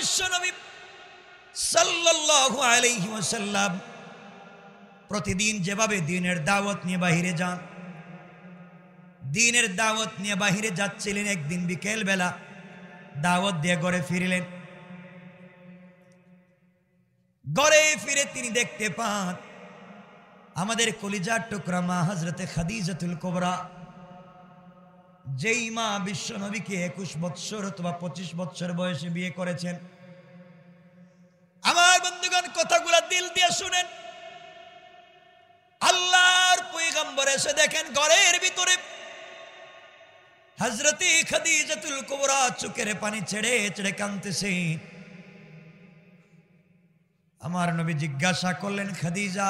বিশ্বনবী সাল্লাল্লাহু আলাইহি ওয়াসাল্লাম প্রতিদিন যেভাবে দ্বীনের দাওয়াত নিয়ে বাহিরে যান, দ্বীনের দাওয়াত নিয়ে বাহিরে যাচ্ছিলেন, একদিন বিকেল বেলা দাওয়াত দিয়ে ঘরে ফিরলেন। ঘরে ফিরে তিনি দেখতে পান আমাদের কলিজার টুকরা মা হযরতে খাদিজাতুল কুবরা, যেই মা বিশ্বনবীকে 21 বৎসর অথবা 25 বৎসর বয়সে বিয়ে করেছেন। আমার বন্ধুগণ, কথাগুলা দিল দিয়ে শুনেন। আল্লাহর পয়গম্বর এসে দেখেন ঘরের ভিতরে হযরতে খাদিজাতুল কুবরা চোখের পানি ছেড়ে ছেড়ে কাঁদতেছে। আমার নবী জিজ্ঞাসা করলেন, খাদিজা,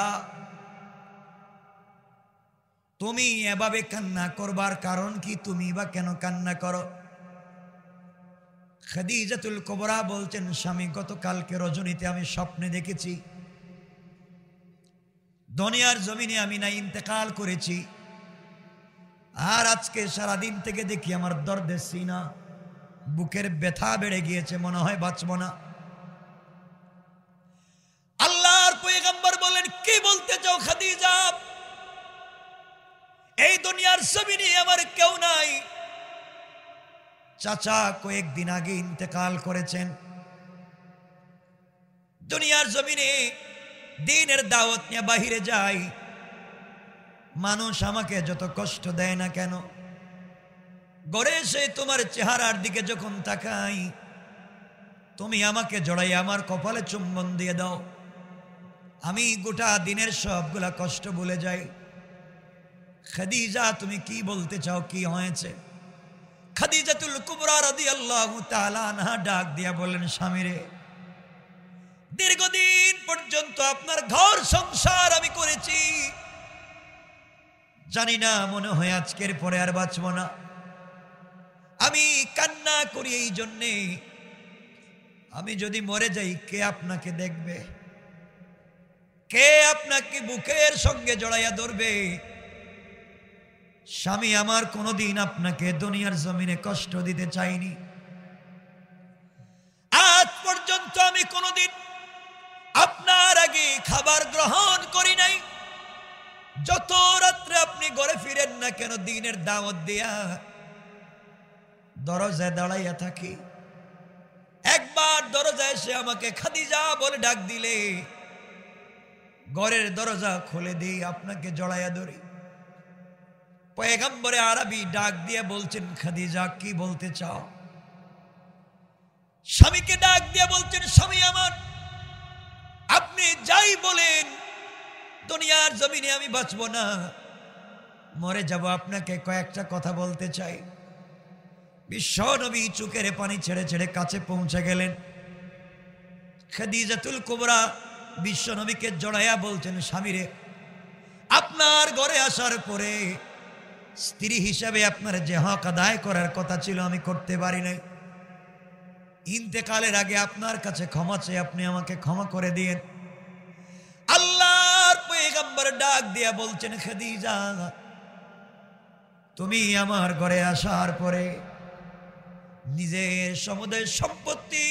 তুমি এভাবে কান্না করবার কারণ কি? তুমি বা কেন কান্না করো? খাদিজাতুল কুবরা বলছেন, স্বামী, গতকালকে রজনীতে আমি স্বপ্নে দেখেছি দুনিয়ার জমিনে আমি না ইন্তেকাল করেছি, আর আজকে সারাদিন থেকে দেখি আমার দর্দে সিনা, বুকের ব্যথা বেড়ে গিয়েছে, মনে হয় বাঁচব না। আল্লাহর পয়গম্বর বলেন, কি বলতে চাও খাদিজা? এই দুনিয়ার জমিনে আমার কেউ নাই, চাচা কয়েকদিন আগে ইন্তেকাল করেছেন। দুনিয়ার জমিনে দ্বীনের দাওয়াত নিয়ে বাহিরে যাই, মানুষ আমাকে যত কষ্ট দেয় না কেন, ঘরে এসে তোমার চেহারার দিকে যখন তাকাই, তুমি আমাকে জড়াই আমার কপালে চুম্বন দিয়ে দাও, আমি গোটা দিনের সবগুলা কষ্ট ভুলে যাই। খাদিজা, তুমি কি বলতে চাও? কি হয়েছে? খাদিজাতুল কুবরা রাদিয়াল্লাহু তাআলা আনহা ডাক দিয়া বলেন, স্বামীরে, দীর্ঘদিন পর্যন্ত আপনার ঘর সংসার আমি করেছি, জানি না, মনে হয় আজকের পরে আর বাঁচব না। আমি কান্না করি এই জন্যে, আমি যদি মরে যাই কে আপনাকে দেখবে? কে আপনাকে বুকের সঙ্গে জড়াইয়া ধরবে? স্বামী, আমার কোনোদিন আপনাকে দুনিয়ার জমিনে কষ্ট দিতে চাইনি, আজ পর্যন্ত আমি কোনোদিন আপনার আগে খাবার গ্রহণ করি নাই। যত রাত্রে আপনি ঘরে ফিরেন না কেন, দ্বীনের দাওয়াত দিয়া দরজায় দাঁড়াইয়া থাকি, একবার দরজায় এসে আমাকে খাদিজা বলে ডাক দিলে ঘরের দরজা খুলে দিই, আপনাকে জড়াইয়া ধরি। পয়গম্বরে আরবি ডাক দিয়ে বলছেন, খাদিজা, কি বলতে চাও? স্বামীকে ডাক দিয়ে বলছেন, স্বামী আমার, আপনি যাই বলেন, দুনিয়ার জমিনে আমি বাঁচব না, মরে যাব, আপনাকে কয়েকটা কথা বলতে চাই। বিশ্বনবী চোখের পানি ছেড়ে ছেড়ে কাছে পৌঁছে গেলেন। খাদিজাতুল কুবরা বিশ্বনবীকে জড়াইয়া বলছেন, স্বামীরে, আপনার ঘরে আসার পরে স্ত্রী হিসাবে আপনার যে হক আদায় করার কথা ছিল আমি করতে পারি নাই। ইন্তেকালের আগে আপনার কাছে ক্ষমা চাই, আপনি আমাকে ক্ষমা করে দিয়েন। আল্লাহর পয়গম্বর ডাক দিয়া বলছেন, খাদিজা, তুমি আমার ঘরে আসার পরে নিজের সমুদয় সম্পত্তি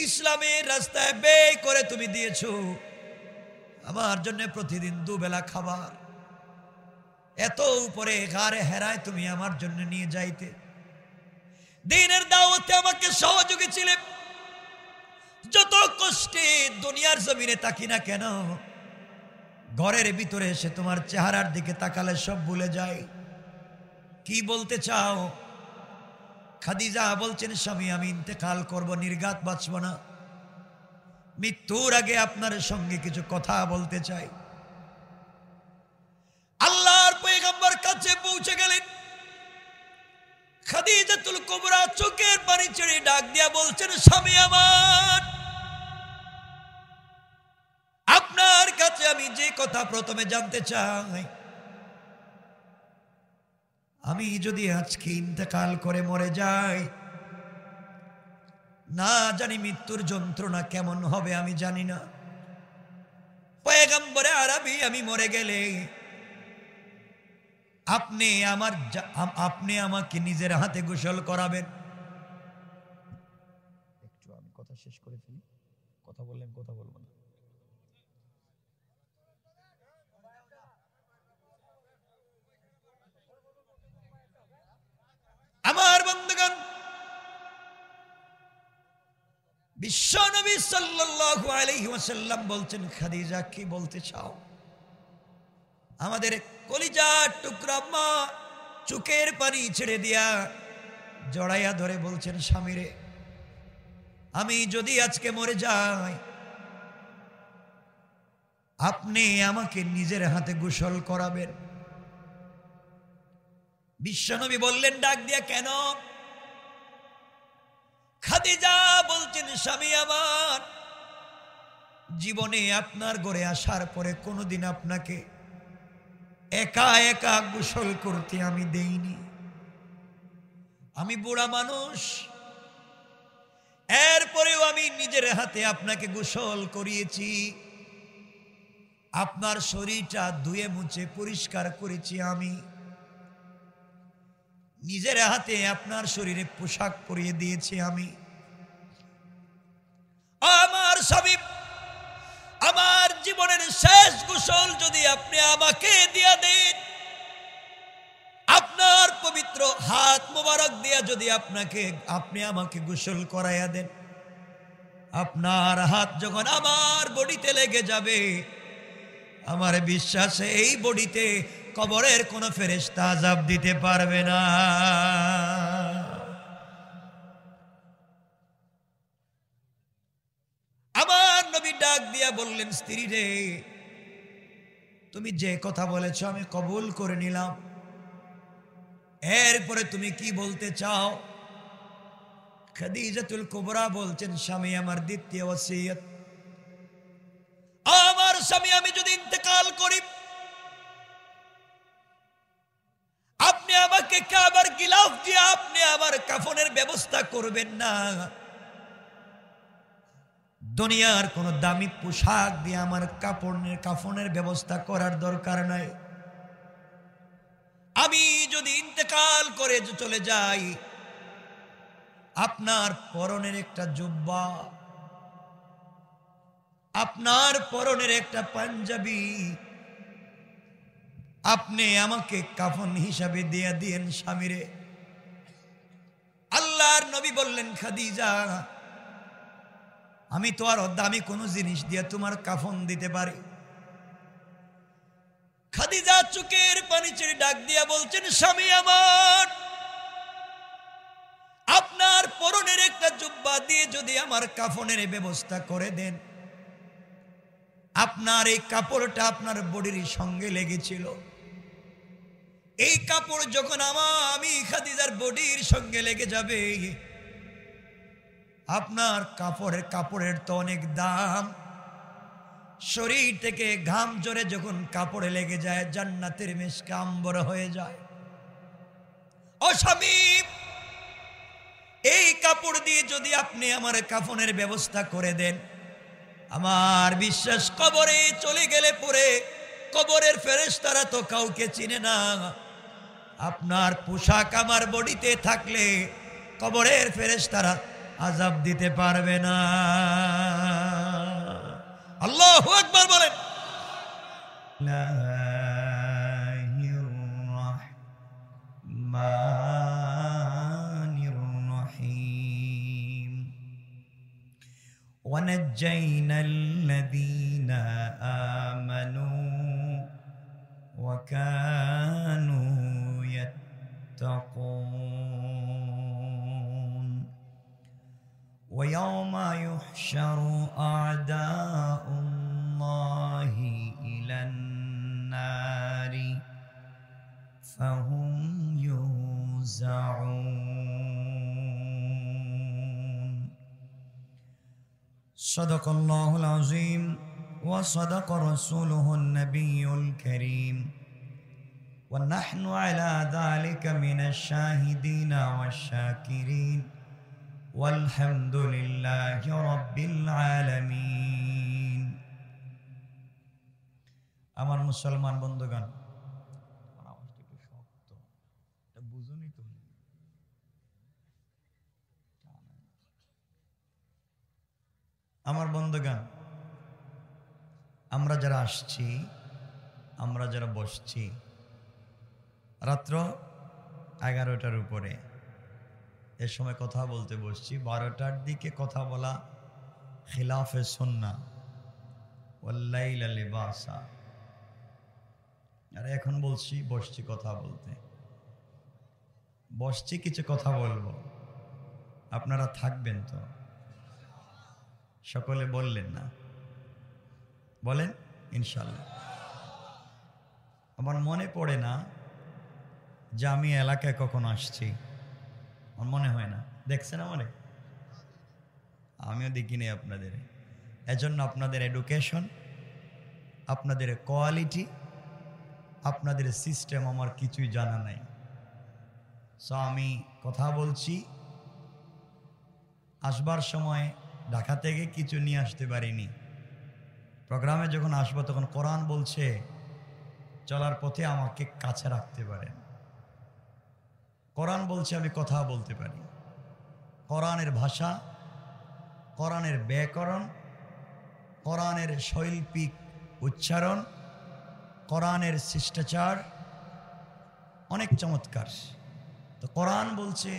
ইসলামের রাস্তায় ব্যয় করে তুমি দিয়েছো, আমার জন্য প্রতিদিন দুবেলা খাবার, এত উপরে গারে হেরায় তুমি আমার জন্য নিয়ে যাইতে, দ্বীনের দাওয়াতে আমাকে সহযোগী ছিলে। যত কষ্টে দুনিয়ার জমিনে তাকি না কেন, ঘরের ভিতরে এসে তোমার চেহারার দিকে তাকালে সব ভুলে যায়। কি বলতে চাও? খাদিজা বলছেন, স্বামী, আমি ইন্তেকাল করব, নির্ঘাত বাঁচব না, মৃত্যুর আগে আপনার সঙ্গে কিছু কথা বলতে চাই। আল্লাহর পয়গম্বর কাছে পৌঁছে গেলেন। খাদিজাতুল কুবরা চোখের পানি ছেড়ে ডাক দিয়া বলছেন, স্বামী আমার, আপনার কাছে আমি যে কথা প্রথমে জানতে চাই, আমি যদি আজকে ইন্তেকাল করে মরে যাই, না জানি মৃত্যুর যন্ত্রণা কেমন হবে, আমি জানি না। পয়গম্বরে আরবি, আমি মরে গেলে আপনি আমাকে নিজের হাতে গোসল করাবেন। একটু আমি কথা শেষ করে ফেলি, কথা বললেন, কথা বলবো না। আমার বন্ধুগণ, বিশ্বনবী সাল্লাল্লাহু আলাইহি ওয়াসাল্লাম বলছেন, খাদিজা কি বলতে চাও? আমাদের কলিজার টুকরা মা চোখের পানি ছেড়ে দিয়া জড়াইয়া ধরে বলছেন, স্বামীরে, আমি যদি আজকে মরে যাই, আপনি আমাকে নিজের হাতে গোসল করাবেন। বিশ্বনবী বললেন ডাক দিয়া, কেন? খাদিজা বলছেন, স্বামী আমার, জীবনে আপনার ঘরে আসার পরে কোনোদিন আপনাকে একা একা গোসল করতে আমি দেইনি। আমি বুড়া মানুষ, এরপরেও আমি নিজের হাতে আপনাকে গোসল করিয়েছি, আপনার শরীরটা ধুয়ে মুছে পরিষ্কার করেছি, আমি নিজের হাতে আপনার শরীরে পোশাক পরিয়ে দিয়েছি। আমি আমার স্বামী, আমার জীবনের শেষ গোসল যদি আপনি আমাকে দিয়া দেন, আপনার পবিত্র হাত মোবারক দিয়া যদি আপনি আমাকে গোসল করাইয়া দেন, আপনার হাত যখন আমার বডিতে লেগে যাবে, আমার বিশ্বাস এই বডিতে কবরের কোনো ফেরেশতা আযাব দিতে পারবে না। আমার নবী ডাক দিয়া বললেন, স্ত্রী রে, তুমি যে কথা বলেছ আমি কবুল করে নিলাম, এরপরে তুমি কি বলতে চাও? খাদিজাতুল কুবরা বলছেন, স্বামী আমার দ্বিতীয় ওসিয়ত, আমার স্বামী আমি যদি ইন্তেকাল করি, আপনি আমাকে কাবার গিলাফ দিয়ে আপনি আমার কাফনের ব্যবস্থা করবেন না। দুনিয়ার কোন দামি পোশাক দিয়ে আমার কাফনের ব্যবস্থা করার দরকার নাই। আমি যদি ইন্তেকাল করে চলে যাই, আপনার পরনের একটা জুব্বা, আপনার পরনের একটা পাঞ্জাবি আপনি আমাকে কাফন হিসাবে দিয়ে দিয়েন স্বামীরে। আল্লাহর নবী বললেন, খাদিজা, আমি তো আর দামি কোনো জিনিস দিয়ে তোমার কাফন দিতে পারি। খাদিজা চোখের পানি ছেড়ে ডাক দিয়া বলছেন, স্বামী আমার, আপনার পরনের একটা জুব্বা দিয়ে যদি আমার কাফনের ব্যবস্থা করে দেন, আপনার এই কাপড়টা আপনার বডির সঙ্গে লেগেছিল, এই কাপড় যখন আমি খাদিজার বডির সঙ্গে লেগে যাবে, আপনার কাপড়ের তো অনেক দাম, শরীর থেকে ঘাম ঝরে যখন কাপড়ে লেগে যায়, জান্নাতের মেশকে আম্বর হয়ে যায়। ও স্বামী, এই কাপড় দিয়ে যদি আপনি আমার কাফনের ব্যবস্থা করে দেন, আমার বিশ্বাস কবরে চলে গেলে পরে কবরের ফেরেশতারা তো কাউকে চিনে না, আপনার পোশাক আমার বডিতে থাকলে কবরের ফেরেশতারা আযাব দিতে পারবে না। আল্লাহু আকবার বলেন। ونجينا الذين آمنوا وكانوا يتقون ويوم يحشر أعداء الله إلى النار فهم يوزعون صدق الله العظيم وصدق رسوله النبي الكريم ونحن على ذلك من الشاهدين والشاكرين والحمد لله رب العالمين। আমার মুসলমান বন্ধুগণ, বুঝুনি তো, আমার বন্ধুগণ, আমরা যারা আসছি, আমরা যারা বসছি, রাত্র 11টার উপরে এ সময় কথা বলতে বসছি। 12টার দিকে কথা বলা খিলাফে সুন্নাহ, ওয়াল্লাইলা লিবাসা। আর এখন বসছি কথা বলতে, বসছি কিছু কথা বলবো, আপনারা থাকবেন তো? সকলে বললেন না? বলেন ইনশাল্লাহ। আমার মনে পড়ে না যে আমি এলাকায় কখন আসছি, আমার মনে হয় না। দেখছেন আমারে? আমিও দেখিনি আপনাদের। এজন্য আপনাদের এডুকেশন, আপনাদের কোয়ালিটি, আপনাদের সিস্টেম আমার কিছুই জানা নাই। সো আমি কথা বলছি, আসবার সময় ঢাকা থেকে কিছু নিয়ে আসতে পারিনি। প্রোগ্রামে যখন আসবো তখন কোরআন বলছে চলার পথে আমাকে কাছে রাখতে পারেন। কোরআন বলছে আমি কথা বলতে পারি। কোরআনের ভাষা, কোরআনের ব্যাকরণ, কোরআনের শৈল্পিক উচ্চারণ, কোরআনের শিষ্টাচার অনেক চমৎকার। তো কোরআন বলছে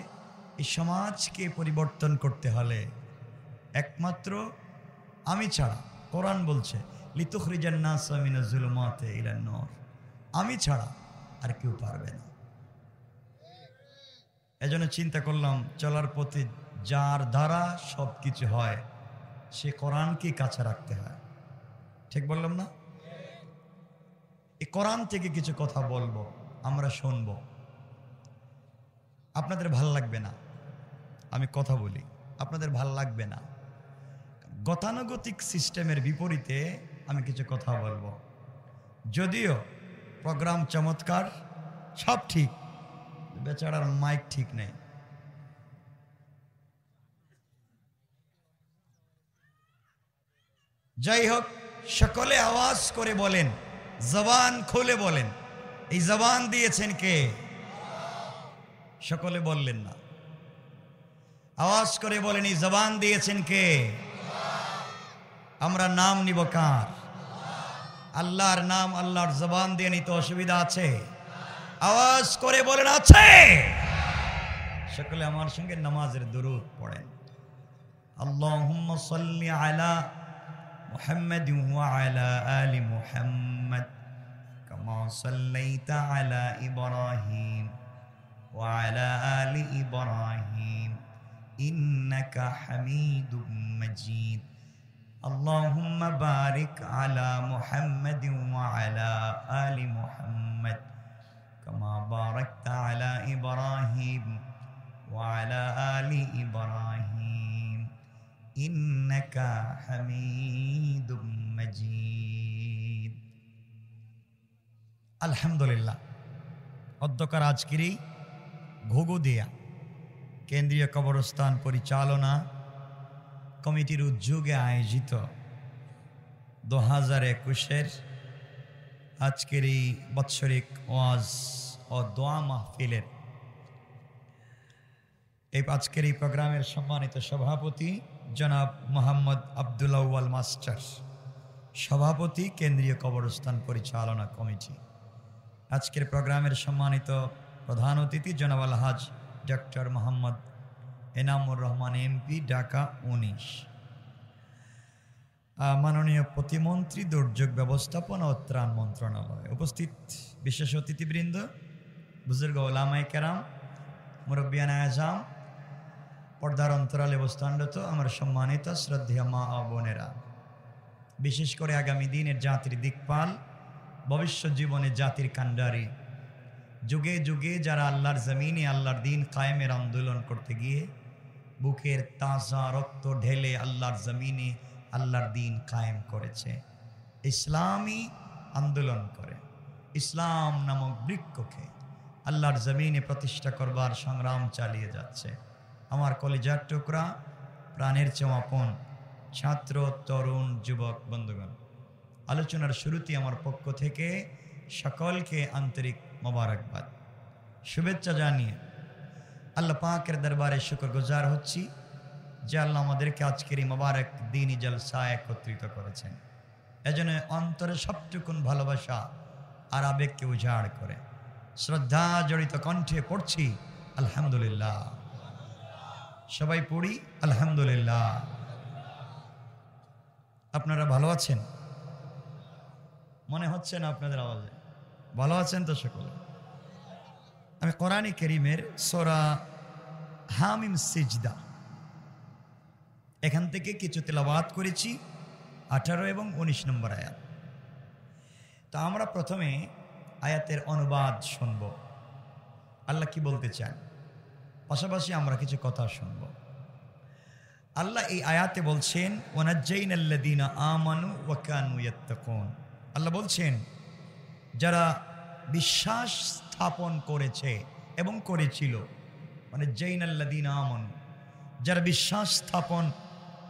এই সমাজকে পরিবর্তন করতে হলে একমাত্র আমি ছাড়া, কোরআন বলছে লিতুখরিজান নাস মিনাজ যুলুমাতি ইলান নূর, আমি ছাড়া আর কেউ পারবে না। এজন্য চিন্তা করলাম চলার পথে যার দ্বারা সব কিছু হয় সে কোরআনকে কাছে রাখতে হয়। ঠিক বললাম না? এই কোরআন থেকে কিছু কথা বলবো, আমরা শুনবো। আপনাদের ভাল লাগবে না আমি কথা বলি, আপনাদের ভাল লাগবে না। গতানুগতিক সিস্টেমের বিপরীতে আমি কিছু কথা বলবো। যদিও প্রোগ্রাম চমৎকার, সব ঠিক, বেচারার মাইক ঠিক নেই। যাই হোক, সকলে আওয়াজ করে বলেন, জবান খুলে বলেন, এই জবান দিয়েছেন কে? সকলে বললেন না। আওয়াজ করে বলেন, এই জবান দিয়েছেন কে? আমরা নাম নিব কার? আল্লাহর নাম আল্লাহর জবান দিয়ে নিতে অসুবিধা আছে? আওয়াজ করে বলেন আছে। সকলে আমার সঙ্গে নামাজের দুরূদ পড়েন। আল্লাহুম্মা সাল্লি আলা মুহাম্মাদ ওয়া আলা আলি মুহাম্মাদ কামা সাল্লাইতা আলা ইব্রাহিম ওয়া আলা আলি ইব্রাহিম ইন্নাকা হামিদুম মাজিদ। আল্লাহুম্মা বারিক আলা মুহাম্মাদিন ওয়া আলা আলি মুহাম্মাদ কামা বারাকতা আলা ইব্রাহিম ওয়া আলা আলি ইব্রাহিম ইন্নাকা হামিদুম মাজিদ। আলহামদুলিল্লাহ। অধ্যকার আজকেরই ঘুঘুদিয়া কেন্দ্রীয় কবরস্থান পরিচালনা কমিটির উদ্যোগে আয়োজিত 2021-এর আজকের এই বাৎসরিক ওয়াজ ও দোয়া মাহফিলের আজকের এই প্রোগ্রামের সম্মানিত সভাপতি জনাব মোহাম্মদ আব্দুল আউয়াল মাস্টার, সভাপতি কেন্দ্রীয় কবরস্থান পরিচালনা কমিটি। আজকের প্রোগ্রামের সম্মানিত প্রধান অতিথি জনাব আলহাজ ডক্টর মোহাম্মদ এনামুর রহমান এমপি, ঢাকা 19। মাননীয় প্রতিমন্ত্রী, দুর্যোগ ব্যবস্থাপনা ও ত্রাণ মন্ত্রণালয়। উপস্থিত বিশেষ অতিথিবৃন্দ, বুজুর্গ ওলামায়ে কেরাম, মুরব্বিয়ান আযম, পর্দার অন্তরালে অবস্থানরত আমার সম্মানিত শ্রদ্ধেয় মা ও বোনেরা, বিশেষ করে আগামী দিনের জাতির দিকপাল, ভবিষ্যৎ জীবনে জাতির কান্ডারি, যুগে যুগে যারা আল্লাহর জমিনে আল্লাহর দিন কায়েমের আন্দোলন করতে গিয়ে বুকের তাজা রক্ত ঢেলে আল্লাহর জমিনে আল্লাহর দিন কায়েম করেছে, ইসলামী আন্দোলন করে ইসলাম নামক বৃক্ষকে আল্লাহর জমিনে প্রতিষ্ঠা করবার সংগ্রাম চালিয়ে যাচ্ছে আমার কলিজার টুকরা, প্রাণের চেয়ে আপন ছাত্র, তরুণ, যুবক বন্ধুগণ। আলোচনার শুরুতে আমার পক্ষ থেকে সকলকে আন্তরিক মোবারকবাদ, শুভেচ্ছা জানিয়ে আল্লাহ পাকের দরবারে শুকরগুজার হচ্ছি যে আল্লাহ আমাদেরকে আজকের এই মোবারক দ্বীনি জলসায় একত্রিত করেছেন। এজন্য অন্তরে সবটুকুন ভালোবাসা আর আবেগকে উজাড় করে শ্রদ্ধা জড়িত কণ্ঠে পড়ছি আলহামদুলিল্লাহ। সবাই পড়ি আলহামদুলিল্লাহ। আপনারা ভালো আছেন? মনে হচ্ছে না আপনাদের আওয়াজে ভালো আছেন তো সকলে? আমি কোরআনে কারীমের সূরা হামিম সিজদা এখান থেকে কিছু তেলাওয়াত করেছি, 18 এবং 19 নম্বর আয়াত। তো আমরা প্রথমে আয়াতের অনুবাদ শুনব, আল্লাহ কি বলতে চান, পাশাপাশি আমরা কিছু কথা শুনব। আল্লাহ এই আয়াতে বলছেন ওয়ানাজ্জাইনাল্লাযীনা আমানু ওয়া কানু ইয়াত্তাকুন। আল্লাহ বলছেন যারা বিশ্বাস স্থাপন করেছে এবং করেছিল, মানে জাইনাল্লাযীনা আমানু, যারা বিশ্বাস স্থাপন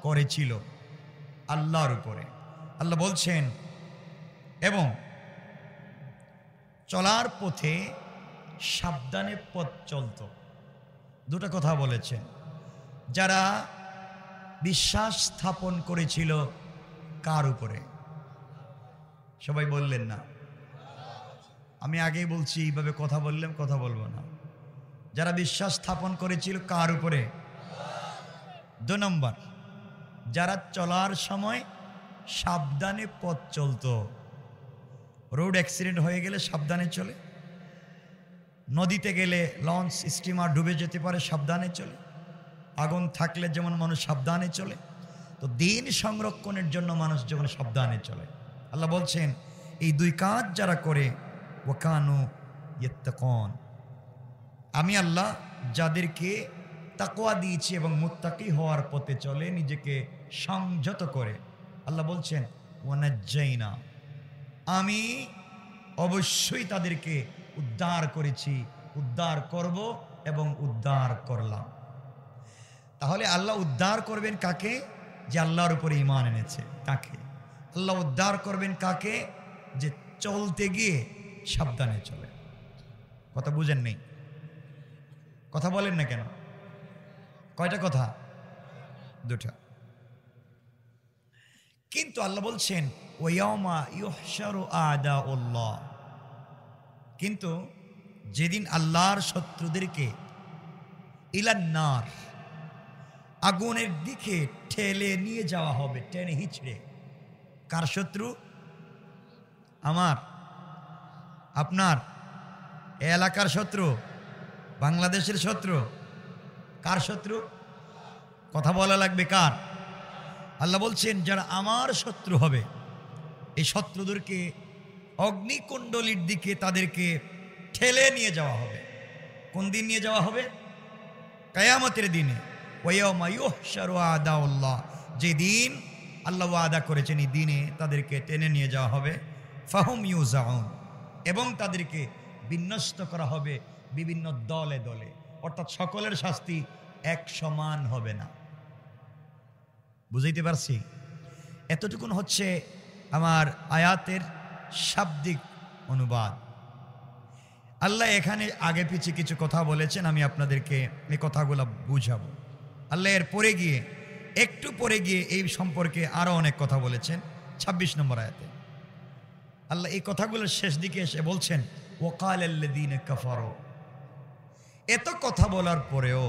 করেছিল আল্লাহর উপরে। আল্লাহ বলছেন এবং চলার পথে সাবধানে পথ চলত। দুটো কথা বলেছেন, যারা বিশ্বাস স্থাপন করেছিল কার উপরে? সবাই বললেন না। আমি আগেই বলছি এইভাবে কথা বললাম, কথা বলবো না। যারা বিশ্বাস স্থাপন করেছিল কার উপরে? 2 নম্বর, যারা চলার সময় সাবধানে পথ চলত। রোড অ্যাক্সিডেন্ট হয়ে গেলে সাবধানে চলে, নদীতে গেলে লঞ্চ স্টিমার ডুবে যেতে পারে, সাবধানে চলে, আগুন থাকলে যেমন মানুষ সাবধানে চলে, তো দিন সংরক্ষণের জন্য মানুষ যেমন সাবধানে চলে। আল্লাহ বলছেন এই 2 কাজ যারা করে ওয়া কানু ইয়াত্তাকুন, আমি আল্লাহ যাদেরকে তাকওয়া দিয়েছি এবং মুত্তাকি হওয়ার পথে চলে, নিজেকে সংযত করে, আল্লাহ বলছেন ওয়ানাজ্জাইনা, আমি অবশ্যই তাদেরকে উদ্ধার করেছি, উদ্ধার করব এবং উদ্ধার করলাম। তাহলে আল্লাহ উদ্ধার করবেন কাকে? যে আল্লাহর উপরে ঈমান এনেছে তাকে। আল্লাহ উদ্ধার করবেন কাকে? যে চলতে গিয়ে সাবধানে চলে। কথা বুঝেন নেই? কথা বলেন না কেন? কয়টা কথা? 2টা। কিন্তু আল্লাহ বলছেন ওয়ায়াউমা ইউহশারু আ'দাউল্লাহ, কিন্তু যেদিন আল্লাহর শত্রুদেরকে ইলান নার, আগুনের দিকে ঠেলে নিয়ে যাওয়া হবে, টেনে হিচড়ে। কার শত্রু? আমার, আপনার, এ এলাকার শত্রু, বাংলাদেশের শত্রু। কার শত্রু? কথা বলা লাগবে কার? আল্লাহ বলছেন যারা আমার শত্রু হবে, এই শত্রুদেরকে অগ্নিকুণ্ডলীর দিকে তাদেরকে ঠেলে নিয়ে যাওয়া হবে। কোন দিন নিয়ে যাওয়া হবে? কিয়ামতের দিনে। ওয়ায়াউমা ইউহশারু আ'দাউল্লাহ, যে দিন আল্লাহ ওয়াদা করেছেন এই দিনে তাদেরকে টেনে নিয়ে যাওয়া হবে। ফাহুম ইউজাউন, এবং তাদেরকে বিন্যস্ত করা হবে বিভিন্ন দলে দলে, অর্থাৎ সকলের শাস্তি এক সমান হবে না। বুঝাইতে পারছি? এতটুকুন হচ্ছে আমার আয়াতের শাব্দিক অনুবাদ। আল্লাহ এখানে আগে পিছিয়ে কিছু কথা বলেছেন, আমি আপনাদেরকে এই কথাগুলো বুঝাবো। আল্লাহ এর পরে গিয়ে, একটু পরে গিয়ে এই সম্পর্কে আরো অনেক কথা বলেছেন। 26 নম্বর আয়াতে আল্লাহ এই কথাগুলোর শেষ দিকে এসে বলছেন ওয়াকালাল্লাযীনা কাফারু, এত কথা বলার পরেও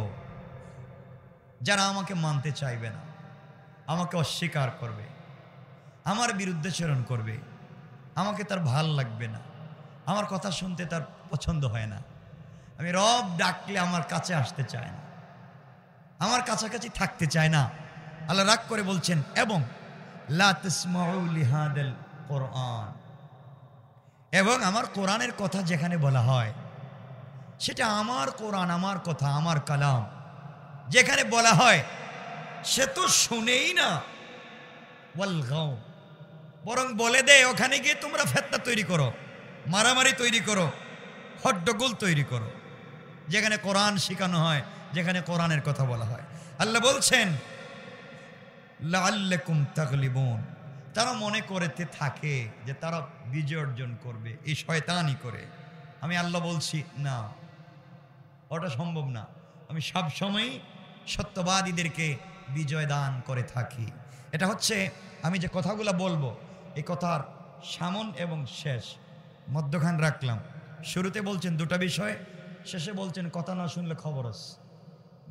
যারা আমাকে মানতে চাইবে না, আমাকে অস্বীকার করবে, আমার বিরুদ্ধাচরণ করবে, আমাকে তার ভাল লাগবে না, আমার কথা শুনতে তার পছন্দ হয় না, আমি রব ডাকলে আমার কাছে আসতে চায় না, আমার কাছাকাছি থাকতে চায় না। আল্লাহ রাগ করে বলছেন এবং লা তাসমাউ লিহাদাল কোরআন, এবং আমার কোরআনের কথা যেখানে বলা হয় সেটা আমার কোরআন, আমার কথা, আমার কালাম যেখানে বলা হয় সে তো শুনেই না। ওয়ালগাও, বরং বলে দেয় ওখানে গিয়ে তোমরা ফিতনা তৈরি করো, মারামারি তৈরি করো, হট্টগোল তৈরি করো, যেখানে কোরআন শেখানো হয়, যেখানে কোরআনের কথা বলা হয়। আল্লাহ বলছেন লাআল্লাকুম তাগলিবুন, তারা মনে করতে থাকে যে তারা বিজয় অর্জন করবে, এই শয়তানি করে। আমি আল্লাহ বলছি না, ওটা সম্ভব না। আমি সব সময় সত্যবাদীদেরকে বিজয় দান করে থাকি। এটা হচ্ছে আমি যে কথাগুলো বলবো, এই কথার সামন এবং শেষ মধ্যখান রাখলাম। শুরুতে বলছেন দুটা বিষয়, শেষে বলছেন কথা না শুনলে খবর আছে।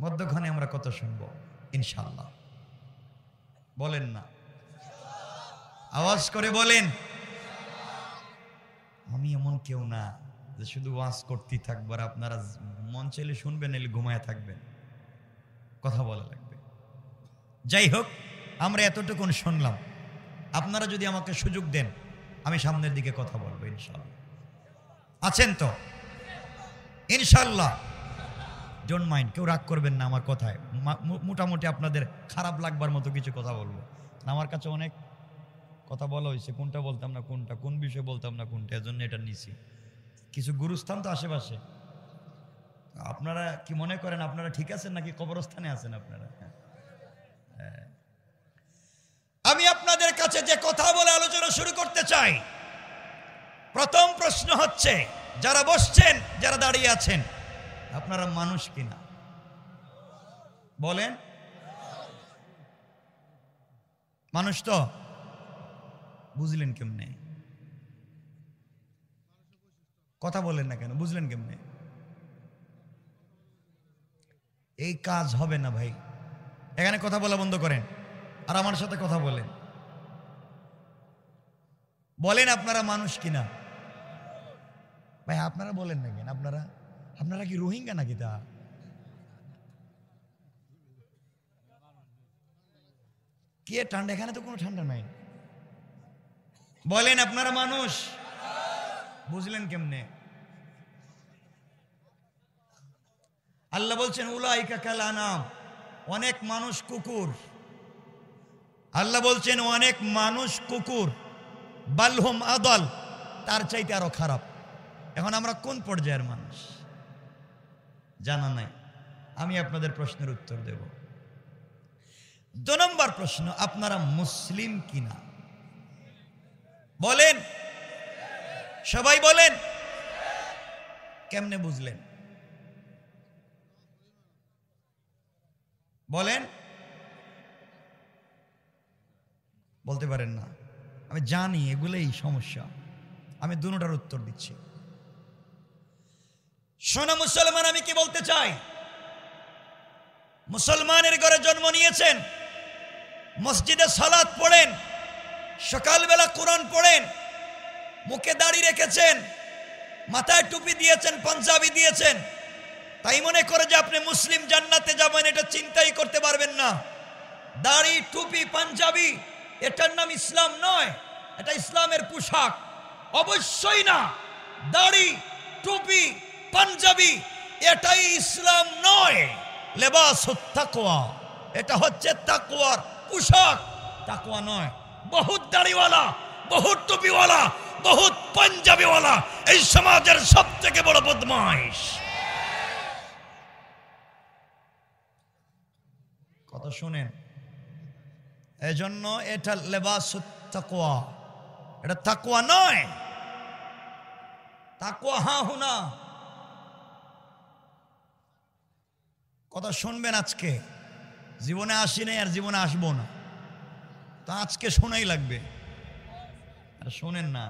মধ্যখানে আমরা কথা শুনবো ইনশাআল্লাহ। বলেন না, আওয়াজ করে বলেন। আমি এমন কেউ না যে শুধু ওয়াজ করতেই থাকবো আর আপনারা মন চাইলে শুনবেন, এলে ঘুমায় থাকবেন। কথা বলা লাগবে। যাই হোক, আমরা এতটুকুন শুনলাম। আপনারা যদি আমাকে সুযোগ দেন, আমি সামনের দিকে কথা বলবো ইনশাআল্লাহ। আছেন তো ইনশাআল্লাহ? ডোন্ট মাইন্ড, কেউ রাগ করবেন না আমার কথায়। মোটামুটি আপনাদের খারাপ লাগবার মতো কিছু কথা বলবো। আমার কাছে অনেক কথা বলা হয়েছে, কোনটা বলতাম না কোনটা, কোন বিষয়ে বলতাম না কোনটা, এজন্য এটা নিছি। কিছু গুরুস্থান তো আশেপাশে। আপনারা কি মনে করেন আপনারা ঠিক আছেন নাকি কবরস্থানে আছেন আপনারা? আমি আপনাদের কাছে যে কথা বলে আলোচনা শুরু করতে চাই, প্রথম প্রশ্ন হচ্ছে, যারা বসছেন, যারা দাঁড়িয়ে আছেন, আপনারা মানুষ কিনা? বলেন মানুষ তো? বুঝলেন কেমনে? কথা বলেন না কেন? বুঝলেন কেমনে? এই কাজ হবে না ভাই। এখানে কথা বলা বন্ধ করেন আর আমার সাথে কথা বলেন। বলেন আপনারা মানুষ কিনা? ভাই আপনারা বলেন না কেন? আপনারা কি রোহিঙ্গা নাকি? তা কে ঠান্ডা? এখানে তো কোনো ঠান্ডা নাই। বলেন আপনারা মানুষ? বুঝলেন কেমনে? আল্লাহ বলছেন উলাইকা কাল আনাম, অনেক মানুষ কুকুর। আল্লাহ বলছেন অনেক মানুষ কুকুর, বালহুম আদল, তার চাইতে আরো খারাপ। এখন আমরা কোন পর্যায়ের মানুষ জানা নাই। আমি আপনাদের প্রশ্নের উত্তর দেব। 2 নম্বর প্রশ্ন, আপনারা মুসলিম কিনা? বলেন, সবাই বলেন। কেমনে বুঝলেন? বলেন। বলতে পারেন না? আমি জানি এগুলোই সমস্যা। আমি দুটোটার উত্তর দিচ্ছি। শোনো মুসলমান, আমি কি বলতে চাই, মুসলমানের ঘরে জন্ম নিয়েছেন, মসজিদে সালাত পড়েন, সকালবেলা কোরআন পড়েন, মুখে দাড়ি রেখেছেন, মাথায় টুপি দিয়েছেন, পাঞ্জাবি দিয়েছেন, তাই মনে করে যে আপনি মুসলিম জান্নাতে যাবেন, এটা চিন্তাই করতে পারবেন না। দাড়ি, টুপি, পাঞ্জাবি, এটার নাম ইসলাম নয়। এটা ইসলামের পোশাক অবশ্যই না। দাড়ি, টুপি, পাঞ্জাবি এটাই ইসলাম নয়। লেবাসুত তাকওয়া, এটা হচ্ছে তাকওয়ার পোশাক, তাকওয়া নয়। বহুত দাড়িওয়ালা, বহুত টুপিওয়ালা, বহুত পাঞ্জাবিওয়ালা এই সমাজের সবথেকে বড় বদমাইশ। কথা শুনেন, এজন্য এটা লেবাসুত তাকওয়া, এটা তাকওয়া নয়। তাকওয়া হা হুনা। কথা শুনবেন, আজকে জীবনে আসি নাই আর জীবনে আসবো না, তো আজকে শোনাই লাগবে। আর শোনেন না,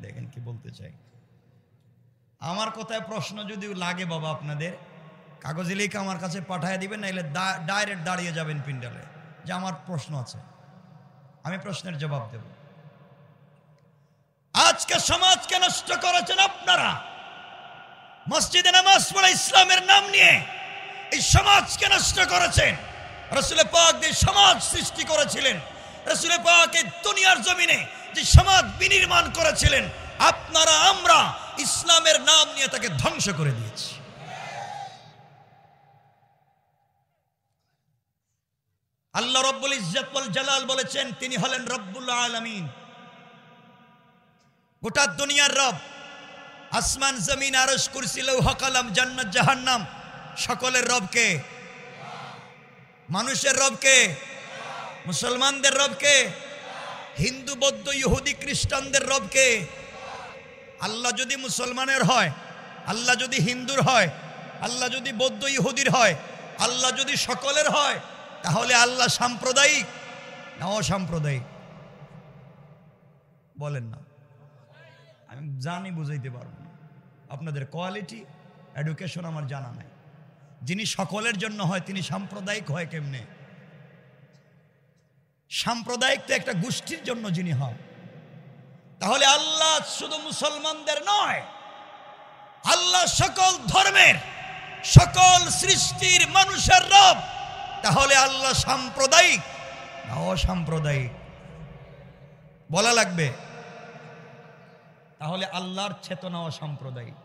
দেখেন কি বলতে চাই। আমার কথায় প্রশ্ন যদি লাগে বাবা আপনাদের, কাগজে লিখে আমার কাছে পাঠিয়ে দিবেন, নাইলে ডাইরেক্ট দাঁড়িয়ে যাবেন পিন্ডালে যে আমার প্রশ্ন আছে, আমি প্রশ্নের জবাব দেব। আজকে সমাজকে নষ্ট করেছেন আপনারা। মসজিদে নামাজ পড়ে ইসলামের নাম নিয়ে এই সমাজকে নষ্ট করেছেন। রাসূল পাক যে সমাজ সৃষ্টি করেছিলেন, রাসূল পাক এই দুনিয়ার জমিনে যে সমাজ বিনির্মাণ করেছিলেন, আপনারা আমরা ইসলামের নাম নিয়ে তাকে ধ্বংস করে দিয়েছি। আল্লাহ রব্বুল ইজ্জত ওয়াল জালাল বলেছেন তিনি হলেন রব্বুল আলামিন, গোটা দুনিয়ার রব। আসমান জমিন আরশ কুরসি লৌহ কলম জান্নাত জাহান্নাম সকলের রবকে? মানুষের রবকে? মুসলমানদের রবকে? হিন্দু বৌদ্ধ ইহুদি খ্রিস্টানদের রবকে? আল্লাহ যদি মুসলমানের হয়, আল্লাহ যদি হিন্দুর হয়, আল্লাহ যদি বৌদ্ধ ইহুদির হয়, আল্লাহ যদি সকলের হয়, তাহলে আল্লাহ সাম্প্রদায়িক না অসাম্প্রদায়িক? বলেন না, আমি জানি বুঝাইতে পারবো না। আপনাদের কোয়ালিটি এডুকেশন আমার জানা নাই। যিনি সকলের জন্য হয় তিনি সাম্প্রদায়িক হয় কেমনে? সাম্প্রদায়িক তো একটা গোষ্ঠীর জন্য যিনি হয়। তাহলে আল্লাহ শুধু মুসলমানদের নয়, আল্লাহ সকল ধর্মের সকল সৃষ্টির মানুষের রব। তাহলে আল্লাহ সাম্প্রদায়িক না অসাম্প্রদায়িক? বলা লাগবে। তাহলে আল্লাহর চেতনা অসাম্প্রদায়িক,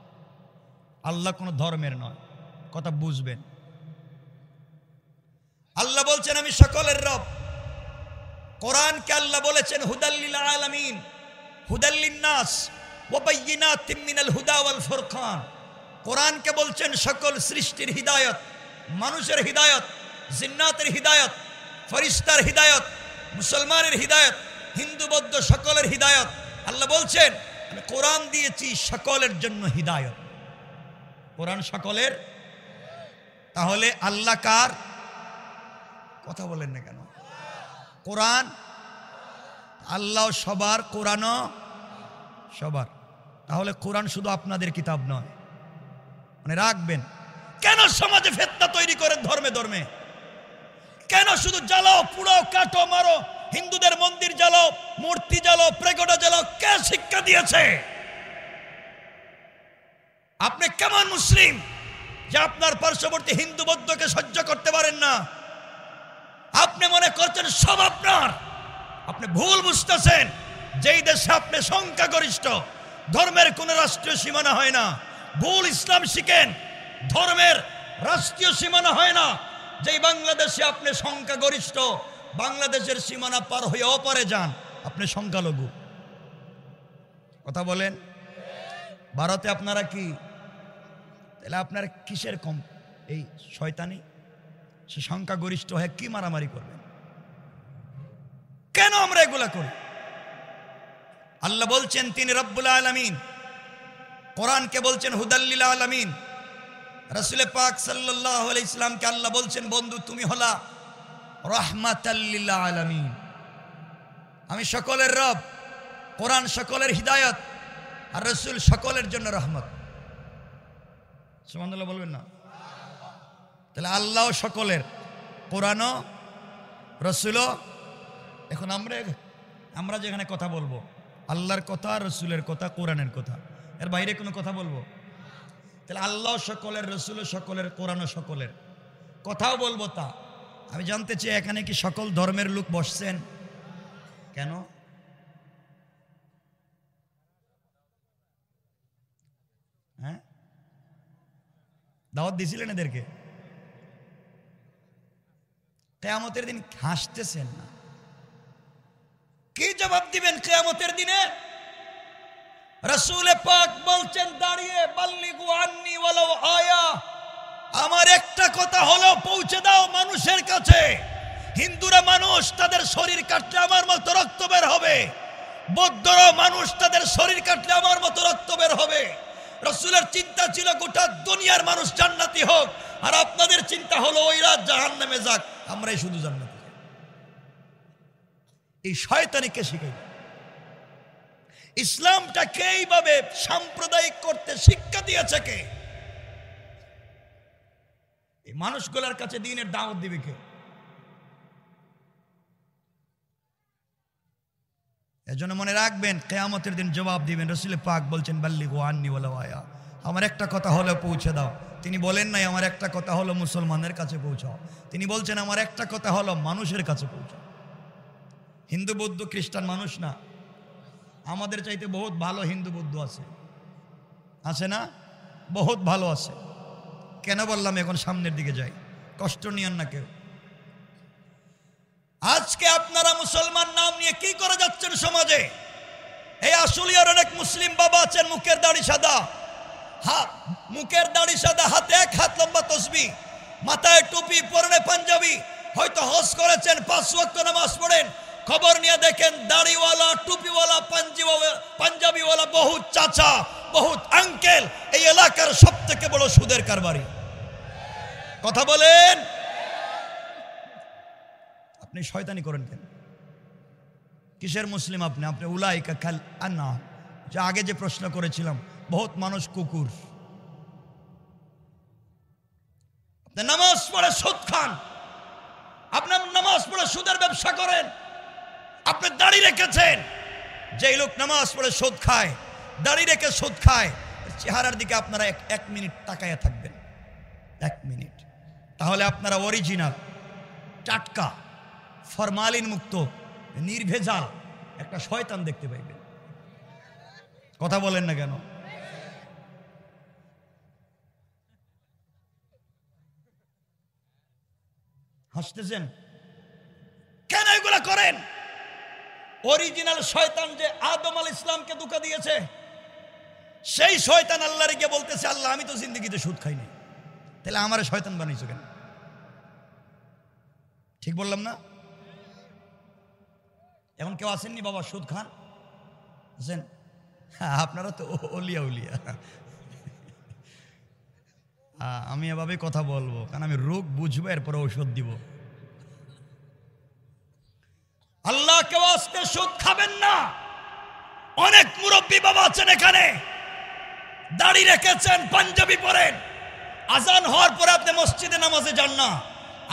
আল্লাহ কোনো ধর্মের নয়। কথা বুঝবেন। আল্লাহ বলছেন আমি সকলের রব। কোরআনকে আল্লাহ বলেছেন হুদাল্লিল আলামিন, হুদাল্লিন নাস ওয়া বাইয়িনাতিম মিনাল হুদা ওয়াল ফুরকান। কোরআনকে বলছেন সকল সৃষ্টির হিদায়াত, মানুষের হিদায়াত, জিন্নাতের হিদায়াত, ফেরেশতার হিদায়াত, মুসলমানের হিদায়াত, হিন্দু বৌদ্ধ সকলের হিদায়াত। আল্লাহ বলছেন আমি কোরআন দিয়েছি সকলের জন্য হিদায়াত। কোরআন সকলের। তাহলে আল্লাহ কার? কথা বলেন না কেন? কোরআন আল্লাহ সবার, কোরআনও সবার। তাহলে কোরআন শুধু আপনাদের কিতাব নয়, মানে রাখবেন। কেন সমাজে ফিতনা তৈরি করেন ধর্মে ধর্মে? কেন শুধু জ্বালাও, পুড়াও, কাটো, মারো? হিন্দুদের মন্দির জ্বালাও, মূর্তি জ্বালাও, প্রেগোডা জ্বালাও। কে শিক্ষা দিয়েছে? আপনি কেমন মুসলিম যে আপনার পার্শ্ববর্তী হিন্দু বৌদ্ধকে সহ্য করতে পারেন না? আপনি মনে করছেন সব আপনার। আপনি ভুল বুঝতেছেন। যেই দেশে আপনি সংখ্যাগরিষ্ঠ, ধর্মের কোনো রাষ্ট্রীয় সীমানা হয় না। ভুল ইসলাম শিখেন, ধর্মের রাষ্ট্রীয় সীমানা হয় না। যেই বাংলাদেশে আপনি সংখ্যাগরিষ্ঠ, বাংলাদেশের সীমানা পার হয়ে অপারে যান, আপনি সংখ্যালঘু। কথা বলেন। ভারতে আপনারা কি? তাহলে আপনার কিসের কম? এই শয়তানি। সে সংখ্যাগরিষ্ঠ হয়ে কি মারামারি করবেন? কেন আমরা এগুলা করি? আল্লাহ বলছেন তিনি রব্বুল আলামিন। কোরআনকে বলছেন হুদাল্লিল আলামিন। রাসূল পাক সাল্লাল্লাহু আলাইহি সাল্লামকে আল্লাহ বলছেন বন্ধু তুমি হলা রাহমাতাল লিল আলামিন। আমি সকলের রব। কোরআন সকলের হিদায়াত, আর রাসূল সকলের জন্য রহমত। সুবহানাল্লাহ বলবেন না? তাহলে আল্লাহ সকলের, কোরআনও, রাসূলও। এখন আমরা যেখানে কথা বলবো আল্লাহর কথা, রাসূলের কথা, কোরআনের কথা, এর বাইরে কোনো কথা বলবো? তাহলে আল্লাহ সকলের, রাসূলও সকলের, কোরআনও সকলের। কথাও বলবো তা। আমি জানতে চাই এখানে কি সকল ধর্মের লোক বসছেন? কেন? হ্যাঁ, দাওয়াত দিছিলেন এদেরকে? কিয়ামতের দিন হাসতেছেন না? কি জবাব দিবেন কিয়ামতের দিনে? রাসূল পাক বলছেন দাঁড়িয়ে বাল্লিগু আন্নি ওয়ালাউ আয়া, আমার একটা কথা হলো পৌঁছে দাও মানুষের কাছে। হিন্দুরা মানুষ, তাদের শরীর কাটলে আমার মতো রক্ত বের হবে। বৌদ্ধরা মানুষ, তাদের শরীর কাটলে আমার মতো রক্ত বের হবে। রাসূলের চিন্তা ছিল গোটা দুনিয়ার মানুষ জান্নাতি হোক, আর আপনাদের চিন্তা হলো ওইরা জাহান্নামে যাক, আমরাই শুধু জান্নাতে যাই। এই শয়তানিকে শিখাই। ইসলামটাকে এইভাবে সাম্প্রদায়িক করতে শিক্ষা দিয়েছে কে? এই মানুষগুলোর কাছে দ্বীনের দাওয়াত দিবে কে? এজন্য মনে রাখবেন কিয়ামতের দিন জবাব দিবেন। রাসূল পাক বলছেন বাল্লিগু আন্নি ওয়ালাউ আয়া, আমার একটা কথা হলো পৌঁছে দাও। তিনি বলেন নাই আমার একটা কথা হলো মুসলমানের কাছে পৌঁছাও। তিনি বলছেন আমার একটা কথা হলো মানুষের কাছে পৌঁছাও। হিন্দু বৌদ্ধ খ্রিস্টান মানুষ না, আমাদের চাইতে বহুত ভালো হিন্দু বৌদ্ধ আছে, আছে না? বহুত ভালো আছে। কেন বললাম? এখন সামনের দিকে যাই, কষ্ট নিয়েন না কেউ। আজকে আপনারা মুসলমান নাম নিয়ে কি করে যাচ্ছেন সমাজে? এই আশুলিয়ার অনেক মুসলিম বাবা আছেন, মুখের দাড়ি সাদা, মুখের দাড়ি সাদা, হাতে এক হাত লম্বা তসবিহ, মাথায় টুপি, পরনে পাঞ্জাবি, হয়তো হজ করেছেন, 5 ওয়াক্ত নামাজ পড়েন। খবর নিয়ে দেখেন দাড়িওয়ালা, টুপিওয়ালা, পাঞ্জাবিওয়ালা বহুত চাচা, বহুত আঙ্কেল এই এলাকার সবথেকে বড় সুদের কারবারি। কথা বলেন। আপনি শয়তানি করেন কেন? কিসের মুসলিম আপনি? আপনি উলাইকা কাল আনআম, যে আগে যে প্রশ্ন করেছিলাম, বহুত মানুষ কুকুর। আপনি নামাজ পড়ে সুদ খান, আপনার নামাজ পড়ে সুদের ব্যবসা করেন, আপনি দাড়ি রেখেছেন। যেই লোক নামাজ পড়ে সুদ খায়, দাড়ি রেখে সুদ খায়, চেহারার দিকে আপনারা এক মিনিট তাকায়া থাকবেন, 1 মিনিট। তাহলে আপনারা অরিজিনাল, টাটকা, ফরমালিন মুক্ত, নির্ভেজাল একটা শয়তান দেখতে পাইবেন। কথা বলেন না কেন? হাসতেছেন কেন? এগুলা করেন। অরিজিনাল শয়তান যে আদম আলাইহিস সালামকে ধোঁকা দিয়েছে, সেই শয়তান আল্লাহরে গিয়ে বলতেছে, আল্লাহ আমি তো জিন্দেগিতে সুদ খাইনি, তাহলে আমারে শয়তান বানাইছো কেন? ঠিক বললাম না? এখন কেউ আসেননি বাবা সুদ খান? আছেন? হ্যাঁ, আপনারা তো ওলিয়া উলিয়া। আমি এভাবে কথা বলবো, কারণ আমি রোগ বুঝবো, এরপরে ঔষধ দিব। আল্লাহকে ওয়াস্তে সুদ খাবেন না। অনেক মুরব্বী বাবা আছেন এখানে, দাড়ি রেখেছেন, পাঞ্জাবি পরেন, আজান হওয়ার পরে আপনি মসজিদে নামাজে যান না,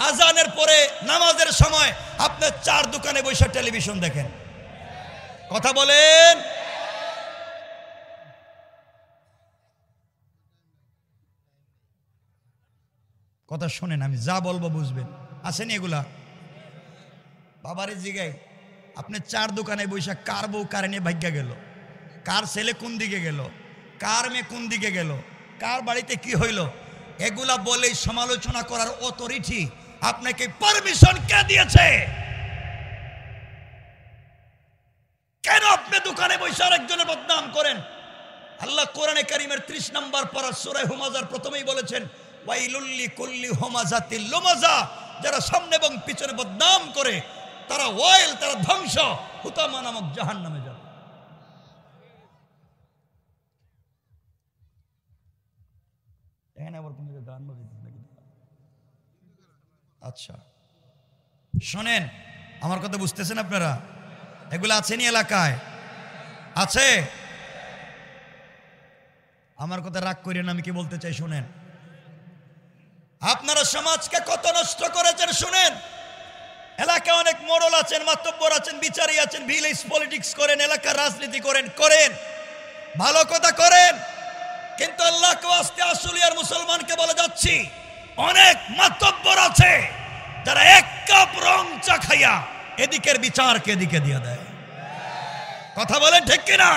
আজানের পরে নামাজের সময় আপনি 4 দোকানে বসে টেলিভিশন দেখেন। কথা বলেন। কথা শোনেন, আমি যা বলবো বুঝবেন। আসেনি এগুলা? বাবারে জিগাই, আপনি 4 দোকানে বৈশা কার বউ কার নিয়ে ভাগ্যা গেল, কার ছেলে কোন দিকে গেল, কার মেয়ে কোন দিকে গেল, কার বাড়িতে কি হইল, এগুলা বলেই সমালোচনা করার অথরিটি আপনাকে পারমিশন কে দিয়েছে? কেন আপনি দোকানে বসে আরেকজনের বদনাম করেন? আল্লাহ কোরআনে কারীমের 30 নম্বর পারা সূরা হুমাযার প্রথমেই বলেছেন, ওয়াইলুল লিকুল্লি হুমাযাতিল লুমাযা, যারা সামনে এবং পিছনে বদনাম করে তারা ওয়াইল, তারা ধ্বংস, হুতামা নামক জাহান্নামে যাবে। এখানে আবার কোন গান বাজাইতেছে নাকি? আচ্ছা শোনেন, আমার কথা বুঝতেছেন আপনারা? এগুলো আছেনি এলাকায়? আছে? আমার কথা রাগ করেন, আমি কি বলতে চাই শুনেন। আপনারা সমাজকে কত নষ্ট করেছেন শুনেন। এলাকায় অনেক মোড়ল আছেন, মাতব্বর আছেন, বিচারী আছেন, ভিলেজ পলিটিক্স করেন, এলাকার রাজনীতি করেন, ভালো কথা করেন, কিন্তু আল্লাহকে ওয়াস্তে আসলিয়ার মুসলমানকে বলে যাচ্ছি, অনেক মাতব্বর আছে যারা 1 কাপ রং চা খাইয়া এদিকের বিচারকে এদিকে দিয়ে দেয়। কথা বলেন ঠিক কিনা?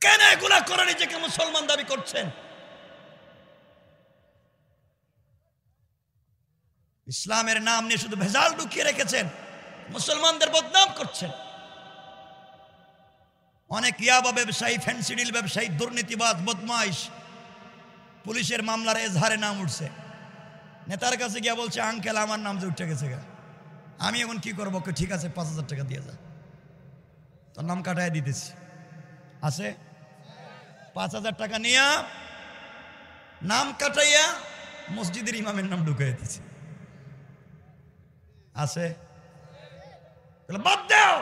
কেন এগুলা করে নিজেকে মুসলমান দাবি করছেন? ইসলামের নাম নিয়ে শুধু ভেজাল ঢুকিয়ে রেখেছেন, মুসলমানদের বদনাম করছেন। অনেক ইয়াবা ব্যবসায়ী, ফ্যান্সিডিল ব্যবসায়ী, দুর্নীতিবাজ, বদমাইশ, পুলিশের মামলার এজাহারে নাম উঠছে, নেতার কাছে গিয়া বলছে, আঙ্কেল আমার নাম যে উঠে গেছে গা, আমি এখন কি করবো? ঠিক আছে 5000 টাকা দিয়ে যা, তোর নাম কাটায় দিতেছি। আছে? 5000 টাকা নিয়া নাম কাটাইয়া মসজিদের ইমামের নাম ঢুকাই দিতেছি। আছে? বাদ দাও,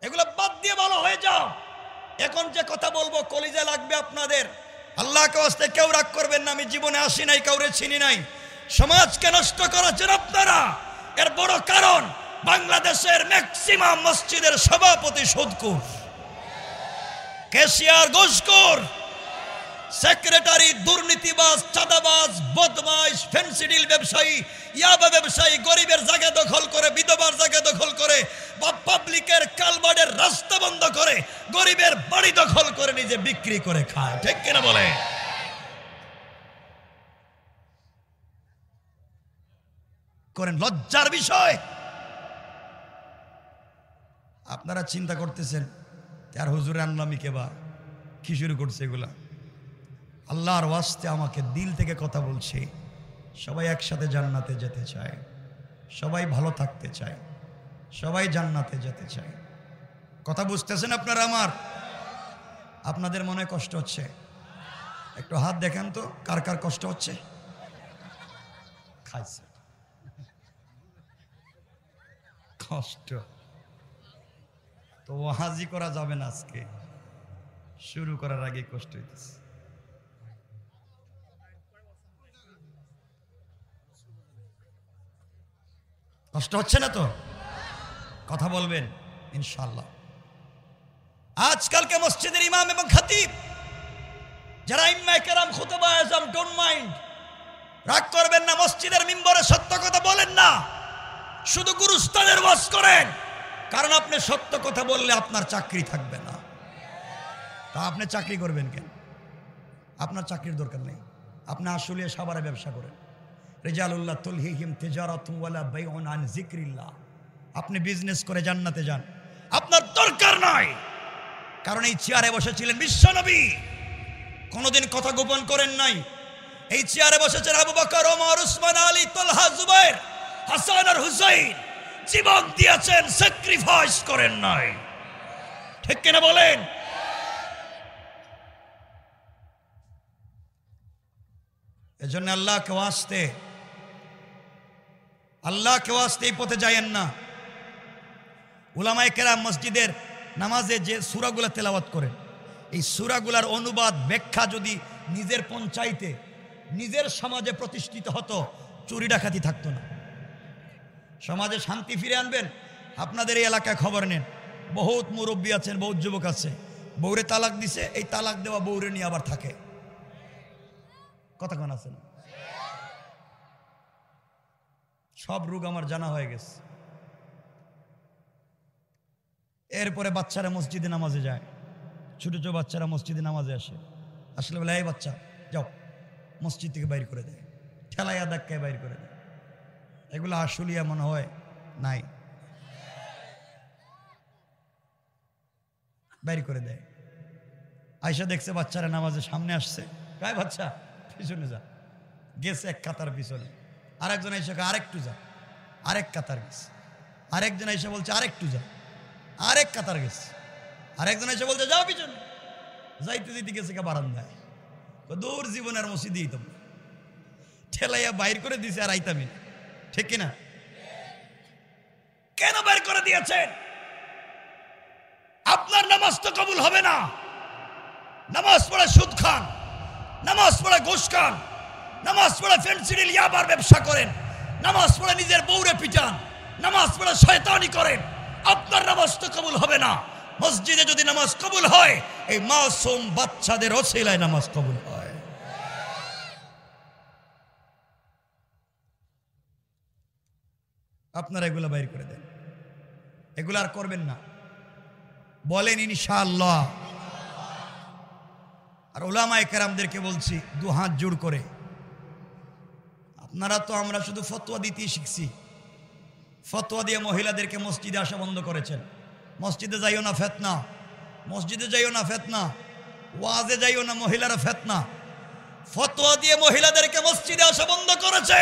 এগুলো বাদ দিয়ে ভালো হয়ে যাও। এখন যে কথা বলবো কলিজা লাগবে আপনাদের। আল্লাহকে ওয়াস্তে কেউ রাগ করবেন না, আমি জীবনে আসি নাই, কাউরে চিনি নাই। সমাজকে নষ্ট করেছেন আপনারা। এর বড় কারণ বাংলাদেশের ম্যাক্সিমাম মসজিদের সভাপতি সুদখোর, ক্যাশিয়ার ঘুষখোর, সেক্রেটারি দুর্নীতিবাজ, চাঁদাবাজ, বদমাইশ, ফেন্সিডিল ব্যবসায়ী, ইয়াবা ব্যবসায়ী, গরিবের জায়গা দখল করে, বিধবার জায়গা দখল করে, বা পাবলিকের কালবাডের রাস্তা বন্ধ করে, গরিবের বাড়ি দখল করে নিজে বিক্রি করে খায়। ঠিক কিনা বলে? করেন, লজ্জার বিষয়। আপনারা চিন্তা করতেছেন আর হুজুরে আনলামি কেবা কি শুরু করছে এগুলা। আল্লাহর ওয়াস্তে আমাকে দিল থেকে কথা বলছি, সবাই একসাথে জান্নাতে যেতে চায়, সবাই ভালো থাকতে চায়, সবাই জান্নাতে যেতে চায়। কথা বুঝতেছেন আপনারা আমার? আপনাদের মনে কষ্ট হচ্ছে? একটু হাত দেখেন তো কার কার কষ্ট হচ্ছে। খাইছে কষ্ট তো ওয়াজি করা যাবে না, আজকে শুরু করার আগে কষ্ট হইতেছে। কষ্ট হচ্ছে না তো? কথা বলবেন ইনশাআল্লাহ। আজকালকে মসজিদের ইমাম এবং খতিব যারা ইম্মায়ে কেরাম খুতবা আজম, ডোন্ট মাইন্ড, রাগ করবেন না, মসজিদের মিম্বরে সত্য কথা বলেন না, শুধু গুরুস্থানের ওয়াজ করেন। কারণ আপনি সত্য কথা বললে আপনার চাকরি থাকবে না। তা আপনি চাকরি করবেন কেন? আপনার চাকরির দরকার নেই, আপনি আসলে সাভারে ব্যবসা করেন। রিজালুল্লাহ তুলহিহিম তিজারাতুন ওয়ালা বাইউন আন যিকরিল্লাহ, আপনি বিজনেস করে জান্নাতে যান, আপনার দরকার নাই। কারণ এই চেয়ারে বসেছিলেন বিশ্বনবী, কোনোদিন কথা গোপন করেন নাই। এই চেয়ারে বসেছেন আবু বকর, ওমর, উসমান, আলী, তালহা, জুবাইর, হাসান আর হুসাইন, জীবন দিয়েছেন, স্যাক্রিফাইস করেন নাই। ঠিক কিনা বলেন? এজন্য আল্লাহকে ওয়াস্তে এই পথে যায়েন না। উলামায়ে কেরাম মসজিদের নামাজে যে সূরাগুলো তেলাওয়াত করেন, এই সূরাগুলার অনুবাদ ব্যাখ্যা যদি নিজের পঞ্চায়েতে, নিজের সমাজে প্রতিষ্ঠিত হতো, চুরি ডাকাতি থাকতো না। সমাজে শান্তি ফিরে আনবেন। আপনাদের এই এলাকায় খবর নেন, বহুত মুরব্বী আছেন, বহুত যুবক আছে, বউরে তালাক দিছে, এই তালাক দেওয়া বউরে নিয়ে আবার থাকে। কতক্ষণ আছে না? সব রোগ আমার জানা হয়ে গেছে। এরপরে বাচ্চারা মসজিদে নামাজে যায়, ছোট ছোট বাচ্চারা মসজিদে নামাজে আসলে বলে এই বাচ্চা যাও, মসজিদ থেকে বাইর করে দেয়, ঠেলাইয়া ধাক্কায় বাইর করে দেয়। এগুলো আসলিয়া মনে হয় নাই, বাইর করে দেয়। আয়সা দেখছে বাচ্চারা নামাজে সামনে আসছে, গায়ে বাচ্চা পিছনে যা, গেছে এক কাতার পিছনে। আরেকজন এসে আরেকটু যা, আরেক কাতার গেছে। আরেকজন এসে বলছে আরেকটু যা, আরেক কাতার গেছে। আরেকজন এসে বলছে যাও পিছনে, যাইতে দিতে গেছে বারান্দায়। দূর জীবনের মসজিদেই তো ঠেলাইয়া বাইর করে দিছে, আর আইতামি। ঠিক কিনা? কেন বাইর করে দিয়েছেন? আপনার নামাজ তো কবুল হবে না। নামাজ পড়ে সুদ খান, নামাজ পড়ে ঘুষ খান, নামাজ পড়ে ফেন্সিডিল ইয়াবার ব্যবসা করেন, নামাজ পড়ে নিজের বউরে পিটান, নামাজ পড়ে শয়তানি করেন, আপনার নামাজ তো কবুল হবে না। মসজিদে যদি নামাজ কবুল হয়, এই মাসুম বাচ্চাদের ওসিলায় নামাজ কবুল হয়। আপনারা এগুলো বাইর করে দেন, এগুলো আর করবেন না। বলেন ইনশাআল্লাহ। আর উলামায়ে কেরামদেরকে বলছি দু হাত জোড় করে, আপনারা তো আমরা শুধু ফতোয়া দিতেই শিখছি। ফতোয়া দিয়ে মহিলাদেরকে মসজিদে আসা বন্ধ করেছেন। মসজিদে যাইও না ফেতনা, মসজিদে যাইও না ফেতনা, ওয়াজে যাইও না, মহিলারা ফেতনা। ফতোয়া দিয়ে মহিলাদেরকে মসজিদে আসা বন্ধ করেছে।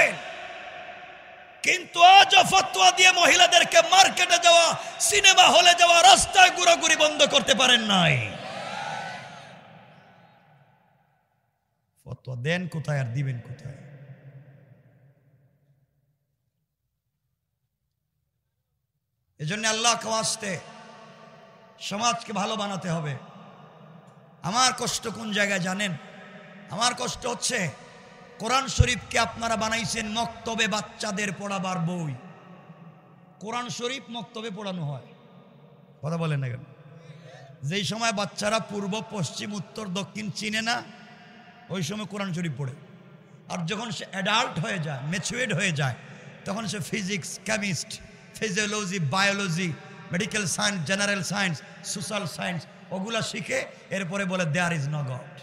কিন্তু আজও ফতোয়া দিয়ে মহিলাদেরকে মার্কেটে যাওয়া, সিনেমা হলে যাওয়া, রাস্তায় ঘোরাঘুরি বন্ধ করতে পারেন নাই। ফতোয়া দেন কোথায় আর দিবেন কোথায়? এজন্য আল্লাহকে ওয়াস্তে সমাজকে ভালো বানাতে হবে। আমার কষ্ট কোন জায়গায় জানেন? আমার কষ্ট হচ্ছে কোরআন শরীফকে আপনারা বানাইছেন মক্তবে বাচ্চাদের পড়াবার বই। কোরআন শরীফ মক্তবে পড়ানো হয়, কথা বলেন না কেন? যেই সময় বাচ্চারা পূর্ব, পশ্চিম, উত্তর, দক্ষিণ চিনে না, ওই সময় কোরআন শরীফ পড়ে। আর যখন সে অ্যাডাল্ট হয়ে যায়, ম্যাচুরেড হয়ে যায়, তখন সে physics, chemist, physiology, biology, medical science, general science, social science ওগুলা শিখে এরপরে বলে দেয়ার ইজ নো গড।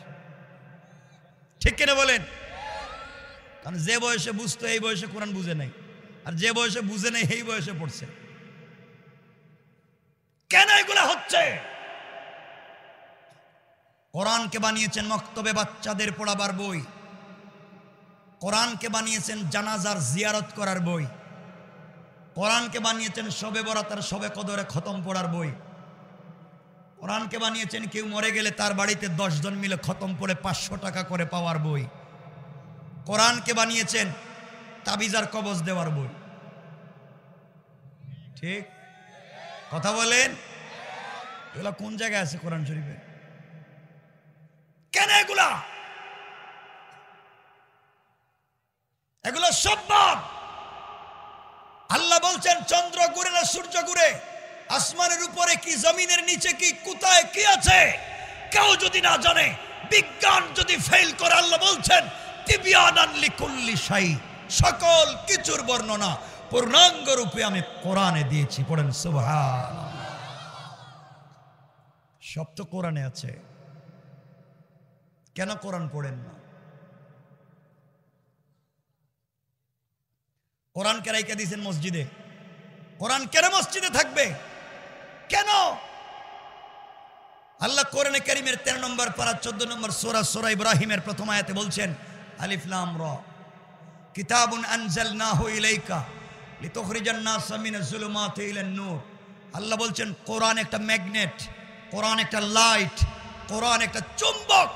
ঠিক কিনা বলেন? কারণ যে বয়সে বুঝতো এই বয়সে কোরআন বুঝে নাই, আর যে বয়সে বুঝে নেই এই বয়সে পড়ছে। কেন এগুলা হচ্ছে? কোরআনকে বানিয়েছেন মক্তবে বাচ্চাদের পড়াবার বই, কোরআনকে বানিয়েছেন জানাজার জিয়ারত করার বই, কোরআনকে বানিয়েছেন শবে বরাত আর শবে কদরে খতম পড়ার বই, কোরআনকে বানিয়েছেন কেউ মরে গেলে তার বাড়িতে 10 জন মিলে খতম পড়ে 500 টাকা করে পাওয়ার বই। কোরআনকে বানিয়েছেন তাবিজ আর কবজ দেওয়ার বই। ঠিক কথা বলেন? এগুলা কোন জায়গায় আছে কোরআন শরীফে? কেন এগুলা? এগুলো সব বাদ। আল্লাহ বলছেন চন্দ্র ঘুরে না সূর্য ঘুরে, আসমানের উপরে কি জমিনের নিচে কি কোথায় কি আছে কেউ যদি না জানে, বিজ্ঞান যদি ফেল করে, আল্লাহ বলছেন তিবিয়ানান লিকুল্লি শাই, সকল কিছুর বর্ণনা পূর্ণাঙ্গ রূপে আমি কোরআনে দিয়েছি। পড়েন সুবহানাল্লাহ। সব তো কোরআনে আছে, কেন কোরআন পড়েন না? কোরআন কে রাইখা দিয়েছেন মসজিদে, কোরআন কেন মসজিদে থাকবে? কেন? আল্লাহ কোরআনে কারীমের 13 নম্বর পারা 14 নম্বর সূরা ইব্রাহিমের প্রথম আয়াতে বলছেন আলিফ লাম রা কিতাবুন আনজালনাহু ইলাইকা লিতুখরিজান নাস মিনাজ যুলুমাতি ইলান নূর। আল্লাহ বলছেন কোরআন একটা ম্যাগনেট, কোরআন একটা লাইট, কোরআন একটা চুম্বক।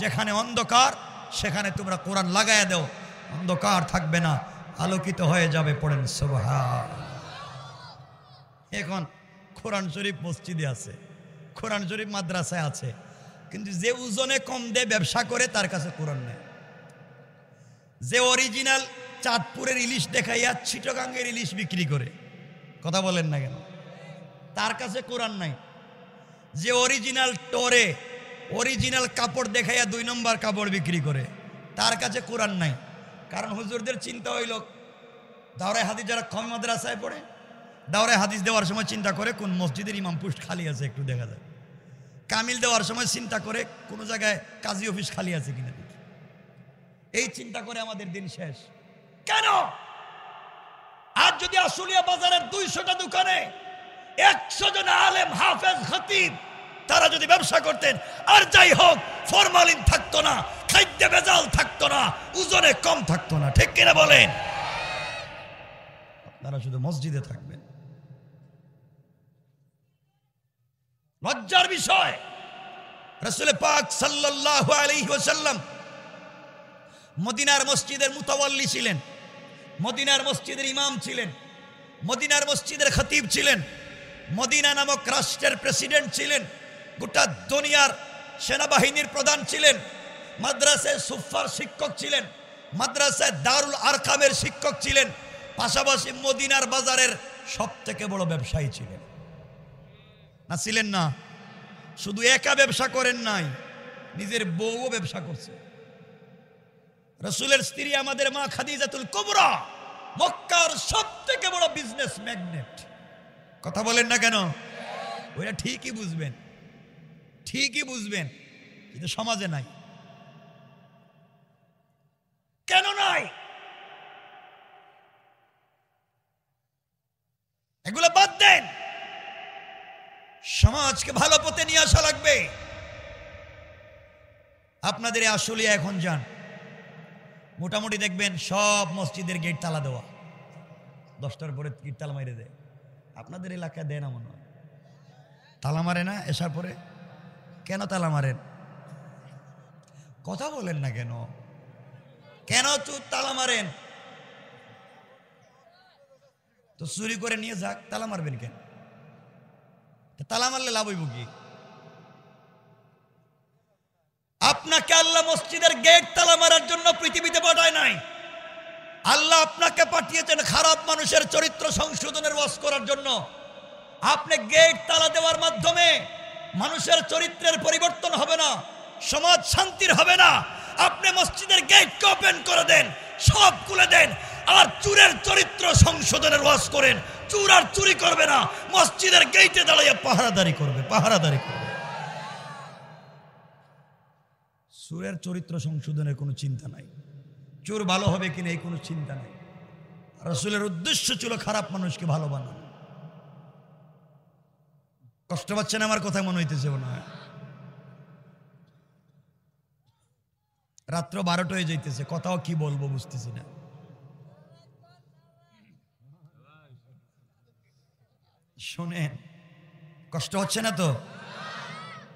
যেখানে অন্ধকার সেখানে তোমরা কোরআন লাগায়া দাও, অন্ধকার থাকবে না, আলোকিত হয়ে যাবে। পড়েন সুবহানাল্লাহ। এখন কোরআন শরীফ মসজিদে আছে, কোরআন শরীফ মাদ্রাসায় আছে, কিন্তু যে ওজনে কম দেয় ব্যবসা করে তার কাছে কোরআন নেই। যে অরিজিনাল চাঁদপুরের ইলিশ দেখাইয়া চিটাগাঙ্গের ইলিশ বিক্রি করে, কথা বলেন না কেন, তার কাছে কোরআন নাই। যে অরিজিনাল টোরে অরিজিনাল কাপড় দেখাইয়া 2 নম্বর কাপড় বিক্রি করে, তার কাছে কোরআন নাই। কারণ হুজুরদের চিন্তা হইল দাওরায়ে হাদিস যারা কম মাদ্রাসায় পড়ে, দাওরায়ে হাদিস দেওয়ার সময় চিন্তা করে কোন মসজিদের ইমাম পোস্ট খালি আছে একটু দেখা যায়। কামিল দেওয়ার সময় চিন্তা করে কোন জায়গায় কাজী অফিস খালি আছে কিনা, এই চিন্তা করে আমাদের দিন শেষ। কেন? আজ যদি আশুলিয়া বাজারের 200টা দোকানে 100 জন আলেম হাফেজ খতিব তারা যদি ব্যবসা করতেন, আর যাই হোক ফরমালিন থাকতো না, খাদ্যে ভেজাল থাকতো না, ওজনে কম থাকতো না। ঠিক কিনা বলেন? আপনারা শুধু মসজিদে থাকবেন। লজ্জার বিষয়, রাসূল পাক সাল্লাল্লাহু আলাইহি ওয়াসাল্লাম মদিনার মসজিদের মুতাওয়াল্লি ছিলেন, মদিনার মসজিদের ইমাম ছিলেন, মদিনার মসজিদের খতিব ছিলেন, মদিনা নামক রাষ্ট্রের প্রেসিডেন্ট ছিলেন, গোটা দুনিয়ার সেনাবাহিনীর প্রধান ছিলেন, মাদ্রাসায় সুফার শিক্ষক ছিলেন, মাদ্রাসায় দারুল আরকামের শিক্ষক ছিলেন, পাশাপাশি মদিনার বাজারের সবথেকে বড় ব্যবসায়ী ছিলেন। না ছিলেন না? শুধু একা ব্যবসা করেন নাই, নিজের বউও ব্যবসা করছে। রাসূলের স্ত্রী আমাদের মা খাদিজাতুল কুবরা মক্কার সবথেকে বড় বিজনেস ম্যাগনেট। কথা বলেন না কেন? ওইটা ঠিকই বুঝবেন, ঠিকই বুঝবেন, কিন্তু সমাজে নাই। কেন নাই? এগুলো বাদ দেন, সমাজকে ভালো পথে নিয়ে আসা লাগবে। আপনাদের আশুলিয়া এখন যান, মোটামুটি দেখবেন সব মসজিদের গেট তালা দেওয়া, 10টার পরে গেট তালা মাইরে দেয়। আপনাদের এলাকায় দেয় না মনে হয়? তালা মারে না এসার পরে? কেন তালা মারেন? কথা বলেন না কেন? কেন তালা মারেন? তো চুরি করে নিয়ে যাক, তালা মারবেন কেন? তালা মারলে লাভ হইব কি? আপনাকে আল্লাহ মসজিদের গেট তালা মারার জন্য পৃথিবীতে পাঠায় নাই। আল্লাহ আপনাকে পাঠিয়েছেন খারাপ মানুষের চরিত্র সংশোধনের ওয়াজ করার জন্য। আপনি গেট তালা দেওয়ার মাধ্যমে মানুষের চরিত্রের পরিবর্তন হবে না, সমাজ শান্তির হবে না। আপনি মসজিদের গেটকে ওপেন করে দেন, সব খুলে দেন, আর চুরের চরিত্র সংশোধনের ওয়াজ করেন। চুর আর চুরি করবে না, মসজিদের গেটে দাঁড়িয়ে পাহারাদারি করবে, পাহারাদারি করবে। চুরের চরিত্র সংশোধনের কোনো চিন্তা নাই, চোর ভালো হবে কিনা এই কোনো চিন্তা নাই। রাসূলের উদ্দেশ্য ছিল খারাপ মানুষকে ভালো বানানো। কষ্ট পাচ্ছেন আমার কথা মনে হইতেছে মনে হয়? রাত্র 12টা হয়ে যাইতেছে, কথাও কি বলবো বুঝতেছি না। শোনেন, কষ্ট হচ্ছে না তো?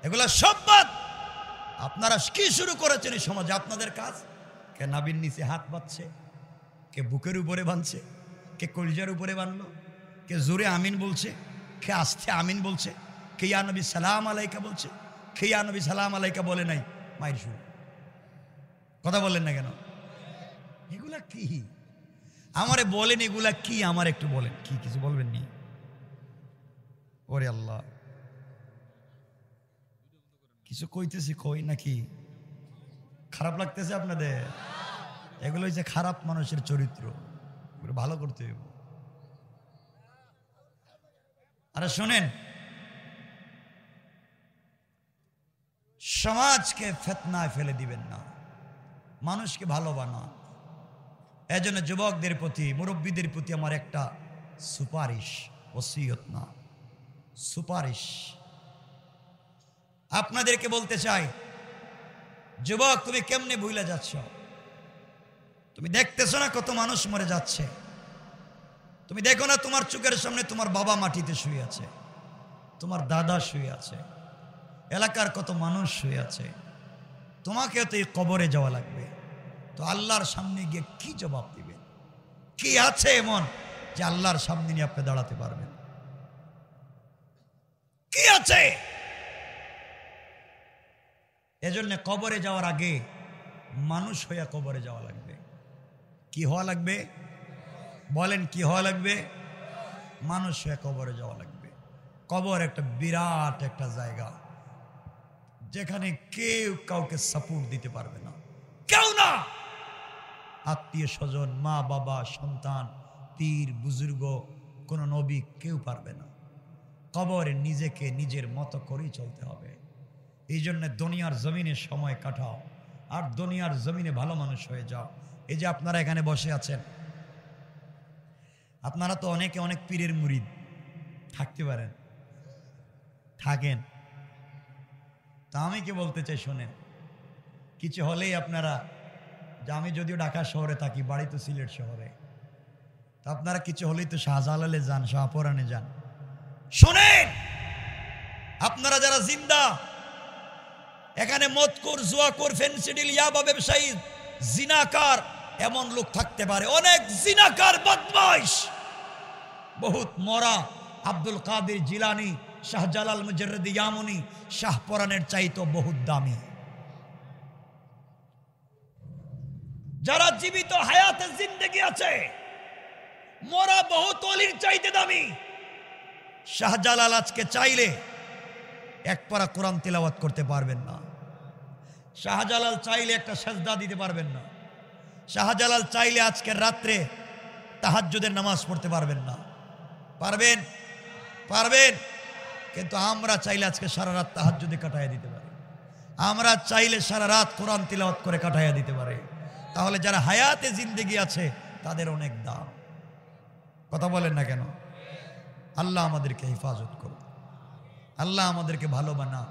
এগুলা সব বাদ। আপনারা কি শুরু করেছেন এই সমাজে? আপনাদের কাজ, কে নাবির নিচে হাত বাঁধছে, কে বুকের উপরে বাঁধছে, কে কলজার উপরে বাঁধলো, কে জোরে আমিন বলছে, কে আস্তে আমিন বলছে, কে ইয়া নবী সালাম আলাইকা বলছে, কে ইয়া নবী সালাম আলাইকা বলে নাই। মায়ের শুরু কথা বললেন না কেন? এগুলা কি আমারে বলেন? এগুলা কি আমার একটু বলেন। কি কিছু বলবেন নি? ওরে আল্লাহ, কিছু কইতেছি কই নাকি? খারাপ লাগতেছে আপনাদের? এগুলো হচ্ছে খারাপ মানুষের চরিত্র, ভালো করতে হবে। আরে শোনেন, সমাজকে ফিতনায় ফেলে দিবেন না, মানুষকে ভালো বানান। এজন্য যুবকদের প্রতি, মুরব্বীদের প্রতি আমার একটা সুপারিশ, ওসিয়ত না সুপারিশ। আপনাদেরকে বলতে চাই, যুবক তুমি কেমনে ভুলে যাচ্ছ? তুমি দেখতেছো না কত মানুষ মরে যাচ্ছে? তুমি দেখো না তোমার চোখের সামনে তোমার বাবা মাটিতে শুয়ে আছে, তোমার দাদা শুয়ে আছে, এলাকার কত মানুষ শুয়ে আছে। তোমাকেও তো এই কবরে যাওয়া লাগবে। তো আল্লাহর সামনে গিয়ে কি জবাব দিবেন? কি আছে এমন যে আল্লাহর সামনে নিয়ে আপনি দাঁড়াতে পারবেন? কি আছে? এজন্য কবরে যাওয়ার আগে মানুষ হইয়া কবরে যাওয়া লাগবে। কি হওয়া লাগবে? বলেন কি হওয়া লাগবে? মানুষ হয়ে কবরে যাওয়া লাগবে। কবর একটা বিরাট একটা জায়গা, যেখানে কেউ কাউকে সাপোর্ট দিতে পারবে না, কেউ না। আত্মীয় স্বজন, মা বাবা, সন্তান, পীর বুজুর্গ, কোন নবী, কেউ পারবে না। কবরে নিজেকে নিজের মতো করেই চলতে হবে। এই জন্য দুনিয়ার জমিনে সময় কাটাও, আর দুনিয়ার জমিনে ভালো মানুষ হয়ে যাও। এই যে আপনারা এখানে বসে আছেন, আপনারা তো অনেকে অনেক পীরের মুরিদ থাকতে পারেন, থাকেন। তা আমি কি বলতে চাই শোনেন, কিছু হলেই আপনারা, যে আমি যদিও ঢাকা শহরে থাকি, বাড়ি তো সিলেট শহরে, তা আপনারা কিছু হলেই তো শাহজালালে যান, শাহপরানে যান। শোনেন, আপনারা যারা জিন্দা, এখানে মদখোর, জুয়াখোর, ফেন্সিডিল, ইয়াবা ব্যবসায়ী, জিনাকার, এমন লোক থাকতে পারে। অনেক জিনাকার, বদমাইশ, বহুত মরা। আব্দুল কাদের জিলানী, শাহজালাল মুজাররিদি ইয়ামুনি শাহপরানের চাইতো বহুত দামি। যারা জীবিত হায়াতে জিন্দেগি আছে, মরা বহুত অলির চাইতে দামি। শাহজালাল আজকে চাইলে এক পারা কোরআন তিলাওয়াত করতে পারবেন না। শাহজালাল চাইলে একটা সেজদা দিতে পারবেন না। শাহজালাল চাইলে আজকের রাত্রে তাহাজ্জুদের নামাজ পড়তে পারবেন না। পারবেন? পারবেন। কিন্তু আমরা চাইলে আজকে সারা রাত তাহাজ্জুদে কাটাইয়া দিতে পারি। আমরা চাইলে সারা রাত কোরআন তিলাওয়াত করে কাটাইয়া দিতে পারি। তাহলে যারা হায়াতে জিন্দেগি আছে তাদের অনেক দাম। কথা বলেন না কেন? আল্লাহ আমাদেরকে হেফাজত করুন, আল্লাহ আমাদেরকে ভালো বানা।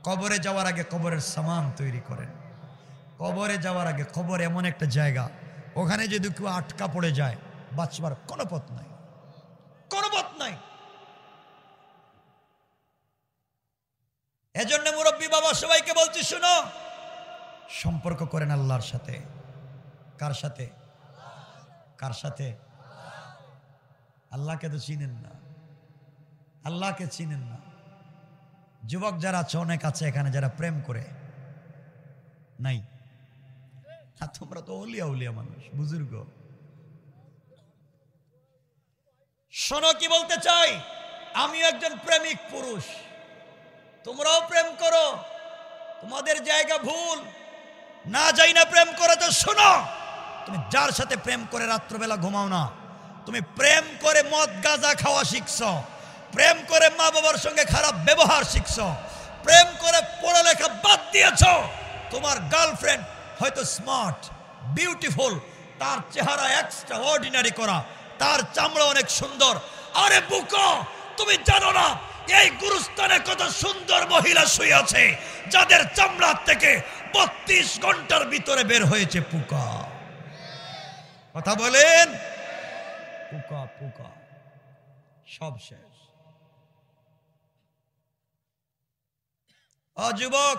কবরে যাওয়ার আগে কবরের সামান তৈরি করেন। কবরে যাওয়ার আগে, কবর এমন একটা জায়গা, ওখানে যদি কেউ আটকা পড়ে যায়, বাঁচবার কোনো পথ নাই, কোনো পথ নাই। এজন্য মুরব্বী বাবা সবাইকে বলছি, শুনো, সম্পর্ক করেন আল্লাহর সাথে। কার সাথে? কার সাথে? আল্লাহকে তো চিনেন না, আল্লাহকে চিনেন না। যুবক যারা আছে, অনেক আছে এখানে যারা প্রেম করে নাই। আর তোমরা তো অলিয়া উলিয়া মানুষ, বুজুর্গ। শোনো কি বলতে চাই, আমিও একজন প্রেমিক পুরুষ, তোমরাও প্রেম করো। তোমাদের জায়গা ভুল না, যাই না প্রেম করো। তো শোনো, তুমি যার সাথে প্রেম করে রাত্রবেলা ঘুমাও না, তুমি প্রেম করে মদ গাঁজা খাওয়া শিখছ, প্রেম করে মা বাবার সঙ্গে খারাপ ব্যবহার শিখছ, প্রেম করে পড়ালেখা বাদ দিয়েছ। তোমার গার্লফ্রেন্ড হয়তো স্মার্ট, বিউটিফুল, তার চেহারা এক্সট্রা অর্ডিনারি করা, তার চামড়া অনেক সুন্দর। আরে বুকা, তুমি জানো না এই গুরুস্থানে কত সুন্দর মহিলা শুয়ে আছে, যাদের চামড়া থেকে 32 ঘন্টার ভিতরে বের হয়েছে পোকা। কথা বলেন, পোকা পোকা, সব শেষ। ও যুবক,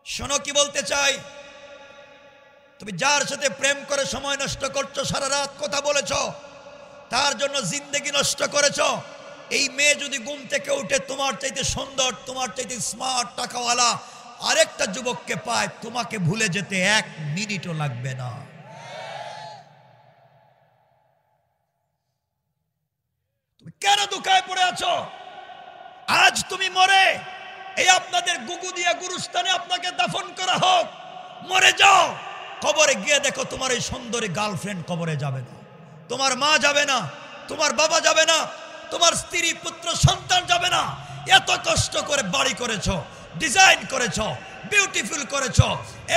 শোনো কি বলতে চাই। তুমি যার সাথে প্রেম করে সময় নষ্ট করছো, সারা রাত কথা বলেছো, তার জন্য জিন্দেগি নষ্ট করেছো, এই মেয়ে যদি ঘুম থেকে উঠে তোমার চাইতে সুন্দর, তোমার চাইতে স্মার্ট, টাকাওয়ালা আরেকটা যুবককে পায়, তোমাকে ভুলে যেতে 1 মিনিটও লাগবে না। তুমি কেন দুঃখায় পড়ে আছো? আজ তুমি মরে এই আপনাদের গুগুদিয়া গুরুস্থানে আপনাকে দাফন করা হোক, মরে যাও, কবরে গিয়ে দেখো তোমার এই সুন্দরী গার্লফ্রেন্ড কবরে যাবে না, তোমার মা যাবে না, তোমার বাবা যাবে না, তোমার স্ত্রী পুত্র সন্তান যাবে না। এত কষ্ট করে বাড়ি করেছো, ডিজাইন করেছো, বিউটিফুল করেছো,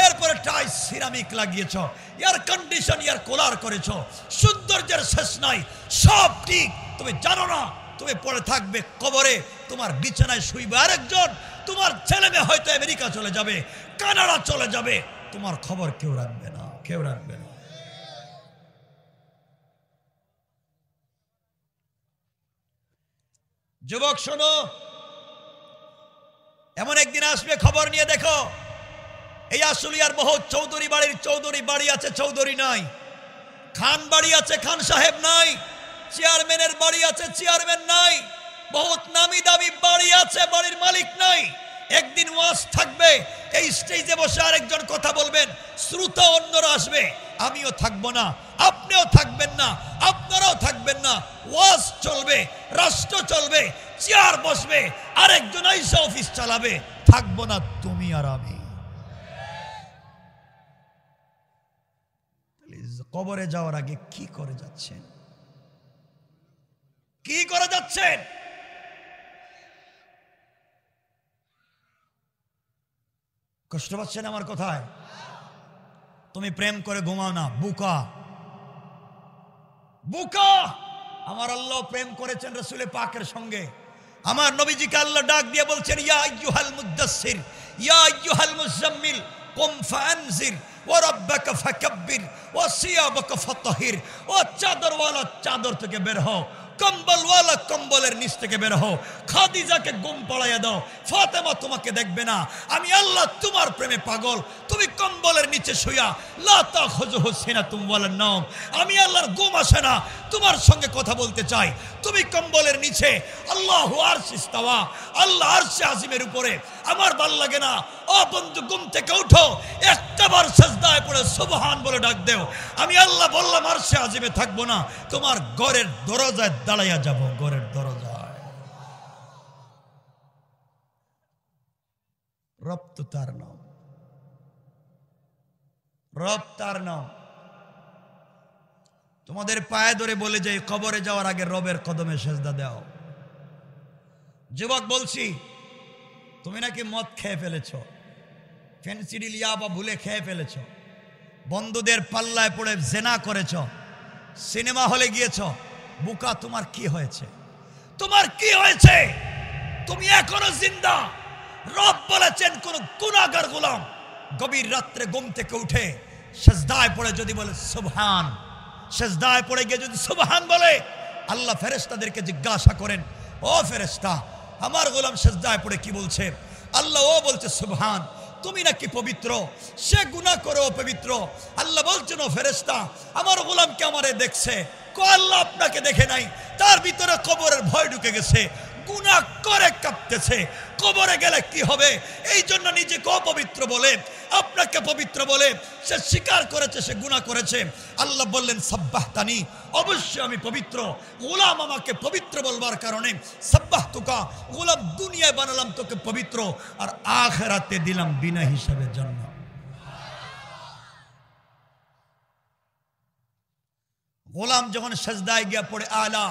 এরপরে টাইলস সিরামিক লাগিয়েছো, এয়ার কন্ডিশন এয়ার কুলার করেছো, সৌন্দর্যের শেষ নাই, সব ঠিক। তুমি জানো না তুমি পড়ে থাকবে কবরে, তোমার বিছানায় শুইবে আরেকজন, তোমার ছেলে মেয়ে হয়তো আমেরিকা চলে যাবে, কানাডা চলে যাবে, তোমার খবর কেউ রাখবে না, কেউ রাখবে না। যুবক শোনো, এমন একদিন আসবে, খবর নিয়ে দেখো, এই আশুলিয়ার বহুত চৌধুরী বাড়ির চৌধুরী বাড়ি আছে, চৌধুরী নাই, খান বাড়ি আছে, খান সাহেব নাই, চেয়ারম্যানের বাড়ি আছে, চেয়ারম্যান নাই, বহুত নামি দামি বাড়ি আছে, বাড়ির মালিক নাই। একদিন ওয়াজ থাকবে, এই স্টেজে বসে আরেকজন কথা বলবেন, শ্রোতা অন্যরা আসবে, আমিও থাকবো না, আপনিও থাকবেন না, আপনারাও থাকবেন না, ওয়াজ চলবে, রাষ্ট্র চলবে, চেয়ার বসবে, আরেকজন আইসা অফিস চালাবে, থাকবো না তুমি আর আমি। কবরে যাওয়ার আগে কি করে যাচ্ছেন, কি করে যাচ্ছেন? কষ্ট পাচ্ছেন আমার কথায়? তুমি প্রেম করে ঘুমাও না, বুকা বুকা। আমার আল্লাহ প্রেম করেছেন রাসূল পাকের সঙ্গে। আমার নবীজিকে আল্লাহ ডাক দিয়ে বলছেন, ইয়া আইয়ুহাল মুদ্দাসসির, ইয়া আইয়ুহাল মুজাম্মিল, কুম ফানজির ওয়া রাব্বাকা ফাকাব্বির ওয়া সিয়াবাকা ফাতাহির। ও চাদরওয়ালা চাদর থেকে বের হও, কম্বলওয়ালা কম্বলের নিচ থেকে বের হও, খাদিজাকে ঘুম পড়াইয়া দাও, ফাতেমা তোমাকে দেখবে না, আমি আল্লাহ তোমার প্রেমে পাগল। তুমি কম্বলের নিচে শুয়া, লা তাখুযুহু সিনাতুম ওয়ালা নাওম, আমি আল্লাহর ঘুম আসে না, তোমার সঙ্গে কথা বলতে চাই। তুমি কম্বলের নিচে, আল্লাহু আরশ ইস্তাওয়া, আল্লাহ আরশে আজিমের উপরে, আমার ভাল লাগে না। ও বন্ধু, ঘুম থেকে উঠো, একটাবার সিজদায় পড়ে সুবহান বলে ডাক দেও, আমি আল্লাহ বললাম আরশে আজিমে থাকবো না, তোমার ঘরের দরজায় দাঁড়াইয়া যাব, ঘরের দরজায়। রব তো তার নাম, রব তার নাম। তোমাদের পায়ে ধরে বলে যাই, কবরে যাওয়ার আগে রবের কদমে সেজদা দাও। যুবক বলছি, তুমি নাকি মদ খেয়ে ফেলেছ, ফেন্সিডিল ইয়াবা ভুলে খেয়ে ফেলেছ, বন্ধুদের পাল্লায় পড়ে জেনা করেছ, সিনেমা হলে গিয়েছ, বুকা, তোমার কি হয়েছে? তোমার কি হয়েছে? তুমি এখনো জিন্দা। রব বলেছেন, কোন গুনাহগার গোলাম গভীর রাত্রে ঘুম থেকে উঠে সিজদায় পড়ে যদি বলে সুবহান, সিজদায় পড়ে গিয়ে যদি সুবহান বলে, আল্লাহ ফেরেশতাদেরকে জিজ্ঞাসা করেন, ও ফেরেশতা, আমার গোলাম সিজদায় পড়ে কি বলছে? আল্লাহ ও বলছে সুবহান। তুমি নাকি পবিত্র, সে গুনাহ করে অপবিত্র। আল্লাহ বলছেন, ও ফেরেশতা, আমার গোলামকে আমারে দেখছে। আল্লাহ আপনাকে দেখে নাই, তার ভিতরে কবরের ভয় ঢুকে গেছে, গুনাহ করে কাঁপতেছে। কবরে গেলে কি হবে? এই জন্য নিজেকে অপবিত্র বলে, আপনাকে পবিত্র বলে সে স্বীকার করেছে, সে গুনাহ করেছে। আল্লাহ বললেন, সাব্বাহতানি, অবশ্যই আমি পবিত্র। গোলাম আমাকে পবিত্র বলবার কারণে সাব্বাহতুকা, গোলাম দুনিয়ায় বানালাম তোকে পবিত্র, আর আখিরাতে দিলাম বিনা হিসাবে জান্নাত। গোলাম যখন সেজদায় গিয়া পড়ে আলা,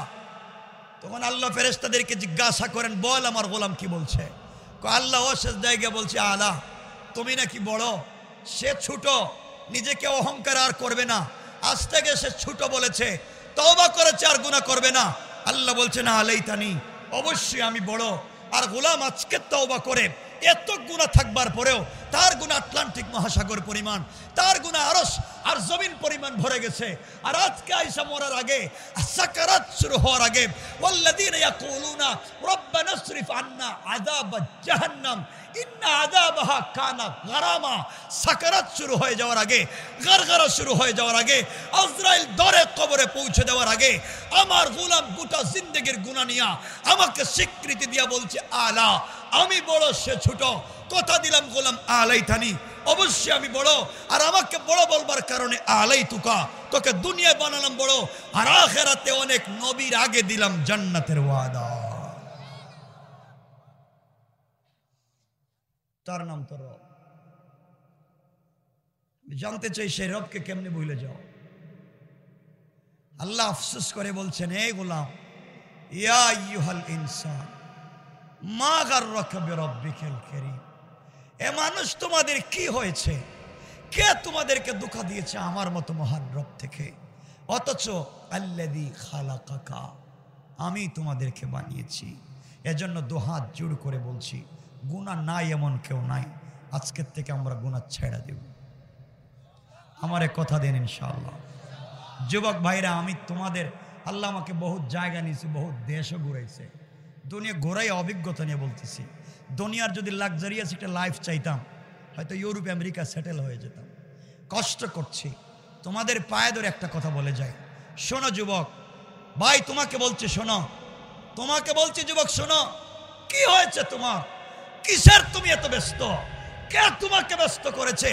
তখন আল্লাহ ফেরেশতাদেরকে জিজ্ঞাসা করেন, বল আমার গোলাম কি বলছে? আল্লাহ ও সেজদায় গিয়া বলছে, আলা, তুমি নাকি বড়, সে ছোট, নিজেকে অহংকার আর করবে না, আজ থেকে সে ছোট বলেছে, তওবা করেছে, আর গুনাহ করবে না। আল্লাহ বলছে, না আলাইতানি, অবশ্যই আমি বড়, আর গোলাম আজকে তওবা করে এত গুনাহ থাকবার পরেও তার গুনাহ আটলান্টিক মহাসাগর পরিমাণ, তার গুনাহ আরশ আর জমিন পরিমাণ ভরে গেছে। আর আজকে আয়েশা মরার আগে, সাকারাত শুরু হওয়ার আগে, ওয়াল্লাযীনা ইয়াকুলুনা রব্বানা ইসরিফ আন্না আযাব জাহান্নাম ইন্না আযাবাহা কানা গারামা। সাকারাত শুরু হয়ে যাওয়ার আগে, গারগারা শুরু হয়ে যাওয়ার আগে, আজরাইল দরে কবরে পৌঁছে দেওয়ার আগে আমার গোলাম গোটা জিন্দেগির গুনাহ নিয়া আমাকে স্বীকৃতি দিয়া বলছে আলা, আমি বড় সে ছোট। কথা দিলাম গোলাম আলাইতানি, অবশ্যই আমি বড়। আর আমাকে বড় বলবার কারণে আলাই তুকা, তোকে দুনিয়ায় বানালাম বড়, আর আখিরাতে অনেক নবীর আগে দিলাম জান্নাতের ওয়াদা। তার নাম তো রব। জানতে চাই সেই রবকে কেমনে ভুলে যাও। আল্লাহ আফসোস করে বলছেন, হে গোলাম, ইয়া আইয়ুহাল ইনসান মা গাররাকা বিরাব্বিকাল কারীম। এ মানুষ, তোমাদের কি হয়েছে? কে তোমাদেরকে ধোঁকা দিয়েছে আমার মতো মহান রব থেকে? অথচ আল্লাযী খালাকাকা, আমি তোমাদেরকে বানিয়েছি। এজন্য দুহাত জোড় করে বলছি, গুনাহ নাই এমন কেউ নাই। আজকের থেকে আমরা গুনাহ ছেড়ে দেব। আমারে কথা দেন ইনশাআল্লাহ। যুবক ভাইরা, আমি তোমাদের, আল্লাহ আমাকে বহুত জায়গা নিয়েছে, বহুত দেশও ঘুরাইছে। দুনিয়া ঘোরাই অভিজ্ঞতা নিয়ে বলতেছি। দুনিয়ার যদি লাক্সারিয়াস একটা লাইফ চাইতাম, হয়তো ইউরোপ আমেরিকা সেটেল হয়ে যেতাম। কষ্ট করছি। তোমাদের পায়ে ধরে একটা কথা বলে যায়, শোনো যুবক ভাই, তোমাকে বলছি শোনো, তোমাকে বলছি যুবক শোনো। কি হয়েছে তোমার? কিসের তুমি এত ব্যস্ত? কে তোমাকে ব্যস্ত করেছে?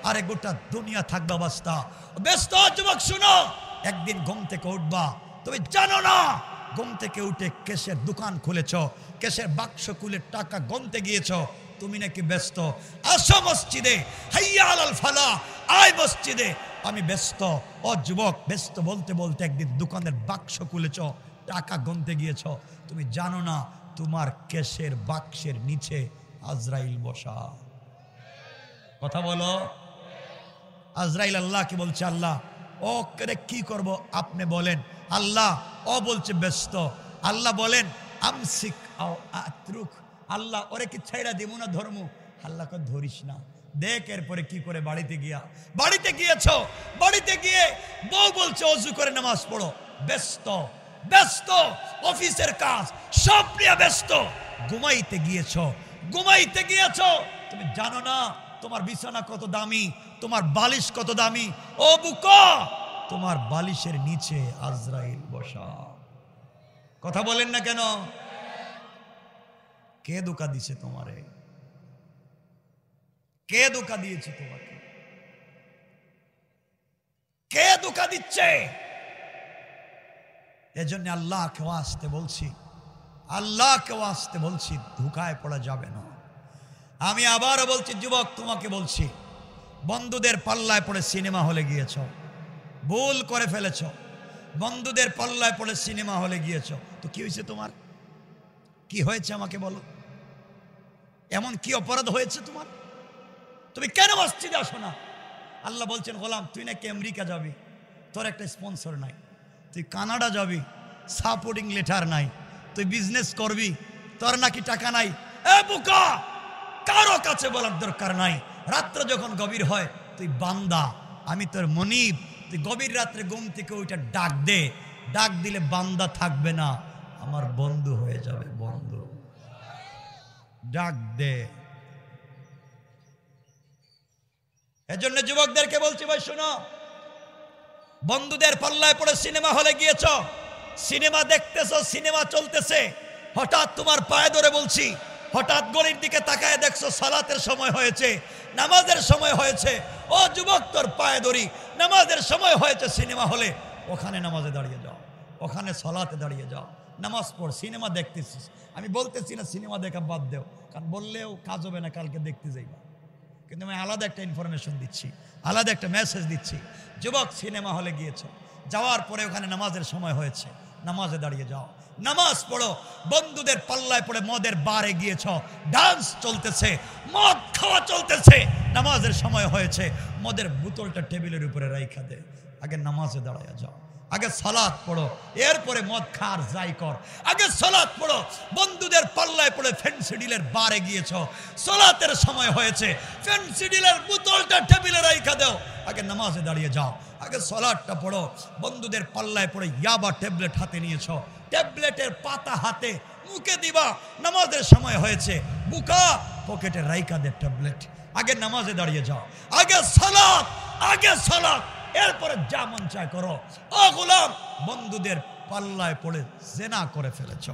আরে গোটা দুনিয়া থাকবে অবস্থা ব্যস্ত। যুবক শোনো, একদিন ঘুম থেকে উঠবা, তুমি জানো না ঘুম থেকে উঠে কেশের দোকান খুলেছ, কেশের বাক্স খুলে টাকা গনতে গিয়েছ, তুমি নাকি ব্যস্ত। আসো মসজিদে, হাইয়া আলাল ফালাহ, আয় মসজিদে, আমি ব্যস্ত। ও যুবক, ব্যস্ত বলতে বলতে একদিন দোকানের বাক্স খুলেছ, টাকা গনতে গিয়েছ, তুমি জানো না তোমার কেশের বাক্সের নিচে আজরাইল বসা। কথা বলো। আজরাইল আল্লাহকে বলছে, আল্লাহ ও করে কি করব আপনি বলেন। আল্লাহ ও বলছে ব্যস্ত। আল্লাহ বলেন আমসিক আও আতরুক, আল্লাহ ওরে কি ছাইড়া দিব না ধর্ম? আল্লাহকে ধরিস না, দেখ এরপরে কি করে। বাড়িতে গিয়েছ, বাড়িতে গিয়ে বউ বলছে ওযু করে নামাজ পড়ো, ব্যস্ত ব্যস্ত, অফিসের কাজ সব নিয়ে ব্যস্ত। ঘুমাইতে গিয়েছ, তুমি জানো না তোমার বিছানা কত দামি, তোমার বালিশ কত দামি। ও বুকা, তোমার বালিশের নিচে আজরাইল বসা। কথা বলেন না কেন? কে ধোঁকা দিছে তোমারে? কে ধোঁকা দিয়েছে তোমাকে? কে ধোঁকা দিচ্ছে? এজন্য আল্লাহকে আসতে বলছি, ধোঁকায় পড়া যাবে না। আমি আবারও বলছি যুবক, তোমাকে বলছি, বন্ধুদের পাল্লায় পড়ে সিনেমা হলে গিয়েছ, ভুল করে ফেলেছ। বন্ধুদের পাল্লায় পড়ে সিনেমা হলে গিয়েছ, তো কি হয়েছে তোমার? কি হয়েছে আমাকে বলো? এমন কি অপরাধ হয়েছে তোমার? তুমি কেন মসজিদে আসো না? আল্লাহ বলছেন, গোলাম তুই নাকি আমেরিকা যাবি, তোর একটা স্পন্সর নাই। তুই কানাডা যাবি, সাপোর্টিং লেটার নাই। তুই বিজনেস করবি, তোর নাকি টাকা নাই। এ বোকা, কারো কাছে বলার দরকার নাই। রাত্র যখন গভীর হয়, তুই বান্দা, আমি তোর মনিব, তুই গভীর রাত্রে ঘুম থেকে ওইটা ডাক দে। ডাক দিলে বান্দা থাকবে না, আমার বন্ধু হয়ে যাবে। বন্ধু ডাক দে। এজন্য যুবকদেরকে বলছি, ভাই শোনো, বন্ধুদের পাল্লায় পড়ে সিনেমা হলে গিয়েছ, সিনেমা দেখতেছ, সিনেমা চলতেছে, হঠাৎ তোমার পায়ে ধরে বলছি, হঠাৎ গলির দিকে তাকায় দেখছো সালাতের সময় হয়েছে, নামাজের সময় হয়েছে। ও যুবক, তোর পায়ে ধরি, নামাজের সময় হয়েছে সিনেমা হলে, ওখানে নামাজে দাঁড়িয়ে যাও, ওখানে সালাতে দাঁড়িয়ে যাও, নামাজ পড়। সিনেমা দেখতেছিস, আমি বলতেছি না সিনেমা দেখা বাদ দেও, কারণ বললেও কাজ হবে না, কালকে দেখতে যাইবা। কিন্তু আমি আলাদা একটা ইনফরমেশন দিচ্ছি, আলাদা একটা মেসেজ দিচ্ছি। যুবক, সিনেমা হলে গিয়েছ, যাওয়ার পরে ওখানে নামাজের সময় হয়েছে, নামাজে দাঁড়িয়ে যাও, নামাজ পড়ো। বন্ধুদের পাল্লায় পড়ে মদের বারে গিয়েছ, ডান্স চলতেছে, মদ খাওয়া চলতেছে, নামাজের সময় হয়েছে, মদের বোতলটা টেবিলের উপরে রাইখা দে, আগে নামাজে দাঁড়ায় যাও। আগে সালাত পড়ো, এরপরে মদ খার যাই কর। আগে সালাত পড়ো, বন্ধুদের পাল্লায় পড়ে ফেন্সিডিলের বারে গিয়েছ, সালাতের সময় হয়েছে, ফেন্সিডিলের বোতলটা টেবিলে রাইখা দাও, আগে নামাজে দাঁড়িয়ে যাও। আগে সালাতটা পড়ো, বন্ধুদের পাল্লায় পড়ে ইয়াবা ট্যাবলেট হাতে নিয়েছ, ট্যাবলেটের পাতা হাতে মুখে দিবা, নামাজের সময় হয়েছে, বুকা পকেটে রাইখা দে ট্যাবলেট, আগে নামাজে দাঁড়িয়ে যাও। আগে সালাত, আগে সালাত, এরপরে যা মন চায় করো। ও গোলাম, বন্ধুদের পাল্লায় পড়ে জেনা করে ফেলেছ,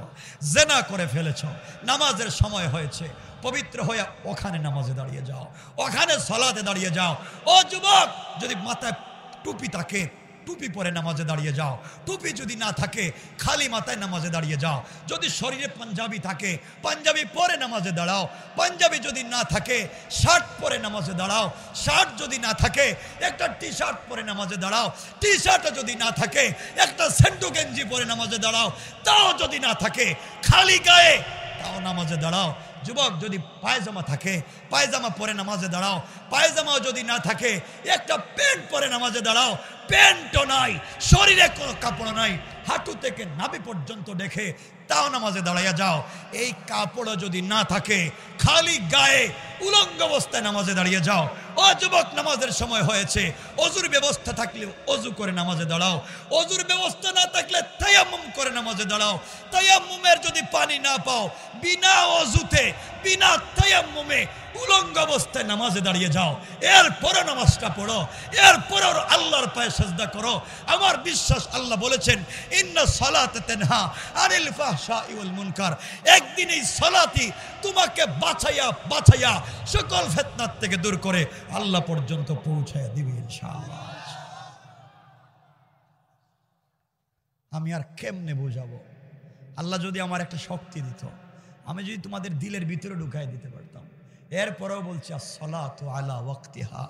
জেনা করে ফেলেছ, নামাজের সময় হয়েছে, পবিত্র হয়ে ওখানে নামাজে দাঁড়িয়ে যাও, ওখানে সালাতে দাঁড়িয়ে যাও। ও যুবক, যদি মাথায় টুপি থাকে টুপি পরে নামাজে দাঁড়িয়ে যাও, টুপি যদি না থাকে খালি মাথায় নামাজে দাঁড়িয়ে যাও। যদি শরীরে পাঞ্জাবি থাকে পাঞ্জাবি পরে নামাজে দাঁড়াও, পাঞ্জাবি যদি না থাকে শার্ট পরে নামাজে দাঁড়াও, শার্ট যদি না থাকে একটা টি শার্ট পরে নামাজে দাঁড়াও, টি শার্ট যদি না থাকে একটা সেন্টু গেঞ্জি পরে নামাজে দাঁড়াও, তাও যদি না থাকে খালি গায়ে তাও নামাজে দাঁড়াও। যুবক, যদি পায়জামা থাকে পায়জামা পরে নামাজে দাঁড়াও, পায়জামাও যদি না থাকে একটা প্যান্ট পরে নামাজে দাঁড়াও, প্যান্টও নাই, শরীরে কোনো কাপড় নাই, হাঁটু থেকে নাভি পর্যন্ত দেখে তাও নামাজে দাঁড়াইয়া যাও। এই কাপড়ও যদি না থাকে খালি গায়ে উলঙ্গ অবস্থায় নামাজে দাঁড়িয়ে যাও। ও যুবক, নামাজের সময় হয়েছে, অজুর ব্যবস্থা থাকলে অজু করে নামাজে দাঁড়াও, অজুর ব্যবস্থা না থাকলে তায়াম্মুম করে নামাজে দাঁড়াও। তায়াম্মুমের যদি পানি না পাও, বিনা অজুতে বিনা তায়াম্মুমে উলঙ্গ অবস্থায় নামাজে দাঁড়িয়ে যাও, এরপরে নামাজটা পড়ো, এরপরে আল্লাহর পায়ে সিজদা করো। আমার বিশ্বাস, আল্লাহ বলেছেন ইন্না সালাত তানহা আনিল ফাহশাই ওয়াল মুনকার। একদিন এই সালাতই তোমাকে বাঁচাইয়া বাঁচাইয়া সকল ফিতনাত থেকে দূর করে আল্লাহ পর্যন্ত পৌঁছায়া দিবে ইনশাআল্লাহ। আমি আর কেমনে বোঝাবো? আল্লাহ যদি আমার একটা শক্তি দিত, আমি যদি তোমাদের দিলের ভিতরে ঢুকাই দিতে পারতাম। এরপরেও বলছি আসসালাতু আলা ওয়াক্তিহা,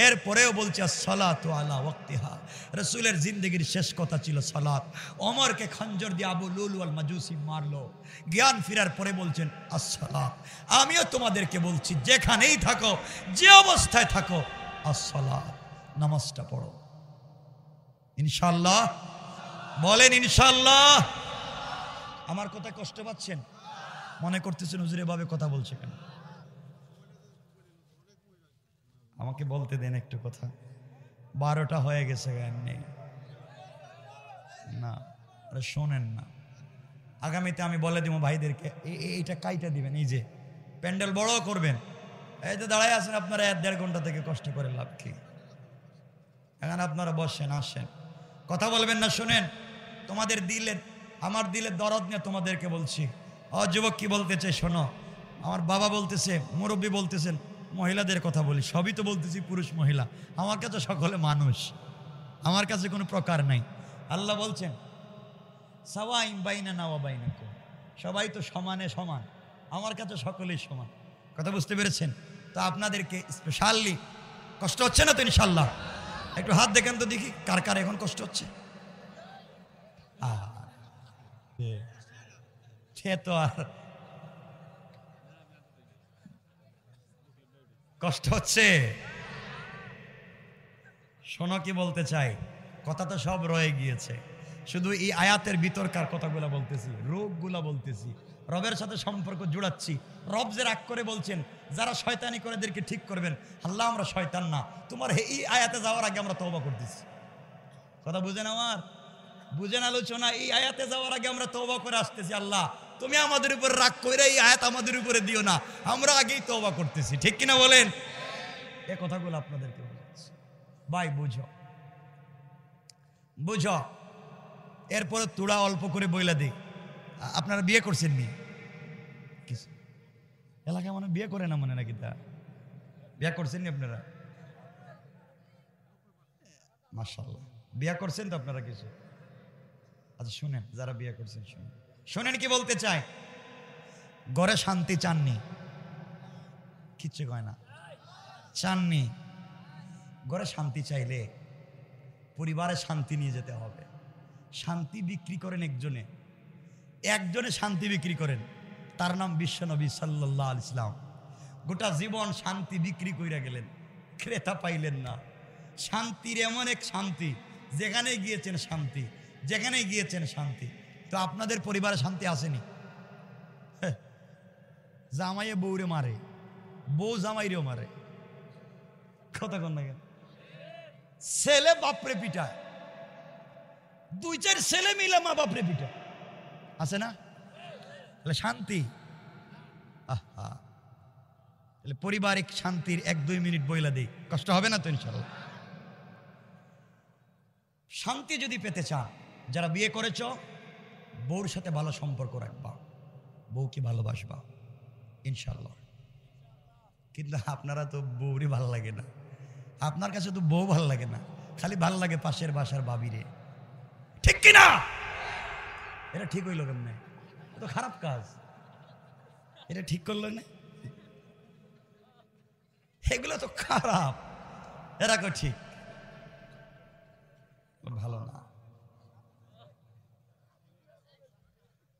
এরপরেও বলছি আসসালাতু আলা ওয়াক্তিহা। রাসূলের জিন্দেগির শেষ কথা ছিল সালাত। ওমরকে খঞ্জর দিয়ে আবু লুলু আল মাজুসি মারলো, জ্ঞান ফেরার পরে বলছেন আসসালাত। আমিও তোমাদেরকে বলছি, যেখানেই থাকো, যে অবস্থায় থাকো, আসসালাত, নামাজটা পড়ো। ইনশাআল্লাহ বলেন ইনশাআল্লাহ। আমার কথা কষ্ট পাচ্ছেন? মনে করতেছেন হুজুর এভাবে কথা বলছে কেন? আমাকে বলতে দেন একটু কথা। 12টা হয়ে গেছে, গান নেই না, আরে শোনেন না। আগামীতে আমি বলে দিব ভাইদেরকে, এইটা কাইটা দিবেন, এই যে প্যান্ডেল বড় করবেন। এই যে দাঁড়ায় আছেন আপনারা 1.5 ঘন্টা থেকে কষ্ট করে লাভ কি? এখানে আপনারা বসেন, আসেন, কথা বলবেন না। শুনেন, তোমাদের দিলের, আমার দিলের দরদ নিয়ে তোমাদেরকে বলছি। যুবক, কি বলতে চাই শোনো। আমার বাবা বলতেছে, মুরব্বী বলতেছেন, মহিলাদের কথা বলি, সবই তো বলতেছি পুরুষ মহিলা, আমার কাছে সকলে মানুষ, আমার কাছে কোনো প্রকার নাই। আল্লাহ বলছেন সাওয়াইন বাইনানা ওয়া বাইনাকুম, সবাই তো সমানে সমান, আমার কাছে সকলেই সমান। কথা বুঝতে পেরেছেন? তো আপনাদেরকে স্পেশালি কষ্ট হচ্ছে না তো? ইনশাল্লাহ একটু হাত দেখেন তো দেখি, কার কার এখন কষ্ট হচ্ছে। সে তো আর কষ্ট হচ্ছে। শোনো, কি বলতে চাই, কথা তো সব রয়ে গিয়েছে, শুধু এই আয়াতের ভিতরকার কথাগুলো বলতেছি, রোগগুলা বলতেছি, রবের সাথে সম্পর্ক জুড়াচ্ছি। রব যে রাগ করে বলছেন যারা শয়তানি করে এদেরকে ঠিক করবেন। আল্লাহ, আমরা শয়তান না, তোমার এই আয়াতে যাওয়ার আগে আমরা তওবা করতেছি। কথা বুঝেন আমার? বুঝেন আলোচনা? এই আয়াতে যাওয়ার আগে আমরা তওবা করে আসতেছি। আল্লাহ, তুমি আমাদের উপর রাগ করে এই আয়াত আমাদের উপরে দিও না, আমরা আগেই তওবা করতেছি। ঠিক কিনা বলেন? এই কথাগুলো আপনাদেরকে বলছি ভাই, বুঝো বুঝো। এরপরে তোড়া অল্প করে বইলা দিই, আপনারা বিয়ে করছেন নি? কিছু এলাকায় মনে বিয়ে করে না, মনে নাকি? তা বিয়ে করছেন নি আপনারা? মাশাআল্লাহ, বিয়ে করছেন তো আপনারা কিছু? আচ্ছা শুনেন, যারা বিয়ে করছেন শুনেন, শোনেন কি বলতে চাই। ঘরে শান্তি চাননি? কিচ্ছু কয় না, চাননি? ঘরে শান্তি চাইলে পরিবারে শান্তি নিয়ে যেতে হবে। শান্তি বিক্রি করেন একজনে, একজনে শান্তি বিক্রি করেন, তার নাম বিশ্বনবী সাল্লাল্লাহু আলাইহি সাল্লাম। গোটা জীবন শান্তি বিক্রি কইরা গেলেন, ক্রেতা পাইলেন না। শান্তির এমন এক শান্তি, যেখানে গিয়েছেন শান্তি, যেখানে গিয়েছেন শান্তি। তো আপনাদের পরিবারে শান্তি আসেনি? জামাইয়ে বউরে মারে, বউ জামাইরেও মারে, কথা কন না কেন? ছেলে বাপরে পিটায়, 2-4 ছেলে মিলে মা বাপরে পিটায়, আছে না? শান্তি? আহা, পারিবারিক শান্তির 1-2 মিনিট বইলা দেই, কষ্ট হবে না তো ইনশাআল্লাহ। শান্তি যদি পেতে চান, যারা বিয়ে করেছ, বউর সাথে ভালো সম্পর্ক রাখবা, বউকে ভালোবাসবা ইনশাআল্লাহ। কিন্তু আপনারা তো বউরই ভালো লাগে না, আপনার কাছে তো বউ ভালো লাগে না, খালি ভালো লাগে পাশের বাসার বাবিরে, ঠিক কিনা? এটা ঠিক হইল কেমনে? তো খারাপ কাজ, এটা ঠিক করলো না, এগুলো তো খারাপ, এরা কো ঠিক ভালো না।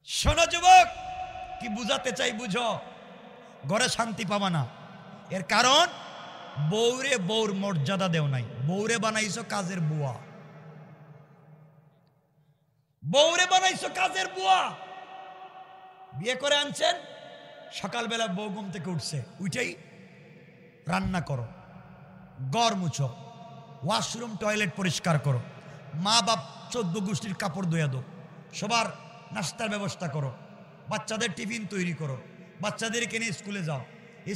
শোনো যুবক, কি বুঝাতে চাই বুঝো, ঘরে শান্তি পাবা না। এর কারণ বউরে বউর মর্যাদা দেও নাই, বউরে বানাইছো কাজের বুয়া, বউরে বানাইছো কাজের বুয়া। বিয়ে করে আনছেন, সকালবেলা বউ ঘুম থেকে উঠছে, উঠেই রান্না করো, ঘর মুছো, ওয়াশরুম টয়লেট পরিষ্কার করো, মা বাপ 14 গোষ্ঠীর কাপড় ধুয়ে দাও, সবার নাস্তার ব্যবস্থা করো, বাচ্চাদের টিফিন তৈরি করো, বাচ্চাদেরকে নিয়ে স্কুলে যাও,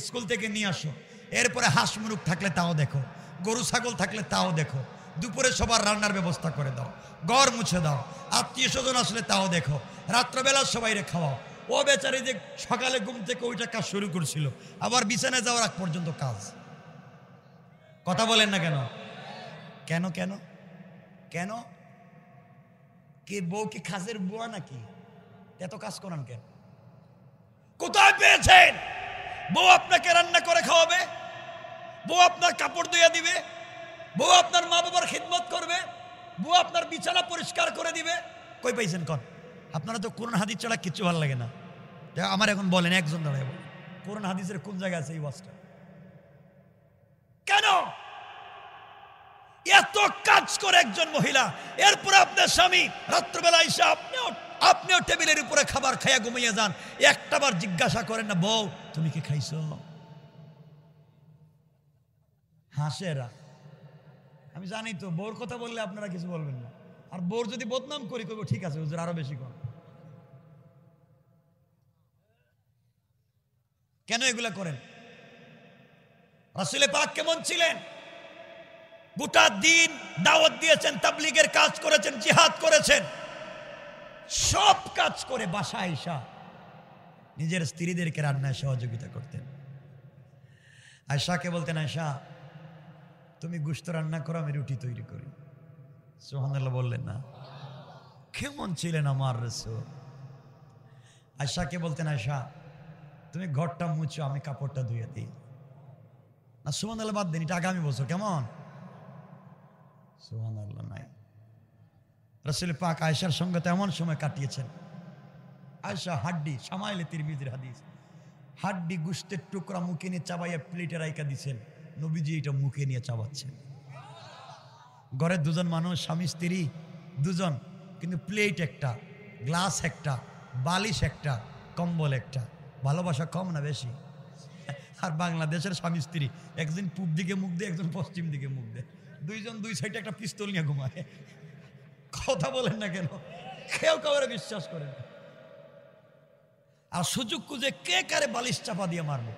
স্কুল থেকে নিয়ে আসো, এরপরে হাঁস মুরগ থাকলে তাও দেখো, গরু ছাগল থাকলে তাও দেখো, দুপুরে সবার রান্নার ব্যবস্থা করে দাও, ঘর মুছে দাও, আত্মীয় স্বজন আসলে তাও দেখো, রাত্রবেলা সবাইরে খাওয়াও। ও বেচারি যে সকালে ঘুম থেকে ওইটা কাজ শুরু করছিল, আবার বিছানায় যাওয়ার আগ পর্যন্ত কাজ। কথা বলেন না কেন? কেন কেন কেন? কি বউ কি খাজের বুয়া নাকি? এত কাজ করান কেন? কোথায় পেয়েছেন? বউ আপনাকে রান্না করে খাওয়াবে, বউ আপনার কাপড় ধুয়ে দিবে, বউ আপনার মা বাবার খিদমত করবে, বউ আপনার বিছানা পরিষ্কার করে দিবে। কই পাইছেন কন? আপনারা তো কোরআন হাদিস ছাড়া কিচ্ছু ভালো লাগে না। আমার এখন বলেন, একজন দাঁড়ায় বলেন, কোরআন হাদিসের কোন জায়গায় আছে এই ওয়াজটা? কেন এত কাজ করে একজন মহিলা, এরপরে আপনার স্বামী রাত্রবেলা এসে আপনিও টেবিলের উপরে খাবার খাইয়া ঘুমিয়ে যান, একটাবার জিজ্ঞাসা করেন না, বউ তুমি কি খাইছো? হাসেরা, আমি জানি তো বউর কথা বললে আপনারা কিছু বলবেন না, আর বউর যদি বদনাম করি করবো, ঠিক আছে হুজুর আরো বেশি কর। কেন এগুলা করেন? রাসূল পাক কেমন ছিলেন? গোটা দিন দাওয়াত দিয়েছেন, তাবলীগের কাজ করেছেন, জিহাদ করেছেন, সব কাজ করে বাসায় এসে নিজের স্ত্রীদেরকে রান্নায় সহযোগিতা করতেন। আয়েশাকে বলতেন, আয়েশা তুমি গোশত রান্না করো, আমি রুটি তৈরি করি। সুবহানাল্লাহ বললেন না? কেমন ছিলেন আমার রাসূল? আয়েশাকে বলতেন, আয়েশা তুমি ঘরটা মুছো, আমি কাপড়টা ধুয়ে দিই। না সুবহানাল্লাহ বাদ দেন, এটা আগামী বছর। কেমন? সুবহানাল্লাহ নাই। রাসূল পাক আয়েশার সঙ্গে তো এমন সময় কাটিয়েছেন, আয়েশা হাড্ডি, শামাইলে তিরমিজির হাদিস, হাড্ডি গোশতের টুকরা মুখে নিয়ে চাবাইয়া প্লেটে রাইকা দিছেন, নবীজি এটা মুখে নিয়ে চাবাচ্ছেন। ঘরে দুজন মানুষ, স্বামী স্ত্রী দুজন, কিন্তু প্লেট একটা, গ্লাস একটা, বালিশ একটা, কম্বল একটা। ভালোবাসা কম না বেশি? আর বাংলাদেশের স্বামী স্ত্রী একজন পূব দিকে মুখ দেয়, একজন পশ্চিম দিকে মুখ দেয়, দুইজন দুই সাইডে একটা পিস্তল নিয়ে ঘুমায়। কথা বলেন না কেন? কেউ কাউরে বিশ্বাস করে না, আর সুযোগ খুঁজে কে কারে বালিশ চাপা দিয়ে মারবো।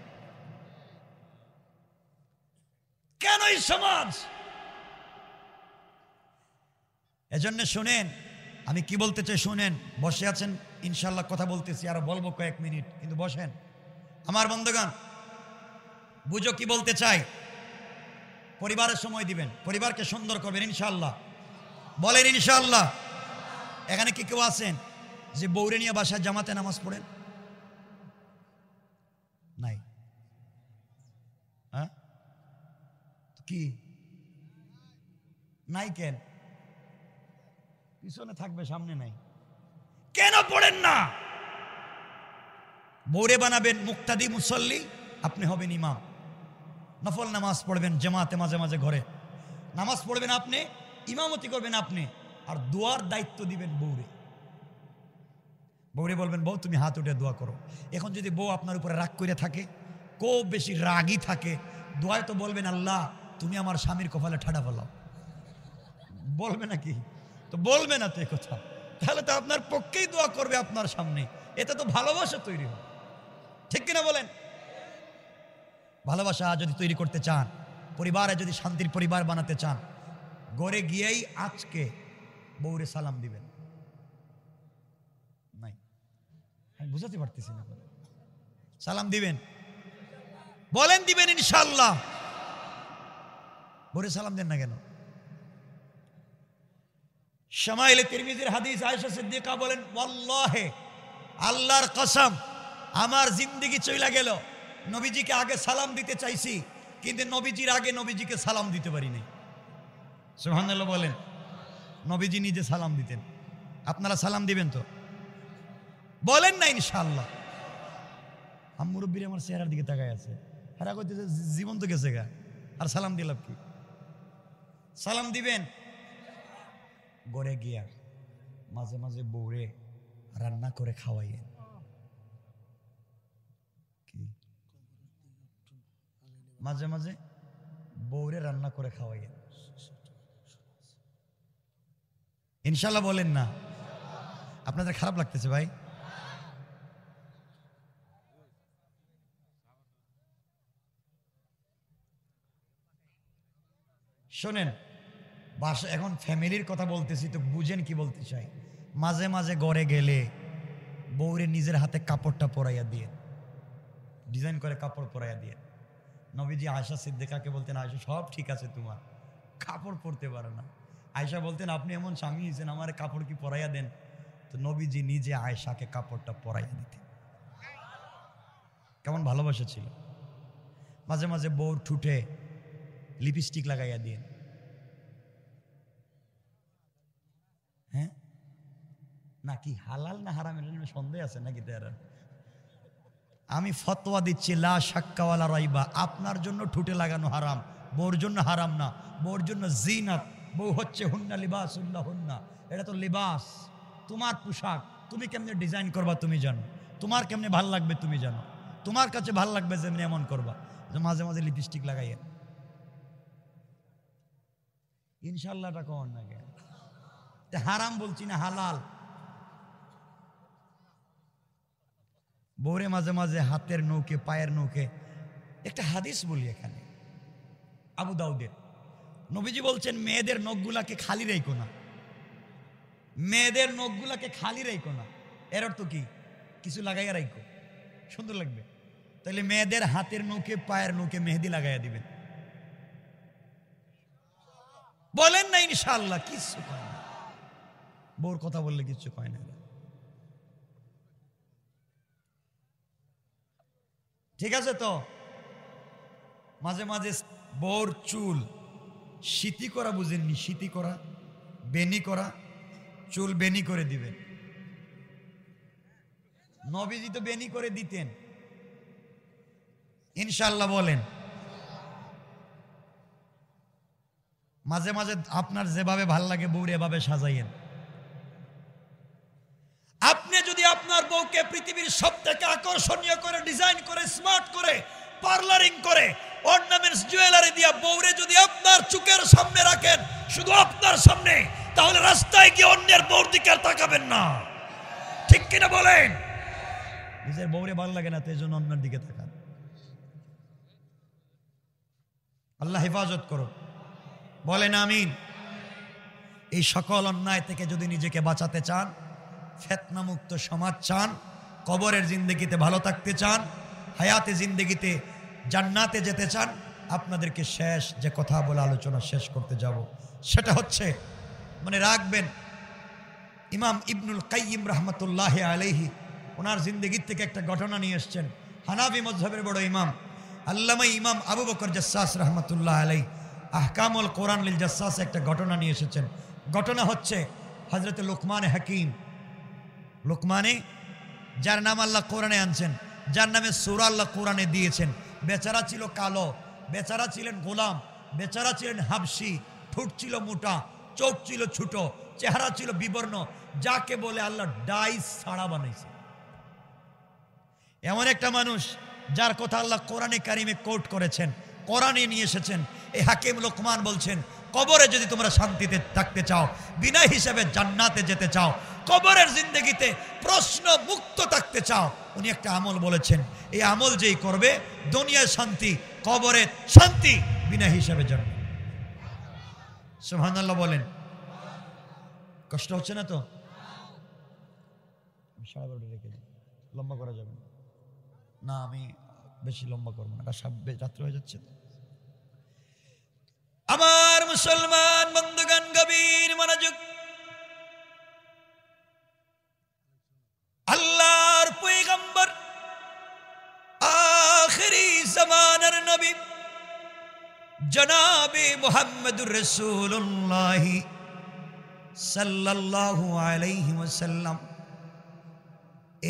কেন এই সমাজ? এজন্য শুনেন, আমি কি বলতে চাই শুনেন। বসে আছেন, ইনশাল্লাহ কথা বলতেছি, আরো বলবো কয়েক মিনিট, কিন্তু বসেন আমার বন্ধুগণ, বুঝো কি বলতে চাই। পরিবারের সময় দিবেন, পরিবারকে সুন্দর করবেন ইনশাল্লাহ। বলেন ইনশাল্লাহ। এখানে কি কেউ আছেন যে বউরে নিয়ে বাসায় জামাতে নামাজ পড়েন? নাই? হ্যাঁ, কি নাই? কেন? পিছনে থাকবে, সামনে নাই। কেন পড়েন না? বউরে বানাবেন মুক্তাদি মুসল্লি, আপনি হবেন ইমাম। নফল নামাজ পড়বেন জামাতে, মাঝে মাঝে ঘরে নামাজ পড়বেন আপনি, ইমামতি করবেন আপনি, আর দোয়ার দায়িত্ব দিবেন বউরে। বউরে বলবেন, বউ তুমি হাত উঠে দোয়া করো। এখন যদি বউ আপনার উপরে রাগ করে থাকে, খুব বেশি রাগই থাকে, দোয়ায় তো বলবেন, আল্লাহ তুমি আমার স্বামীর কপালে ঠাডা ফেলাও। বলবে নাকি? তো বলবে না তো কথা। তাহলে তো আপনার পক্ষেই দোয়া করবে আপনার সামনে, এতে তো ভালোবাসা তৈরি হবে, ঠিক কিনা বলেন? ভালোবাসা যদি তৈরি করতে চান, পরিবারে যদি শান্তির পরিবার বানাতে চান, ঘরে গিয়েই আজকে বউরে সালাম দিবেন। নাই, আমি বুঝাতে পারতেছি না। সালাম দিবেন, বলেন দিবেন ইনশাআল্লাহ। বউরে সালাম দেন না কেন? শামাইলে তিরমিজির হাদিস, আয়েশা সিদ্দিকা বলেন, ওয়াল্লাহি আল্লাহর কসম, আমার জিন্দেগি চইলা গেল, নবীজিকে আগে সালাম দিতে চাইছি, কিন্তু নবীজির আগে নবীজিকে সালাম দিতে পারি নাই। সুবহানাল্লাহ বলেন। নবীজি নিজে সালাম দিতেন, আপনারা সালাম দিবেন তো? বলেন না ইনশাআল্লাহ। মুরব্বীর আমার চেহারার দিকে তাকায় আছে, হারা কইতেছে জীবন তো গেছে গা, আর সালাম দিলাম কি? সালাম দিবেন। ঘরে গিয়া মাঝে মাঝে বউরে রান্না করে খাওয়াইয়েন। কি মাঝে মাঝে বউরে রান্না করে খাওয়াইয়েন ইনশাল্লাহ। বলেন না? আপনাদের খারাপ লাগতেছে ভাই? শোনেন, বাসা এখন ফ্যামিলির কথা বলতেছি তো বুঝেন কি বলতে চাই। মাঝে মাঝে ঘরে গেলে বউরে নিজের হাতে কাপড়টা পরাইয়া দিয়ে, ডিজাইন করে কাপড় পরাইয়া দিয়ে। নবীজি আয়েশা সিদ্দিকাকে বলতেন, আয়েশা সব ঠিক আছে, তোমার কাপড় পরতে পারে না। আয়েশা বলতেন, আপনি এমন স্বামী হয়েছেন, আমার কাপড় কি পরাইয়া দেন? তো নবীজি নিজে আয়েশাকে কাপড়টা পরাইয়া দিতেন। কেমন ভালোবাসা ছিল। মাঝে মাঝে বউর ঠুটে লিপস্টিক লাগাইয়া দিয়ে। হ্যাঁ, নাকি হালাল না হারাম এর সন্দেহ আছে নাকি? আমি ফতোয়া দিচ্ছি, লা শাক্কা ওয়ালা রাইবা, আপনার জন্য ঠুটে লাগানো হারাম, বউর জন্য হারাম না। বউর জন্য জিনাত। বউ হচ্ছে হুন্না লিবাসুল্লাহ হুন্না, এটা তো লিবাস, তোমার পোশাক। তুমি কেমনে ডিজাইন করবা তুমি জানো, তোমার কেমনে ভাল লাগবে তুমি জানো, তোমার কাছে ভাল লাগবে যেমনি এমন করবা। মাঝে মাঝে লিপস্টিক লাগাইয়া ইনশাল্লাহটা কখন না গে, হারাম বলছি না, হালাল। বউরে মাঝে মাঝে হাতের নৌকে, পায়ের নৌকে। একটা হাদিস বলি এখানে, আবু দাউদের। নবীজি বলছেন, মেয়েদের নখগুলাকে খালি রেখো না, মেয়েদের নখগুলাকে খালি রেখো না। এর অর্থ কি? কিছু লাগাইয়া রাখো, সুন্দর লাগবে। তাহলে মেয়েদের হাতের নৌকে, পায়ের নৌকে মেহেদি লাগাইয়া দিবেন। বলেন না ইনশাআল্লাহ? কিছু কয় না, বউর কথা বললে কিছু কয় না। ঠিক আছে তো? মাঝে মাঝে বউর চুল সিতি করা, বুঝেননি? সিতি করা, বেনি করা, চুল বেনি করে দিবেন। নবীজি তো বেনি করে দিতেন ইনশাআল্লাহ। বলেন। মাঝে মাঝে আপনার যেভাবে ভাল লাগে বউরে এভাবে সাজাইয়েন। আপনি যদি আপনার বউকে পৃথিবীর সবথেকে আকর্ষণীয় করে ডিজাইন করে, স্মার্ট করে, পার্লারিং করে, অর্নামেন্টস, জুয়েলারি দিয়া বউরে যদি আপনার চোখের সামনে রাখেন, শুধু আপনার সামনে, তাহলে রাস্তায় গিয়ে অন্যের বউর দিকে আর তাকাবেন না, ঠিক কিনা বলেন? নিজের বউরে ভালো লাগে না তো এই জন্য অন্যের দিকে তাকান। আল্লাহ হেফাজত করো, বলেন আমিন। এই সকল অন্যায় থেকে যদি নিজেকে বাঁচাতে চান, ফিতনামুক্ত সমাজ চান, কবরের জিন্দেগিতে ভালো থাকতে চান, হায়াতে জিন্দেগিতে জান্নাতে যেতে চান, আপনাদেরকে শেষ যে কথা বলে আলোচনা শেষ করতে যাব, সেটা হচ্ছে, মনে রাখবেন, ইমাম ইবনুল কাইয়িম রহমতুল্লাহ আলাইহি ওনার জিন্দেগির থেকে একটা ঘটনা নিয়ে এসছেন। হানাফি মযহাবের বড় ইমাম আল্লামা ইমাম আবু বকর জাসসাস রহমতুল্লাহ আলাইহি আহকামুল কোরআন লিল জাসসাস একটা ঘটনা নিয়ে এসেছেন। ঘটনা হচ্ছে হযরত লুকমান হাকিম, লুকমানে, যার নাম আল্লাহ কোরআনে আনছেন, যার নামে সূরা আল্লাহ কোরআনে দিয়েছেন। বেচারা ছিল কালো, বেচারা ছিলেন গোলাম, বেচারা ছিলেন হাবশি, ঠোঁট ছিল মোটা, চোখ ছিল ছোট, চেহারা ছিল বিবর্ণ, যাকে বলে আল্লাহ ডাইস ছাড়া বানাইছে। এমন একটা মানুষ যার কথা আল্লাহ কোরআনে কারিমে কোট করেছেন, কোরআনে নিয়ে এসেছেন। এই হাকিম লোকমান বলছেন, কবরে যদি তোমরা শান্তিতে থাকতে চাও, বিনা হিসাবে জান্নাতে যেতে চাও, কবরের জিন্দগিতে প্রশ্ন মুক্ত থাকতে চাও, উনি একটা আমল বলেছেন, এই আমল যেই করবে দুনিয়ায় শান্তি, কবরে শান্তি, বিনা হিসাবে জান্নাত। সুবহানাল্লাহ বলেন। কষ্ট হচ্ছে না তো? 12:30 রেখে দিই, লম্বা করা যাবে না। আমি বেশি লম্বা করবো না, রাত্রে হয়ে যাচ্ছে। আমার মুসলমান বন্ধুগণ, গভীর মনোযোগ। আল্লাহর পয়গম্বর, আখিরি জামানার নবী জনাবে মুহাম্মদুর রাসূলুল্লাহ সাল্লাল্লাহু আলাইহি ওয়াসাল্লাম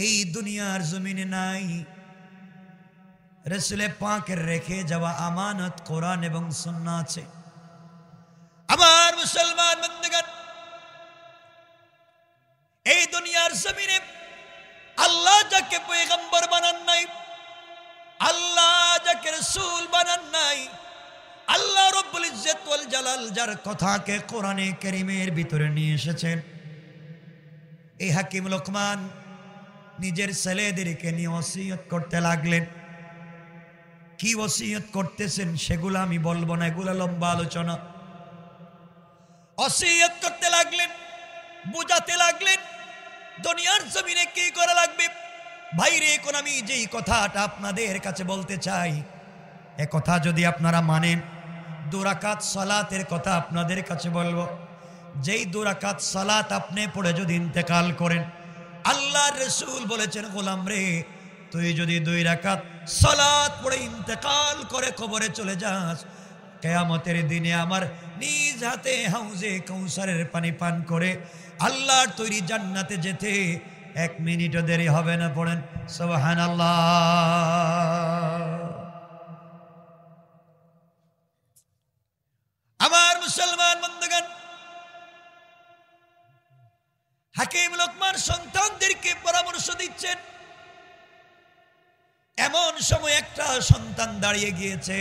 এই দুনিয়ার জমিনে নাই। রাসূলে পাকের রেখে যাওয়া আমানত কোরআন এবং সুন্নাহ আছে। আমার মুসলমান বন্ধুগণ, এই দুনিয়ার জমিনে আল্লাহ যাকে পয়গম্বর বানান নাই, আল্লাহ যাকে রাসূল বানান নাই, আল্লাহ রব্বুল ইজ্জত ওয়াল জালাল যার কথাকে কোরআনে কারীমের ভিতরে নিয়ে এসেছেন, এই হাকিম লোকমান নিজের ছেলেদেরকে নিয়ে ওসিয়ত করতে লাগলেন। কি ওসিয়ত করতেছেন সেগুলো আমি বলবো না, এগুলো লম্বা আলোচনা। ওসিয়ত করতে লাগলেন, বুঝাতে লাগলেন দুনিয়ার জমিনে কি করা লাগবে। ভাইরে, এখন আমি যেই কথাটা আপনাদের কাছে বলতে চাই, এ কথা যদি আপনারা মানেন, 2 রাকাত সালাতের কথা আপনাদের কাছে বলবো। যেই 2 রাকাত সালাত আপনি পড়ে যদি ইন্তেকাল করেন, আল্লাহর রাসূল বলেছেন, গোলাম রে, তুই যদি 2 রাকাত সালাত পড়ে ইন্তেকাল করে কবরে চলে যাস, কিয়ামতের দিনে আমার নিজ হাতে হাউজে কাউসারের পানি পান করে আল্লাহর তৈরি জান্নাতে যেতে 1 মিনিটও দেরি হবে না। পড়েন সুবহানাল্লাহ। আমার মুসলমান বন্ধুগণ, হাকিম লোকমান সন্তানদেরকে পরামর্শ দিচ্ছেন। এমন সময় একটা সন্তান দাঁড়িয়ে গিয়েছে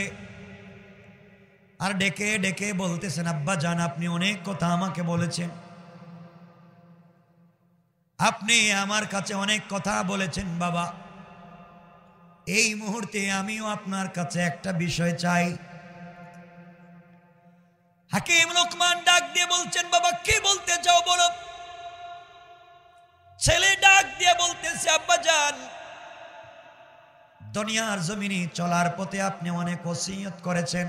আর ডেকে ডেকে বলতেছেন, আব্বা জান, আপনি অনেক কথা আমাকে বলেছেন, আপনি আমার কাছে অনেক কথা বলেছেন বাবা, এই মুহূর্তে আমিও আপনার কাছে একটা বিষয় চাই। হাকিম লোকমান ডাক দিয়ে বলছেন, বাবা কি বলতে চাও বলো। ছেলে ডাক দিয়ে বলতেছে, আব্বা জান, দুনিয়ার জমিনে চলার পথে আপনি অনেক ওসিয়ত করেছেন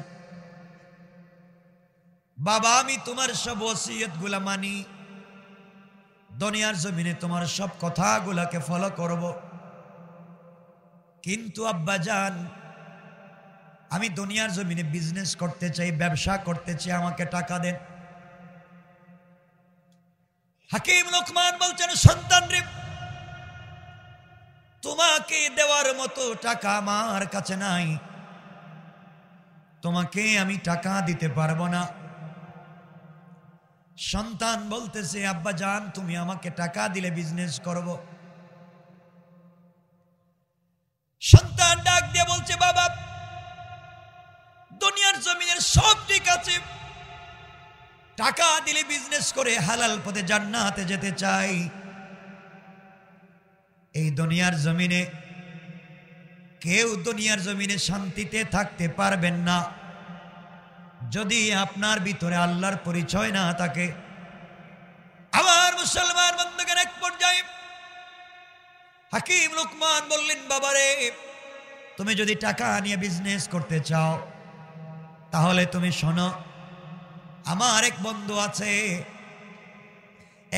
বাবা, আমি তোমার সব ওসিয়ত গুলা মানি, দুনিয়ার জমিনে তোমার সব কথাগুলাকে ফলো করব। কিন্তু আব্বা জান, আমি দুনিয়ার জমিনে বিজনেস করতে চাই, ব্যবসা করতে চাই, আমাকে টাকা দেন। হাকিম লোকমান বলছেন, সন্তান রে, তোমাকে দেওয়ার মতো টাকা আমার কাছে নাই, তোমাকে আমি টাকা দিতে পারবো না। সন্তান বলতেছে, আব্বা জান, তুমি আমাকে টাকা দিলে বিজনেস করব। সন্তান ডাক দিয়ে বলছে, বাবা দুনিয়ার জমিনের সব ঠিক আছে, টাকা দিলে বিজনেস করে হালাল পথে জান্নাতে যেতে চাই। এই দুনিয়ার জমিনে কেউ দুনিয়ার জমিনে শান্তিতে থাকতে পারবেন না যদি আপনার ভিতরে আল্লাহর পরিচয় না থাকে। আমার মুসলমান বন্ধুগণ, এক পর্যায়ে হাকিম লোকমান বললেন, বাবারে, তুমি যদি টাকা নিয়ে বিজনেস করতে চাও তাহলে তুমি শোনো, আমার এক বন্ধু আছে,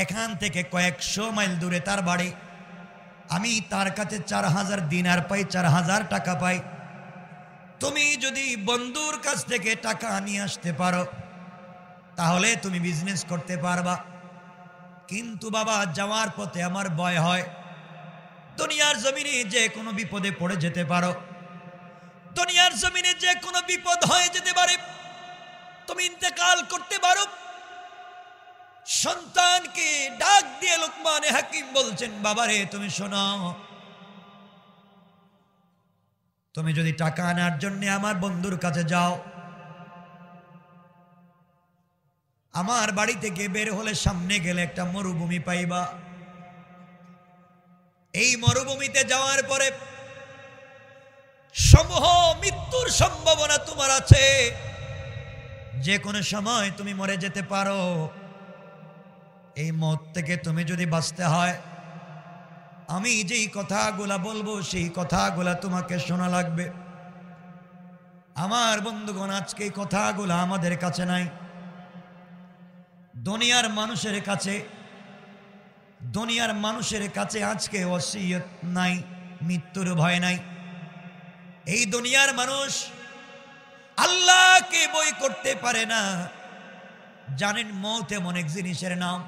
এখান থেকে কয়েকশো মাইল দূরে তার বাড়ি, আমি তার কাছে 4000 দিনার পাই, 4000 টাকা পাই। তুমি যদি বন্ধুর কাছ থেকে টাকা নিয়ে আসতে পারো তাহলে তুমি বিজনেস করতে পারবা। কিন্তু বাবা, যাওয়ার পথে আমার ভয় হয়, দুনিয়ার জমিনে যে কোনো বিপদে পড়ে যেতে পারো, দুনিয়ার জমিনে যে কোনো বিপদ হয়ে যেতে পারে, তুমি ইন্তেকাল করতে পারো, সন্তানকে ডাক দিয়ে লুকমান হাকিম বলছেন, বাবারে তুমি শোনো, তুমি যদি টাকা আনার জন্য আমার বন্ধুর কাছে যাও, আমার বাড়ি থেকে বের হলে সামনে গেলে একটা মরুভূমি পাইবা। এই মরুভূমিতে যাওয়ার পরে সমূহ মৃত্যুর সম্ভাবনা তোমার আছে, যে কোনো সময় তুমি মরে যেতে পারো। এই মত থেকে তুমি যদি বাঁচতে হয়, আমি যেই কথাগুলা বলবো সেই কথাগুলা তোমাকে শোনা লাগবে। আমার বন্ধুগণ, আজকে এই কথাগুলা আমাদের কাছে নাই, দুনিয়ার মানুষের কাছে আজকে ওসিয়ত নাই, মৃত্যুর ভয় নাই। এই দুনিয়ার মানুষ আল্লাহকে বই করতে পারে না। জানেন, মৌত এমন এক জিনিসের নাম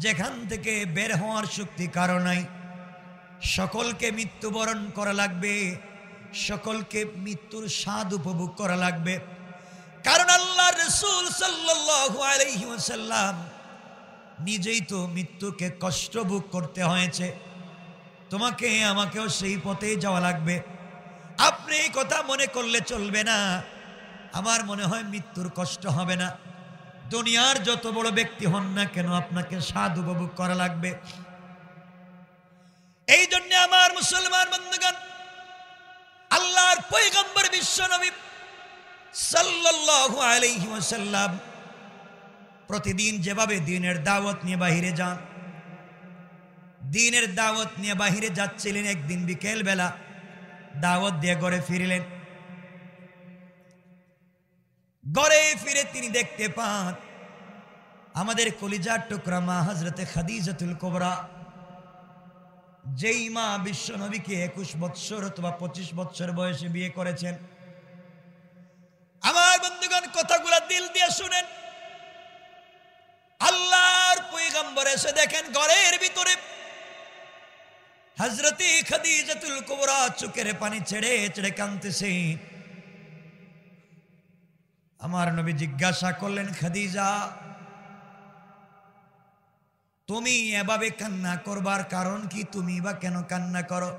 যেখান থেকে বের হওয়ার শক্তি কারো নাই। সকলকে মৃত্যুবরণ করা লাগবে, সকলকে মৃত্যুর স্বাদ উপভোগ করা লাগবে। কারণ আল্লাহর রাসূল সাল্লাল্লাহু আলাইহি ওয়াসাল্লাম নিজেই তো মৃত্যুকে কষ্ট ভোগ করতে হয়েছে। তোমাকে আমাকেও সেই পথেই যাওয়া লাগবে। আপনি এই কথা মনে করলে চলবে না। আমার মনে হয় মৃত্যুর কষ্ট হবে না। দুনিয়ার যত বড় ব্যক্তি হন না কেন, আপনাকে স্বাদ উপভোগ করা লাগবে। এই জন্য আমার মুসলমান বন্ধুগণ, আল্লাহর পয়গম্বর বিশ্ব নবী সাল্লাল্লাহু আলাইহি ওয়াসাল্লাম প্রতিদিন যেভাবে দ্বীনের দাওয়াত নিয়ে বাহিরে যান, দ্বীনের দাওয়াত নিয়ে বাহিরে যাচ্ছিলেন। একদিন বিকেল বেলা দাওয়াত দিয়ে ঘরে ফিরলেন। ঘরে ফিরে তিনি দেখতে পান আমাদের কলিজার টুকরা মা হযরতে খাদিজাতুল কুবরা, যেই মা বিশ্ব নবীকে 21 বৎসর অথবা 25 বৎসর বয়সে বিয়ে করেছেন। আমার বন্ধুগণ, কথাগুলা দিল দিয়ে শুনেন। আল্লাহর পয়গম্বর এসে দেখেন ঘরের ভিতরে হযরতে খাদিজাতুল কুবরা চোখের পানি ছেড়ে ছেড়ে কাঁদতেছে। আমার নবী জিজ্ঞাসা করলেন, খাদিজা, তুমি এভাবে কান্না করবার কারণ কি? তুমি বা কেন কান্না করো?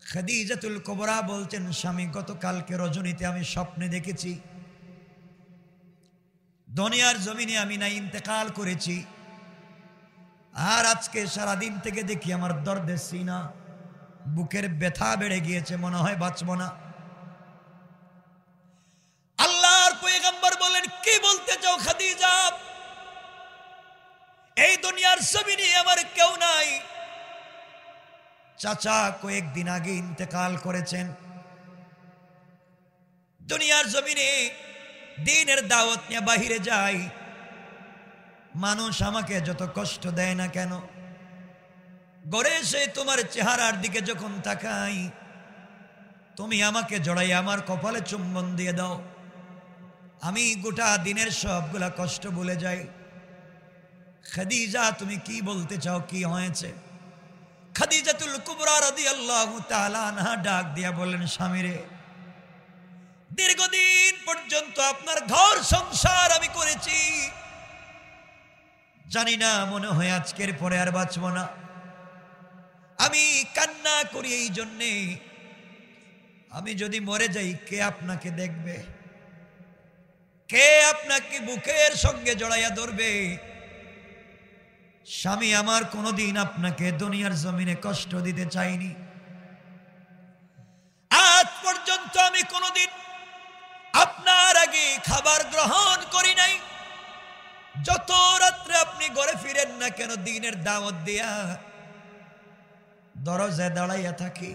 খাদিজাতুল কুবরা বলছেন, স্বামী, গতকালকে রজনীতে আমি স্বপ্নে দেখেছি দুনিয়ার জমিনে আমি না ইন্তেকাল করেছি, আর আজকে সারাদিন থেকে দেখি আমার দর্দে সিনা, বুকের ব্যথা বেড়ে গিয়েছে, মনে হয় বাঁচব না। আল্লাহর পয়গম্বর বলেন, কি বলতে চাও খাদিজা? এই দুনিয়ার জমিনে আমার কেউ নাই, চাচা কয়েকদিন আগে ইন্তেকাল করেছেন। দুনিয়ার জমিনে দ্বীনের দাওয়াত নিয়ে বাহিরে যাই, মানুষ আমাকে যত কষ্ট দেয় না কেন, ঘরে এসে তোমার চেহারার দিকে যখন তাকাই, তুমি আমাকে জড়াই আমার কপালে চুম্বন দিয়ে দাও, আমি গোটা দিনের সবগুলা কষ্ট ভুলে যাই। খাদিজা, তুমি কি বলতে চাও? কি হয়েছে? খাদিজাতুল কুবরা রাদিয়াল্লাহু তাআলা আনহা ডাক দিয়া বললেন, স্বামীরে, দীর্ঘদিন পর্যন্ত আপনার ঘর সংসার আমি করেছি, জানি না, মনে হয় আজকের পরে আর বাঁচব না। আমি কান্না করি এই জন্যে, আমি যদি মরে যাই কে আপনাকে দেখবে? কে আপনাকে বুকের সঙ্গে জড়াইয়া ধরবে? স্বামী, আমার কোনোদিন আপনাকে দুনিয়ার জমিনে কষ্ট দিতে চাইনি। আজ পর্যন্ত আমি কোনোদিন আপনার আগে খাবার গ্রহণ করি নাই। যত রাত্রে আপনি ঘরে ফিরেন না কেন, দিনের দাওয়াত দিয়া দরজায় দাঁড়াইয়া থাকি।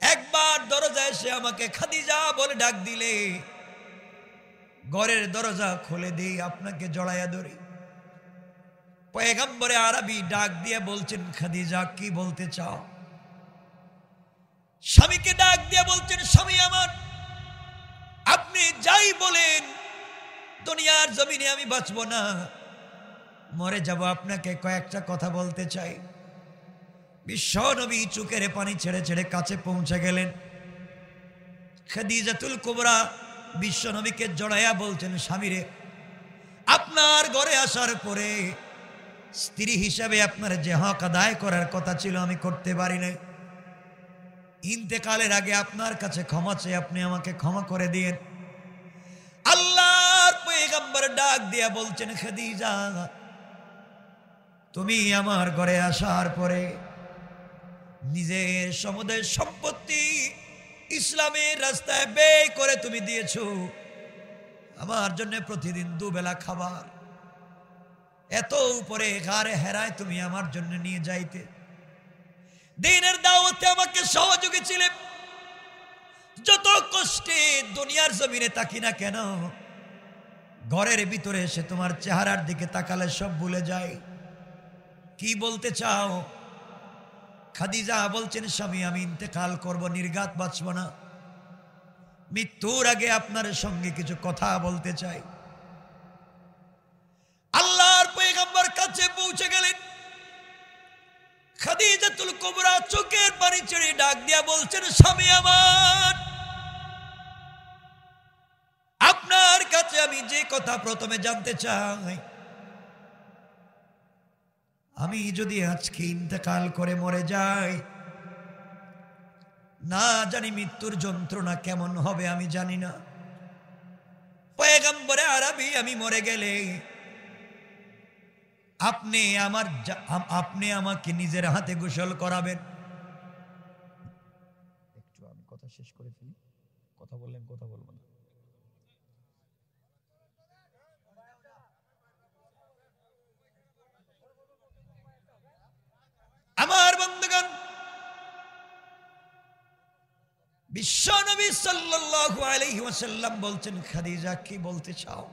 একবার দরজায় এসে আমাকে খাদিজা বলে ডাক দিলে ঘরের দরজা খুলে দিই, আপনাকে জড়াইয়া ধরি। পয়গম্বরে আরবি ডাক দিয়ে বলছেন, খাদিজা, কি বলতে চাও? স্বামীকে ডাক দিয়ে বলছেন, স্বামী আমার, আপনি যাই বলেন, দুনিয়ার জমিনে আমি বাঁচব না, মরে যাব। আপনাকে কয়েকটা কথা বলতে চাই। বিশ্ব নবী চোখের পানি ছেড়ে ছেড়ে কাছে পৌঁছে গেলেন। খাদিজাতুল কুবরা বিশ্ব নবীকে জড়াইয়া বলছেন, স্বামীরে, আপনার ঘরে আসার পরে স্ত্রী হিসাবে আপনার যে হক আদায় করার কথা ছিল আমি করতে পারি নাই। ইন্তেকালের আগে আপনার কাছে ক্ষমা চেয়ে আপনি আমাকে ক্ষমা করে দিয়েন। আল্লাহর পয়গম্বর ডাক দিয়া বলছেন, খাদিজা, তুমি আমার ঘরে আসার পরে নিজের সমুদয় সম্পত্তি ইসলামের রাস্তায় ব্যয় করে তুমি দিয়েছো। আমার জন্য প্রতিদিন দুবেলা খাবার, এত উপরে ঘরে হেরায় তুমি আমার জন্য নিয়ে যাইতে। দিনের দাওয়াতে আমাকে সহযোগী ছিলে। যত কষ্টে দুনিয়ার জমিনে তাকি না কেন, ঘরের ভিতরে এসে তোমার চেহারার দিকে তাকালে সব ভুলে যায়। কি বলতে চাও? খাদিজা বলছেন, স্বামী, আমি ইন্তেকাল করব, নির্ঘাত বাঁচব না। মৃত্যুর আগে আপনার সঙ্গে কিছু কথা বলতে চাই। আল্লাহর পয়গম্বর কাছে পৌঁছে গেলেন। খাদিজাতুল কুবরা চোখের পানি ছেড়ে ডাক দিয়া বলছেন, স্বামী আমার, আপনার কাছে আমি যে কথা প্রথমে জানতে চাই, আমি যদি আজকে ইন্তেকাল করে মরে যাই, না জানি মৃত্যুর যন্ত্রণা কেমন হবে আমি জানি না। পয়গম্বরে আরবি, আমি মরে গেলে আপনি আমাকে নিজের হাতে গোসল করাবেন। একটু আমি কথা শেষ করে ফেলি, কথা বললেন, কথা বলবো না। আমার বন্ধুগণ, বিশ্বনবী সাল্লাল্লাহু আলাইহি ওয়াসাল্লাম বলছেন, খাদিজা, কি বলতে চাও?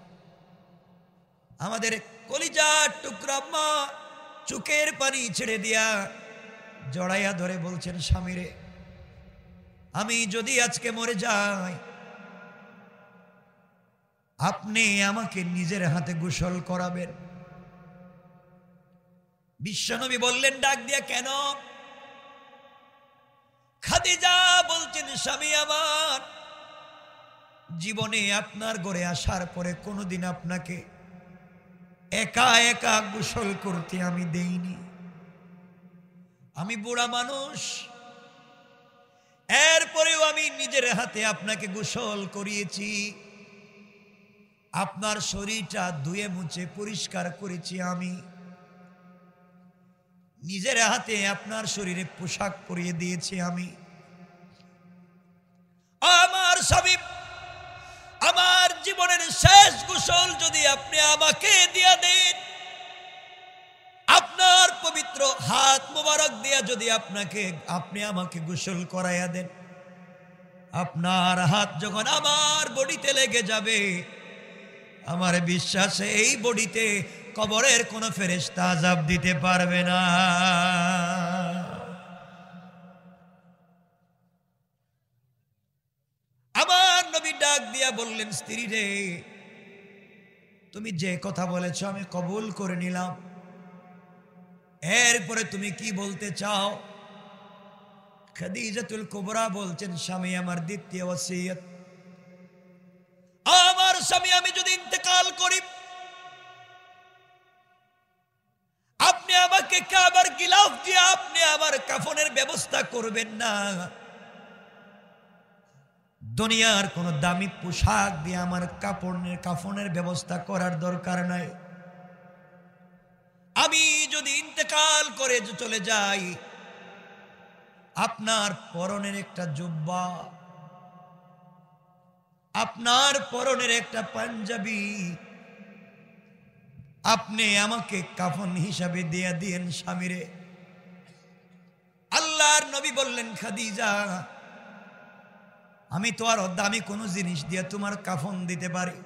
আমাদের কলিজার টুকরা মা চোখের পানি ছেড়ে দিয়া জড়াইয়া ধরে বলছেন, স্বামীরে, আমি যদি আজকে মরে যাই, আপনি আমাকে নিজের হাতে গোসল করাবেন। বিশ্বনবী বললেন ডাক দিয়া, কেন? খাদিজা বলছেন, স্বামী আমার, জীবনে আপনার ঘরে আসার পরে কোনোদিন আপনাকে একা একা গোসল করতে আমি দেইনি। আমি বুড়া মানুষ, এরপরেও আমি নিজের হাতে আপনাকে গোসল করিয়েছি। আপনার শরীরটা ধুয়ে মুছে পরিষ্কার করেছি আমি। নিজের হাতে আপনার শরীরে পোশাক পরিয়ে দিয়েছি আমি। আমার স্বামী, আমার জীবনের শেষ গোসল যদি আপনি আমাকে দিয়া দেন, আপনার পবিত্র হাত মোবারক দিয়া যদি আপনি আমাকে গোসল করাইয়া দেন, আপনার হাত যখন আমার বডিতে লেগে যাবে, আমার বিশ্বাসে এই বডিতে কবরের কোন ফেরেশতা আযাব দিতে পারবে না। আমার নবী ডাক দিয়া বললেন, স্ত্রী রে, তুমি যে কথা বলেছ আমি কবুল করে নিলাম। এরপরে তুমি কি বলতে চাও? খাদিজাতুল কুবরা বলছেন, স্বামী আমার দ্বিতীয় ওসিয়ত, আমার স্বামী, আমি যদি ইন্তেকাল করি, আপনি আমাকে কাবার গিলাফ দিয়ে আপনি আমার কাফনের ব্যবস্থা করবেন না। দুনিয়ার কোন দামি পোশাক দিয়ে আমার কাফনের ব্যবস্থা করার দরকার নাই। আমি যদি ইন্তেকাল করে চলে যাই, আপনার পরনের একটা জুব্বা, আপনার পরনের একটা পাঞ্জাবি আপনি আমাকে কাফন হিসাবে দিয়ে দিয়েন স্বামীরে। আল্লাহর নবী বললেন, খাদিজা, আমি তো আরো দামি কোনো জিনিস দিয়ে তোমার কাফন দিতে পারি।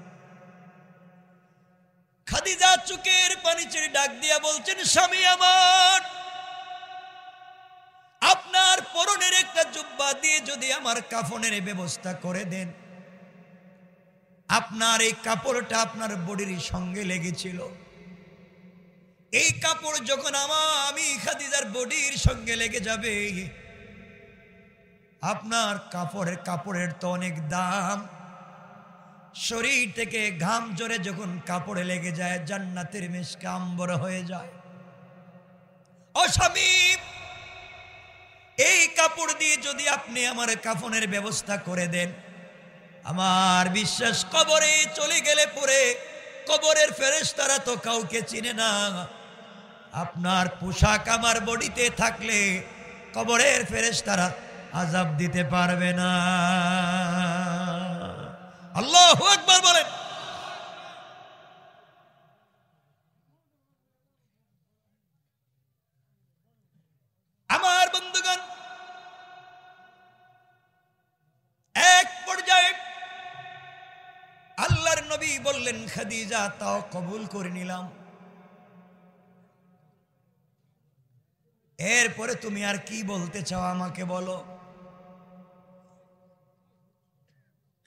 খাদিজা চোখের পানি ছেড়ে ডাক দিয়া বলছেন, স্বামী আমার, আপনার পরনের একটা জুব্বা দিয়ে যদি আমার কাফনের ব্যবস্থা করে দেন, আপনার এই কাপড়টা আপনার বডির সঙ্গে লেগেছিল, এই কাপড় যখন আমি খাদিজার বডির সঙ্গে লেগে যাবে, আপনার কাপড়ের তো অনেক দাম, শরীর থেকে ঘাম জোরে যখন কাপড়ে লেগে যায় জান্নাতের মিশক আম্বর হয়ে যায়। ও স্বামী, এই কাপড় দিয়ে যদি আপনি আমার কাফনের ব্যবস্থা করে দেন, আমার বিশ্বাস কবরে চলে গেলে পরে কবরের ফেরেশতারা তো কাউকে চিনে না। আপনার পোশাক আমার বডিতে থাকলে কবরের ফেরেশতারা আযাব দিতে পারবে না। আল্লাহু আকবার বলেন। আমার বন্ধুগণ, এক পর্যায়ে আল্লাহর নবী বললেন, খাদিজা তাও কবুল করে নিলাম, এরপরে তুমি আর কি বলতে চাও আমাকে বলো।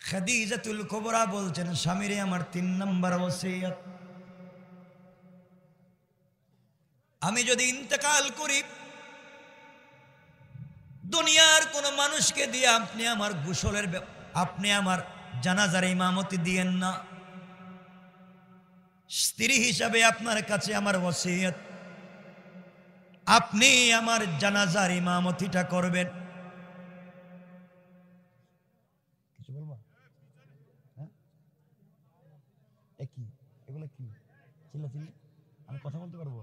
খাদিজাতুল কুবরা বলছেন, স্বামীরে আমার 3 নম্বর ওসিয়ত, আমি যদি ইন্তেকাল করি দুনিয়ার কোন মানুষকে দিয়ে আপনি আমার গোসলের আপনি আমার জানাজার ইমামতি দিয়েন না। স্ত্রী হিসাবে আপনার কাছে আমার ওসিয়ত, আপনি আমার জানাজার ইমামতিটা করবেন। কিছু বলবো? হ্যাঁ, কি এগুলো কি চিল্লাচিল্লি? আমি কথা বলতে পারবো?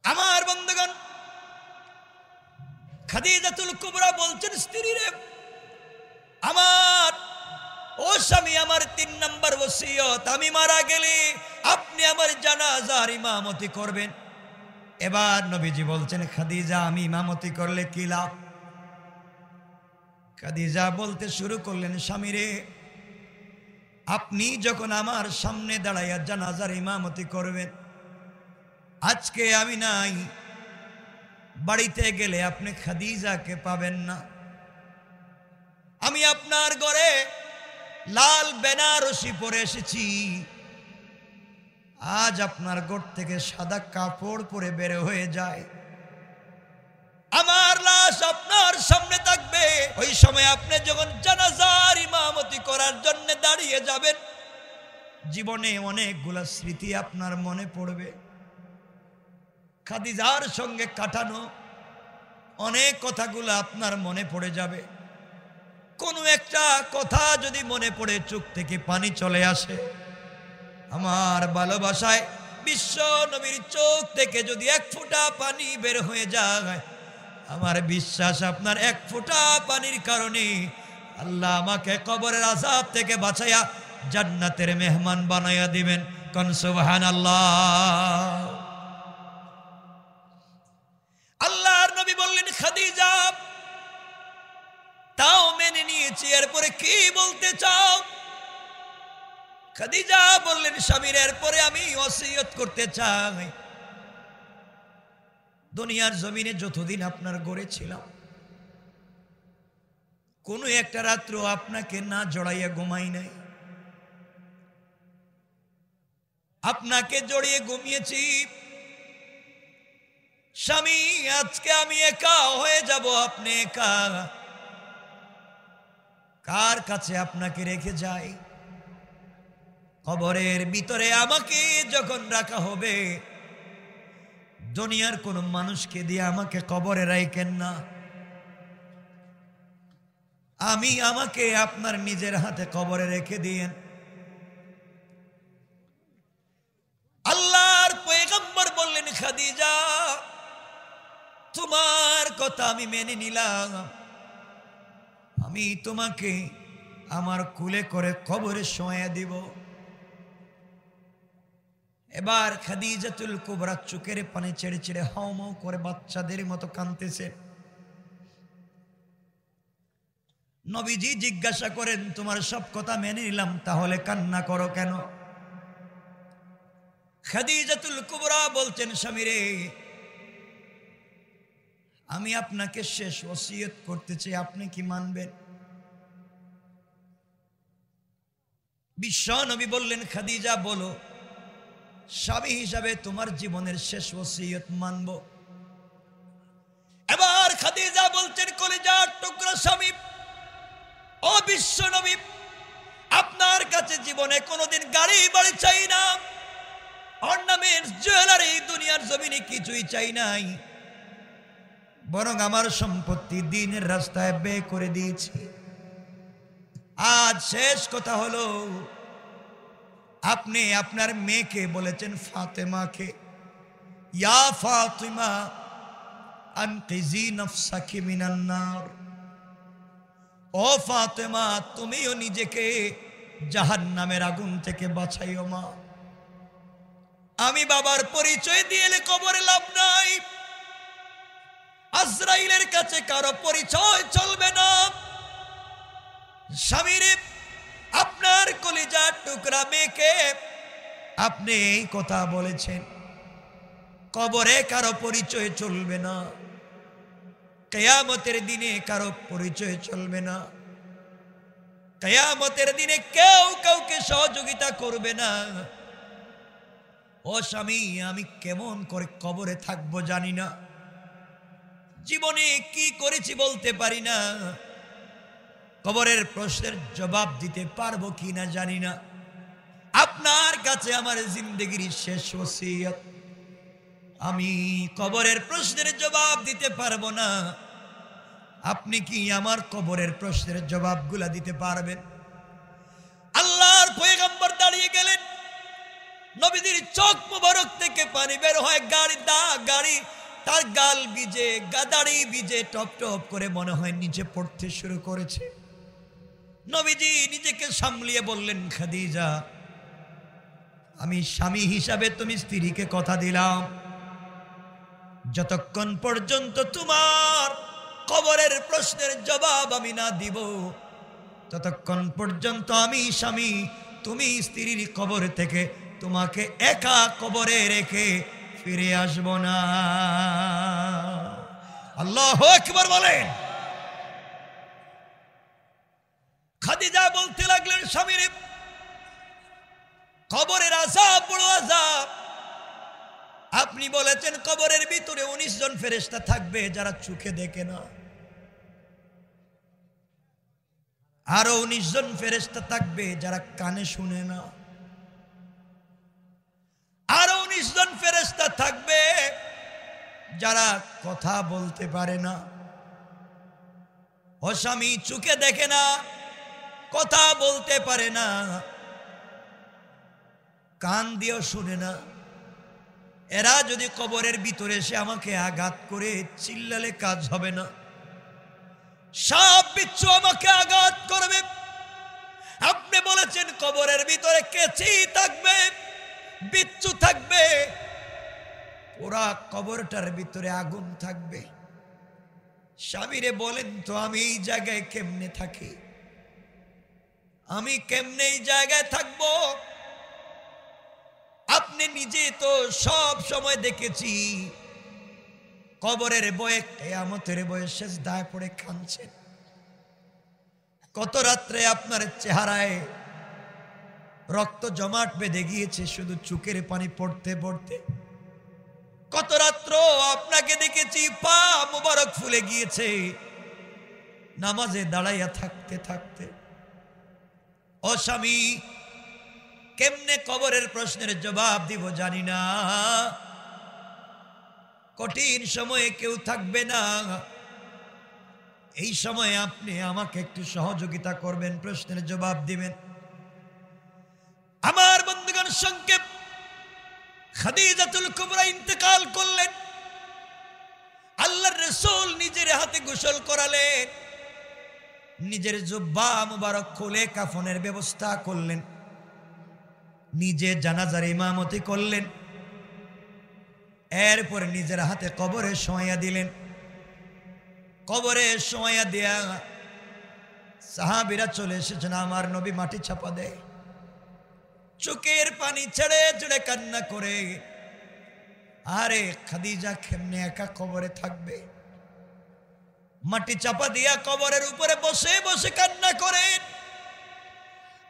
আমার বন্ধুগণ, খাদিজাতুল কুবরা বলছেন, স্ত্রী রে আমার, ও স্বামী আমার 3 নম্বর ওসিয়ত, আমি মারা গেলে আপনি আমার জানাজার ইমামতি করবেন। এবার নবীজি বলছেন, খাদিজা আমি ইমামতি করলে কি লাভ? খাদিজা বলতে শুরু করলেন, স্বামী রে আপনি যখন আমার সামনে দাঁড়াইয়া জানাজার ইমামতি করবেন, আজকে আমি নাই, বাড়িতে গেলে আপনি খাদিজাকে পাবেন না। আমি আপনার ঘরে লাল বেনারসি পরে এসেছি, আজ আপনার ঘর থেকে সাদা কাপড় পরে বের হয়ে যায়, আমার লাশ আপনার সামনে থাকবে। ওই সময় আপনি যখন জানাজার ইমামতি করার জন্য দাঁড়িয়ে যাবেন, জীবনে অনেকগুলা স্মৃতি আপনার মনে পড়বে। খাদিজার সঙ্গে কাটানো অনেক কথাগুলো আপনার মনে পড়ে যাবে। কোনো একটা কথা যদি মনে পড়ে চোখ থেকে পানি চলে আসে। আমার ভালোবাসায় বিশ্ব নবীর চোখ থেকে যদি 1 ফোঁটা পানি বের হয়ে যায়, আমার বিশ্বাস আপনার 1 ফোঁটা পানির কারণে আল্লাহ আমাকে কবরের আযাব থেকে বাঁচাইয়া জান্নাতের মেহমান বানাইয়া দিবেন। কোন সুবহানাল্লাহ। আল্লাহর নবী বললেন, খাদিজা তাও মেনে নিয়েছি, এরপরে কি বলতে চাও? খাদিজা বললেন, স্বামীর এরপরে আমি ওসিয়ত করতে চাই, দুনিয়ার জমিনে যতদিন আপনার গড়ে ছিলাম, কোনো একটা রাত্র আপনাকে না জড়াইয়া ঘুমাই নাই, আপনাকে জড়িয়ে ঘুমিয়েছি। স্বামী আজকে আমি একা হয়ে যাব, আপনি একা, কার কাছে আপনাকে রেখে যাই? কবরের ভিতরে আমাকে যখন রাখা হবে, দুনিয়ার কোন মানুষকে দিয়ে আমাকে কবরে রাখেন না, আমাকে আপনার নিজের হাতে কবরে রেখে দিয়েন। আল্লাহর পয়গম্বর বললেন, খাদিজা তোমার কথা আমি মেনে নিলাম, আমি তোমাকে আমার কুলে করে কবরে শোয়া দিব। এবার খাদিজাতুল কুবরা চোখের পানি ছেড়ে ছেড়ে হাউমাউ করে বাচ্চাদের মতো কাঁদতেছে। নবীজি জিজ্ঞাসা করেন, তোমার সব কথা মেনে নিলাম, তাহলে কান্না করো কেন? খাদিজাতুল কুবরা বলছেন, স্বামী রে আমি আপনাকে শেষ ওসিয়ত করতে চাই, আপনি কি মানবেন? বিশ্ব নবী বললেন, খাদিজা বলো, স্বামী হিসাবে তোমার জীবনের শেষ ওসিয়ত মানব। খাদিজা বলছেন, কলিজার টুকরা স্বামী, ও বিশ্ব নবী, আপনার কাছে জীবনে কোনোদিন গাড়ি বাড়ি চাই না, অর্নামেন্টস, জুয়েলারি, দুনিয়ার জমিনে কিছুই চাই নাই, বরং আমার সম্পত্তি দ্বীনের রাস্তায় ব্যয় করে দিয়েছি। আজ শেষ কথা হলো, আপনি আপনার মেয়েকে বলেছেন ফাতেমাকে, ইয়া ফাতিমা আনকিজি নাফসাকি মিনান নার, ও ফাতেমা তুমিও নিজেকে জাহান্নামের আগুন থেকে বাঁচাইও মা। আমি বাবার পরিচয় দিয়ে এলে কবরে লাভ নাই, আজরাইলের কাছে কারো পরিচয় চলবে না। স্বামীরে, আপনার কলিজার টুকরা মেয়েকে আপনি এই কথা বলেছেন, কবরে কারো পরিচয় চলবে না, কিয়ামতের দিনে কারো পরিচয় চলবে না, কিয়ামতের দিনে কেউ কাউকে সহযোগিতা করবে না। ও স্বামী, আমি কেমন করে কবরে থাকবো জানি না, জীবনে কি করেছি বলতে পারি না, কবরের প্রশ্নের জবাব দিতে পারবো কিনা জানি না। আপনার কাছে আমার জিন্দেগির শেষ ওসিয়ত, আমি কবরের প্রশ্নের জবাব দিতে পারবো না, আপনি কি আমার কবরের প্রশ্নের জবাবগুলা দিতে পারবেন? আল্লাহর পয়গম্বর দাঁড়িয়ে গেলেন, নবীদের চোখ মুবারক থেকে পানি বের হয়, গাড়ি তার গাল ভিজে, গাদাড়ি ভিজে, টপ টপ করে মনে হয় নিচে পড়তে শুরু করেছে। নবীজি নিজেকে সামলিয়ে বললেন, খাদিজা, আমি স্বামী হিসাবে তুমি স্ত্রীকে কথা দিলাম, যতক্ষণ পর্যন্ত তোমার কবরের প্রশ্নের জবাব আমি না দিব, ততক্ষণ পর্যন্ত আমি স্বামী, তুমি স্ত্রীর কবর থেকে তোমাকে একা কবরে রেখে ফিরে আসব না। আল্লাহু আকবার বলেন। খাদিজা বলতে লাগলেন, স্বামীর কবরের আযাব বড় আযাব, আপনি বলেছেন কবরের ভিতরে 19 জন ফেরেশতা থাকবে যারা চোখে দেখে না, আরো 19 জন ফেরেশতা থাকবে যারা কানে শুনে না, আরো 19 জন ফেরেশতা থাকবে যারা কথা বলতে পারে না। ও স্বামী, চোখে দেখে না, কথা বলতে পারে না, কান দিয়েও শুনে না, এরা যদি কবরের ভিতরে এসে আমাকে আঘাত করে চিল্লালে কাজ হবে না, সাপ বিচ্ছু আমাকে আঘাত করবে। আপনি বলেছেন কবরের ভিতরে কেচি থাকবে, বিচ্ছু থাকবে, পুরা কবরটার ভিতরে আগুন থাকবে। স্বামীরে বলেন তো, আমি এই জায়গায় কেমনে থাকি? আমি কেমনে এই জায়গায় থাকবো? আপনি নিজে তো সব সময় দেখেছি কবরের বয়ে, কিয়ামতের বয়ে সেজদায় পড়ে কাঁদছেন। কত রাত্রে আপনার চেহারায় রক্ত জমাট বেঁধে গিয়েছে শুধু চোখের পানি পড়তে পড়তে। কত রাত্র আপনাকে দেখেছি পা মুবারক ফুলে গিয়েছে নামাজে দাঁড়াইয়া থাকতে থাকতে। ও স্বামী, কেমনে কবরের প্রশ্নের জবাব দিব জানি না, কঠিন সময়ে কেউ থাকবে না, এই সময়ে আপনি আমাকে একটু সহযোগিতা করবেন, প্রশ্নের জবাব দিবেন। আমার বন্ধুগণ, সংক্ষেপ, খাদিজাতুল কুবরা ইন্তেকাল করলেন, আল্লাহর রাসূল নিজের হাতে গোসল করালেন, নিজের জুব্বা মুবারক খুলে কাফনের ব্যবস্থা করলেন, নিজে জানাজার ইমামতি করলেন, এরপর নিজের হাতে কবরে শোয়া দিলেন। কবরে শোয়া দেয়া সাহাবীরা চলে এসেছেন, আমার নবী মাটি চাপা দেয়, চোখের পানি ছেড়ে ছেড়ে কান্না করে, আরে খাদিজা কেমনে একা কবরে থাকবে? মাটি চাপা দিয়া কবরের উপরে বসে বসে কান্না করেন।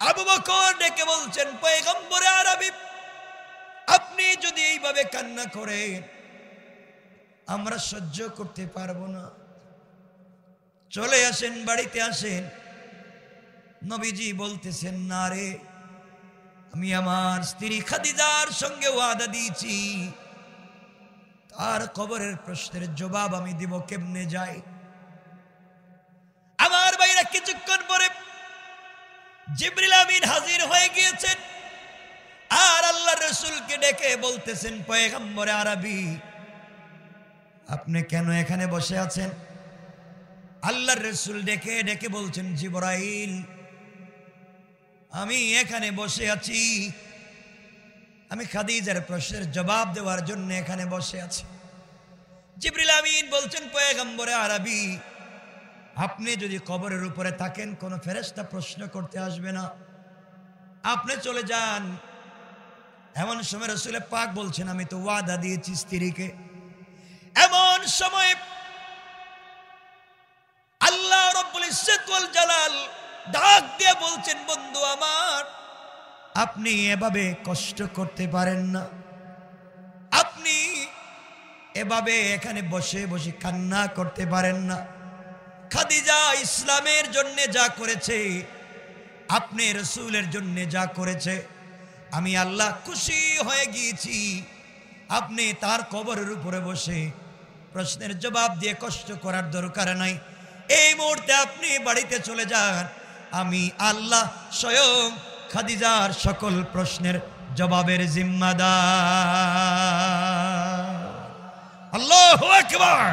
আবু বকর ডেকে বলছেন, পয়গম্বরে আরবি, আপনি যদি এইভাবে কান্না করেন আমরা সহ্য করতে পারবো না, চলে আসেন, বাড়িতে আসেন। নবীজি বলতেছেন, না রে, আমি আমার স্ত্রী খাদিজার সঙ্গে ওয়াদা দিয়েছি, তার কবরের প্রশ্নের জবাব আমি দিব কেমনে যাই। আমার ভাইরা, কিছুক্ষণ পরে জিবরিল আমিন হাজির হয়ে গিয়েছেন আর আল্লাহর রাসূলকে ডেকে বলতেছেন, পয়গম্বরে আরবি, আপনি কেন এখানে বসে আছেন? আল্লাহর রাসূল ডেকে ডেকে বলছেন, জিবরাইল, আমি এখানে বসে আছি, আমি খাদিজার প্রশ্নের জবাব দেওয়ার জন্য এখানে বসে আছি। জিবরিল আমিন বলছেন, পয়গম্বরে আরবি, আপনি যদি কবরের উপরে থাকেন কোন ফেরেশতা প্রশ্ন করতে আসবে না, আপনি চলে যান। এমন সময় রাসূল পাক বলছেন, আমি তো ওয়াদা দিয়েছি স্ত্রীকে। এমন সময় আল্লাহ রাব্বুল ইজ্জত ওয়াল জালাল ডাক দিয়ে বলছেন, বন্ধু আমার, আপনি এভাবে কষ্ট করতে পারেন না, আপনি এভাবে এখানে বসে বসে কান্না করতে পারেন না। খাদিজা ইসলামের জন্য যা করেছে, আপনি রাসূলের জন্য যা করেছে, আমি আল্লাহ খুশি হয়ে গিয়েছি। আপনি তার কবরের উপরে বসে প্রশ্নের জবাব দিয়ে কষ্ট করার দরকার নাই। এই মুহূর্তে আপনি বাড়িতে চলে যান, আমি আল্লাহ স্বয়ং খাদিজার সকল প্রশ্নের জবাবের জিম্মাদার। আল্লাহু আকবার।